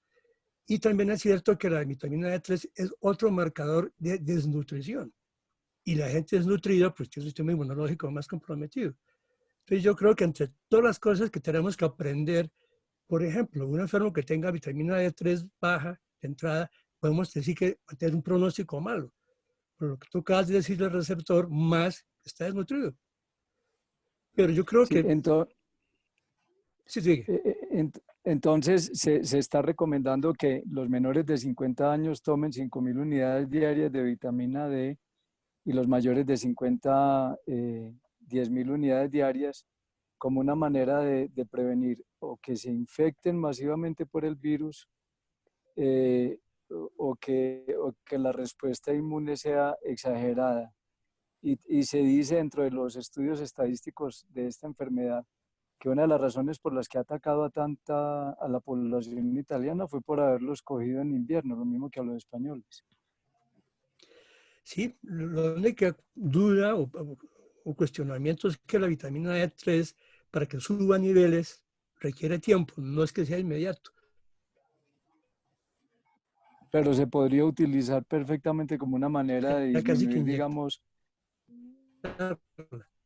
Y también es cierto que la vitamina D3 es otro marcador de desnutrición. Y la gente desnutrida pues tiene un sistema inmunológico más comprometido. Entonces yo creo que entre todas las cosas que tenemos que aprender, por ejemplo, un enfermo que tenga vitamina D3 baja de entrada, podemos decir que va a tener un pronóstico malo, por lo que tú acabas de decir, el receptor, más está desnutrido. Pero yo creo Sí, que... Sí, sigue. Entonces, se está recomendando que los menores de 50 años tomen 5.000 unidades diarias de vitamina D y los mayores de 50, 10.000 unidades diarias, como una manera de prevenir o que se infecten masivamente por el virus, o que la respuesta inmune sea exagerada. Y se dice dentro de los estudios estadísticos de esta enfermedad que una de las razones por las que ha atacado a la población italiana fue por haberlos cogido en invierno, lo mismo que a los españoles. Sí, la única duda o cuestionamiento es que la vitamina D3, para que suba niveles, requiere tiempo, no es que sea inmediato. Pero se podría utilizar perfectamente como una manera de Casi que disminuir, digamos,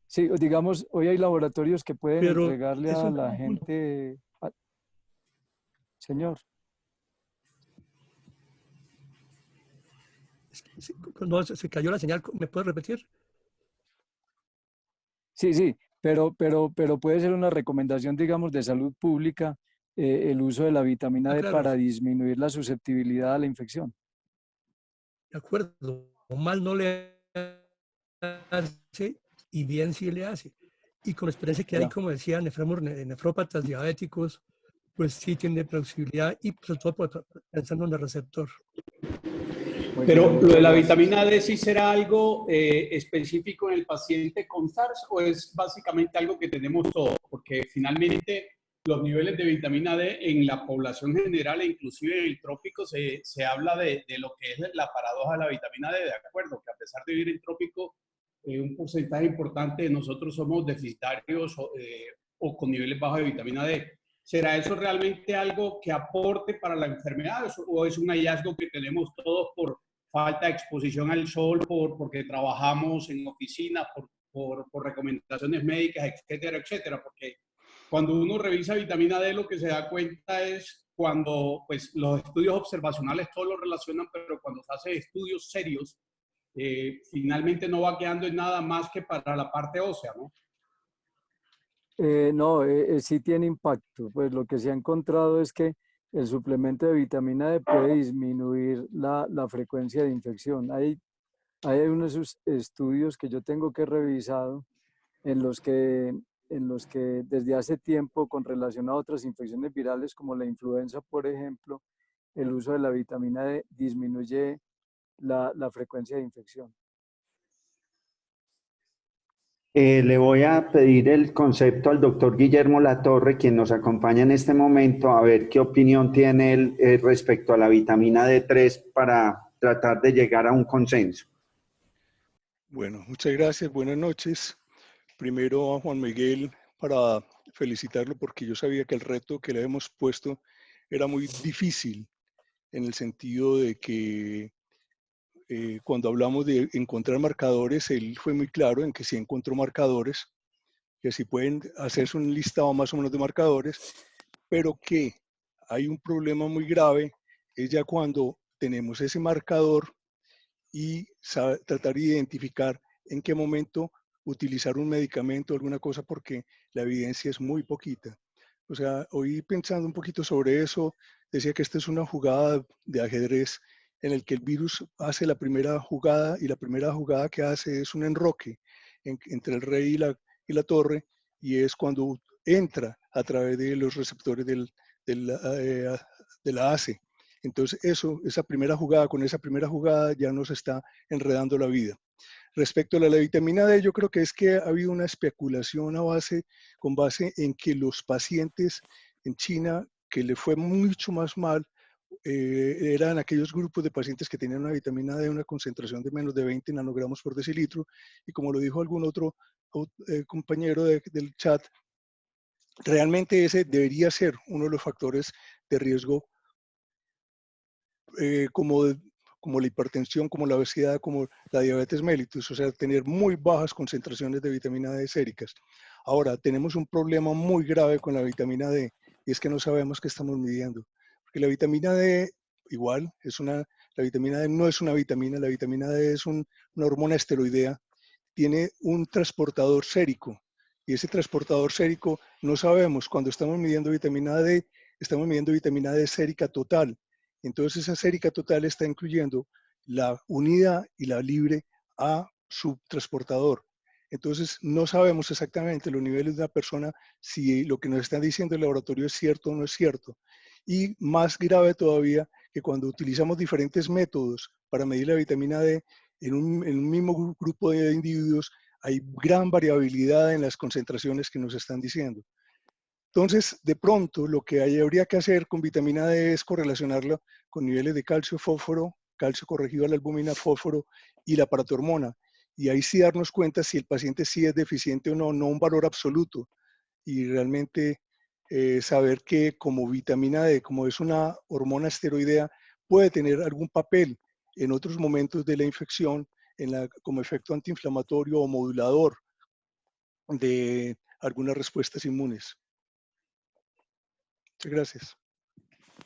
sí, digamos, hoy hay laboratorios que pueden entregarle a la gente, señor. No, se cayó la señal, ¿me puedes repetir? Sí, pero puede ser una recomendación, digamos, de salud pública, el uso de la vitamina D claro. para disminuir la susceptibilidad a la infección. De acuerdo, o mal no le hace y bien sí le hace. Y con la experiencia que hay, como decía, nefrópatas, diabéticos, pues sí tiene posibilidad y sobre todo pensando en el receptor. Pero lo de la vitamina D, ¿sí será algo específico en el paciente con SARS o es básicamente algo que tenemos todos? Porque finalmente los niveles de vitamina D en la población general e inclusive en el trópico se habla de lo que es la paradoja de la vitamina D, de acuerdo, que a pesar de vivir en trópico, un porcentaje importante de nosotros somos deficitarios o con niveles bajos de vitamina D. ¿Será eso realmente algo que aporte para la enfermedad o es un hallazgo que tenemos todos por falta de exposición al sol, porque trabajamos en oficinas, por recomendaciones médicas, etcétera, etcétera? Porque cuando uno revisa vitamina D, lo que se da cuenta es cuando pues, los estudios observacionales todos lo relacionan, pero cuando se hace estudios serios, finalmente no va quedando en nada más que para la parte ósea, ¿no? No, sí tiene impacto. Pues lo que se ha encontrado es que el suplemento de vitamina D puede disminuir la frecuencia de infección. Hay unos estudios que yo tengo que he revisado en los que desde hace tiempo, con relación a otras infecciones virales como la influenza, por ejemplo, el uso de la vitamina D disminuye la frecuencia de infección. Le voy a pedir el concepto al doctor Guillermo Latorre, quien nos acompaña en este momento, a ver qué opinión tiene él respecto a la vitamina D3 para tratar de llegar a un consenso. Bueno, muchas gracias, buenas noches. Primero a Juan Miguel para felicitarlo porque yo sabía que el reto que le hemos puesto era muy difícil en el sentido de que cuando hablamos de encontrar marcadores, él fue muy claro en que sí encontró marcadores, que sí pueden hacerse un listado más o menos de marcadores, pero que hay un problema muy grave, es ya cuando tenemos ese marcador y tratar de identificar en qué momento utilizar un medicamento o alguna cosa porque la evidencia es muy poquita. O sea, hoy pensando un poquito sobre eso, decía que esta es una jugada de ajedrez en el que el virus hace la primera jugada y la primera jugada que hace es un enroque entre el rey y la torre y es cuando entra a través de los receptores de la ACE. Entonces esa primera jugada, con esa primera jugada ya nos está enredando la vida. Respecto a la vitamina D, yo creo que es que ha habido una especulación con base en que los pacientes en China que le fue mucho más mal eran aquellos grupos de pacientes que tenían una vitamina D, una concentración de menos de 20 nanogramos por decilitro, y como lo dijo algún otro compañero del chat, realmente ese debería ser uno de los factores de riesgo como la hipertensión, como la obesidad, como la diabetes mellitus, o sea, tener muy bajas concentraciones de vitamina D séricas. Ahora, tenemos un problema muy grave con la vitamina D, y es que no sabemos qué estamos midiendo. Porque la vitamina D, igual, es La vitamina D no es una vitamina, la vitamina D es una hormona esteroidea, tiene un transportador sérico, y ese transportador sérico no sabemos, cuando estamos midiendo vitamina D, estamos midiendo vitamina D sérica total. Entonces esa sérica total está incluyendo la unida y la libre a su transportador. Entonces no sabemos exactamente los niveles de una persona, si lo que nos están diciendo el laboratorio es cierto o no es cierto. Y más grave todavía, que cuando utilizamos diferentes métodos para medir la vitamina D, en un mismo grupo de individuos hay gran variabilidad en las concentraciones que nos están diciendo. Entonces, de pronto, lo que habría que hacer con vitamina D es correlacionarla con niveles de calcio, fósforo, calcio corregido a la albúmina, fósforo y la paratormona. Y ahí sí darnos cuenta si el paciente sí es deficiente o no, no un valor absoluto. Y realmente saber que como vitamina D, como es una hormona esteroidea, puede tener algún papel en otros momentos de la infección como efecto antiinflamatorio o modulador de algunas respuestas inmunes. Muchas gracias.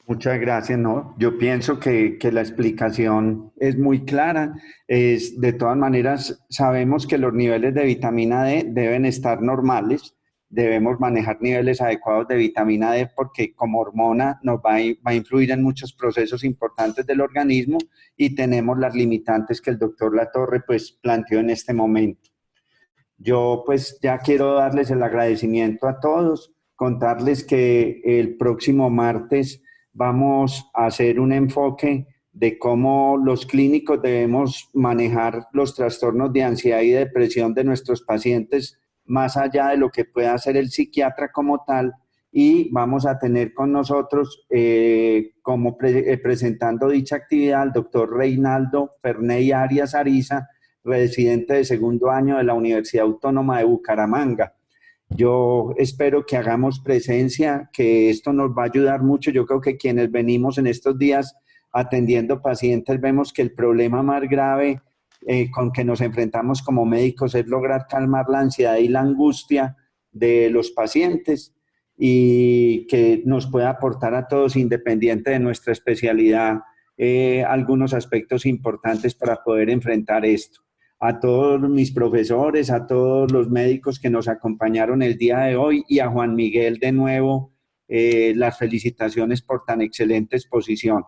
Muchas gracias, ¿no? Yo pienso que la explicación es muy clara. De todas maneras, sabemos que los niveles de vitamina D deben estar normales. Debemos manejar niveles adecuados de vitamina D porque como hormona nos va a influir en muchos procesos importantes del organismo y tenemos las limitantes que el doctor Latorre pues planteó en este momento. Yo pues ya quiero darles el agradecimiento a todos, contarles que el próximo martes vamos a hacer un enfoque de cómo los clínicos debemos manejar los trastornos de ansiedad y depresión de nuestros pacientes más allá de lo que pueda hacer el psiquiatra como tal, y vamos a tener con nosotros presentando dicha actividad al doctor Reinaldo Ferney Arias Ariza, residente de segundo año de la Universidad Autónoma de Bucaramanga. Yo espero que hagamos presencia, que esto nos va a ayudar mucho. Yo creo que quienes venimos en estos días atendiendo pacientes vemos que el problema más grave con que nos enfrentamos como médicos es lograr calmar la ansiedad y la angustia de los pacientes y que nos pueda aportar a todos, independiente de nuestra especialidad, algunos aspectos importantes para poder enfrentar esto. A todos mis profesores, a todos los médicos que nos acompañaron el día de hoy y a Juan Miguel de nuevo, las felicitaciones por tan excelente exposición.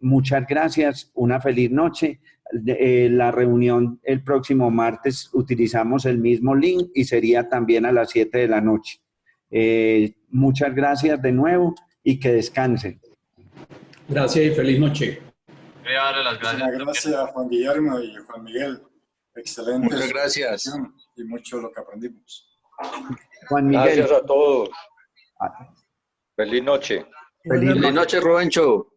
Muchas gracias, una feliz noche. La reunión el próximo martes utilizamos el mismo link y sería también a las 7 de la noche. Muchas gracias de nuevo y que descansen. Gracias y feliz noche. Quería darle las gracias. Muchas gracias a Juan Guillermo y Juan Miguel. Excelente. Muchas gracias. Y mucho lo que aprendimos. Juan Miguel. Gracias a todos. Feliz noche. Feliz noche, Rubencho.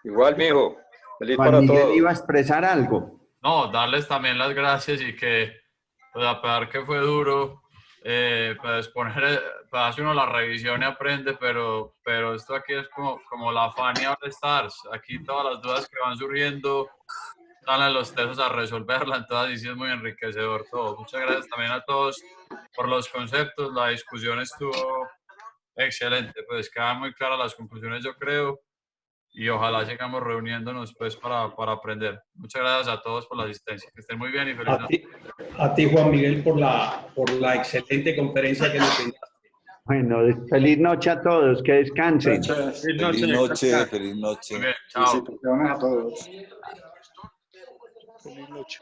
Igual, mijo. Feliz Juan para Miguel todos. iba a expresar algo. No, darles también las gracias y que, pues a pesar que fue duro, pues hace uno la revisión y aprende, pero esto aquí es como la Fanny All Stars. Aquí todas las dudas que van surgiendo salen los tesos a resolverla, entonces sí es muy enriquecedor todo. Muchas gracias también a todos por los conceptos, la discusión estuvo excelente, pues quedan muy claras las conclusiones yo creo y ojalá sigamos reuniéndonos pues para aprender. Muchas gracias a todos por la asistencia, que estén muy bien y feliz noche. A ti Juan Miguel por la excelente conferencia que nos brindaste. Bueno, feliz noche a todos, que descansen. Feliz noche. Feliz noche. Muy bien, chao. Felicitaciones a todos. Feliz noche.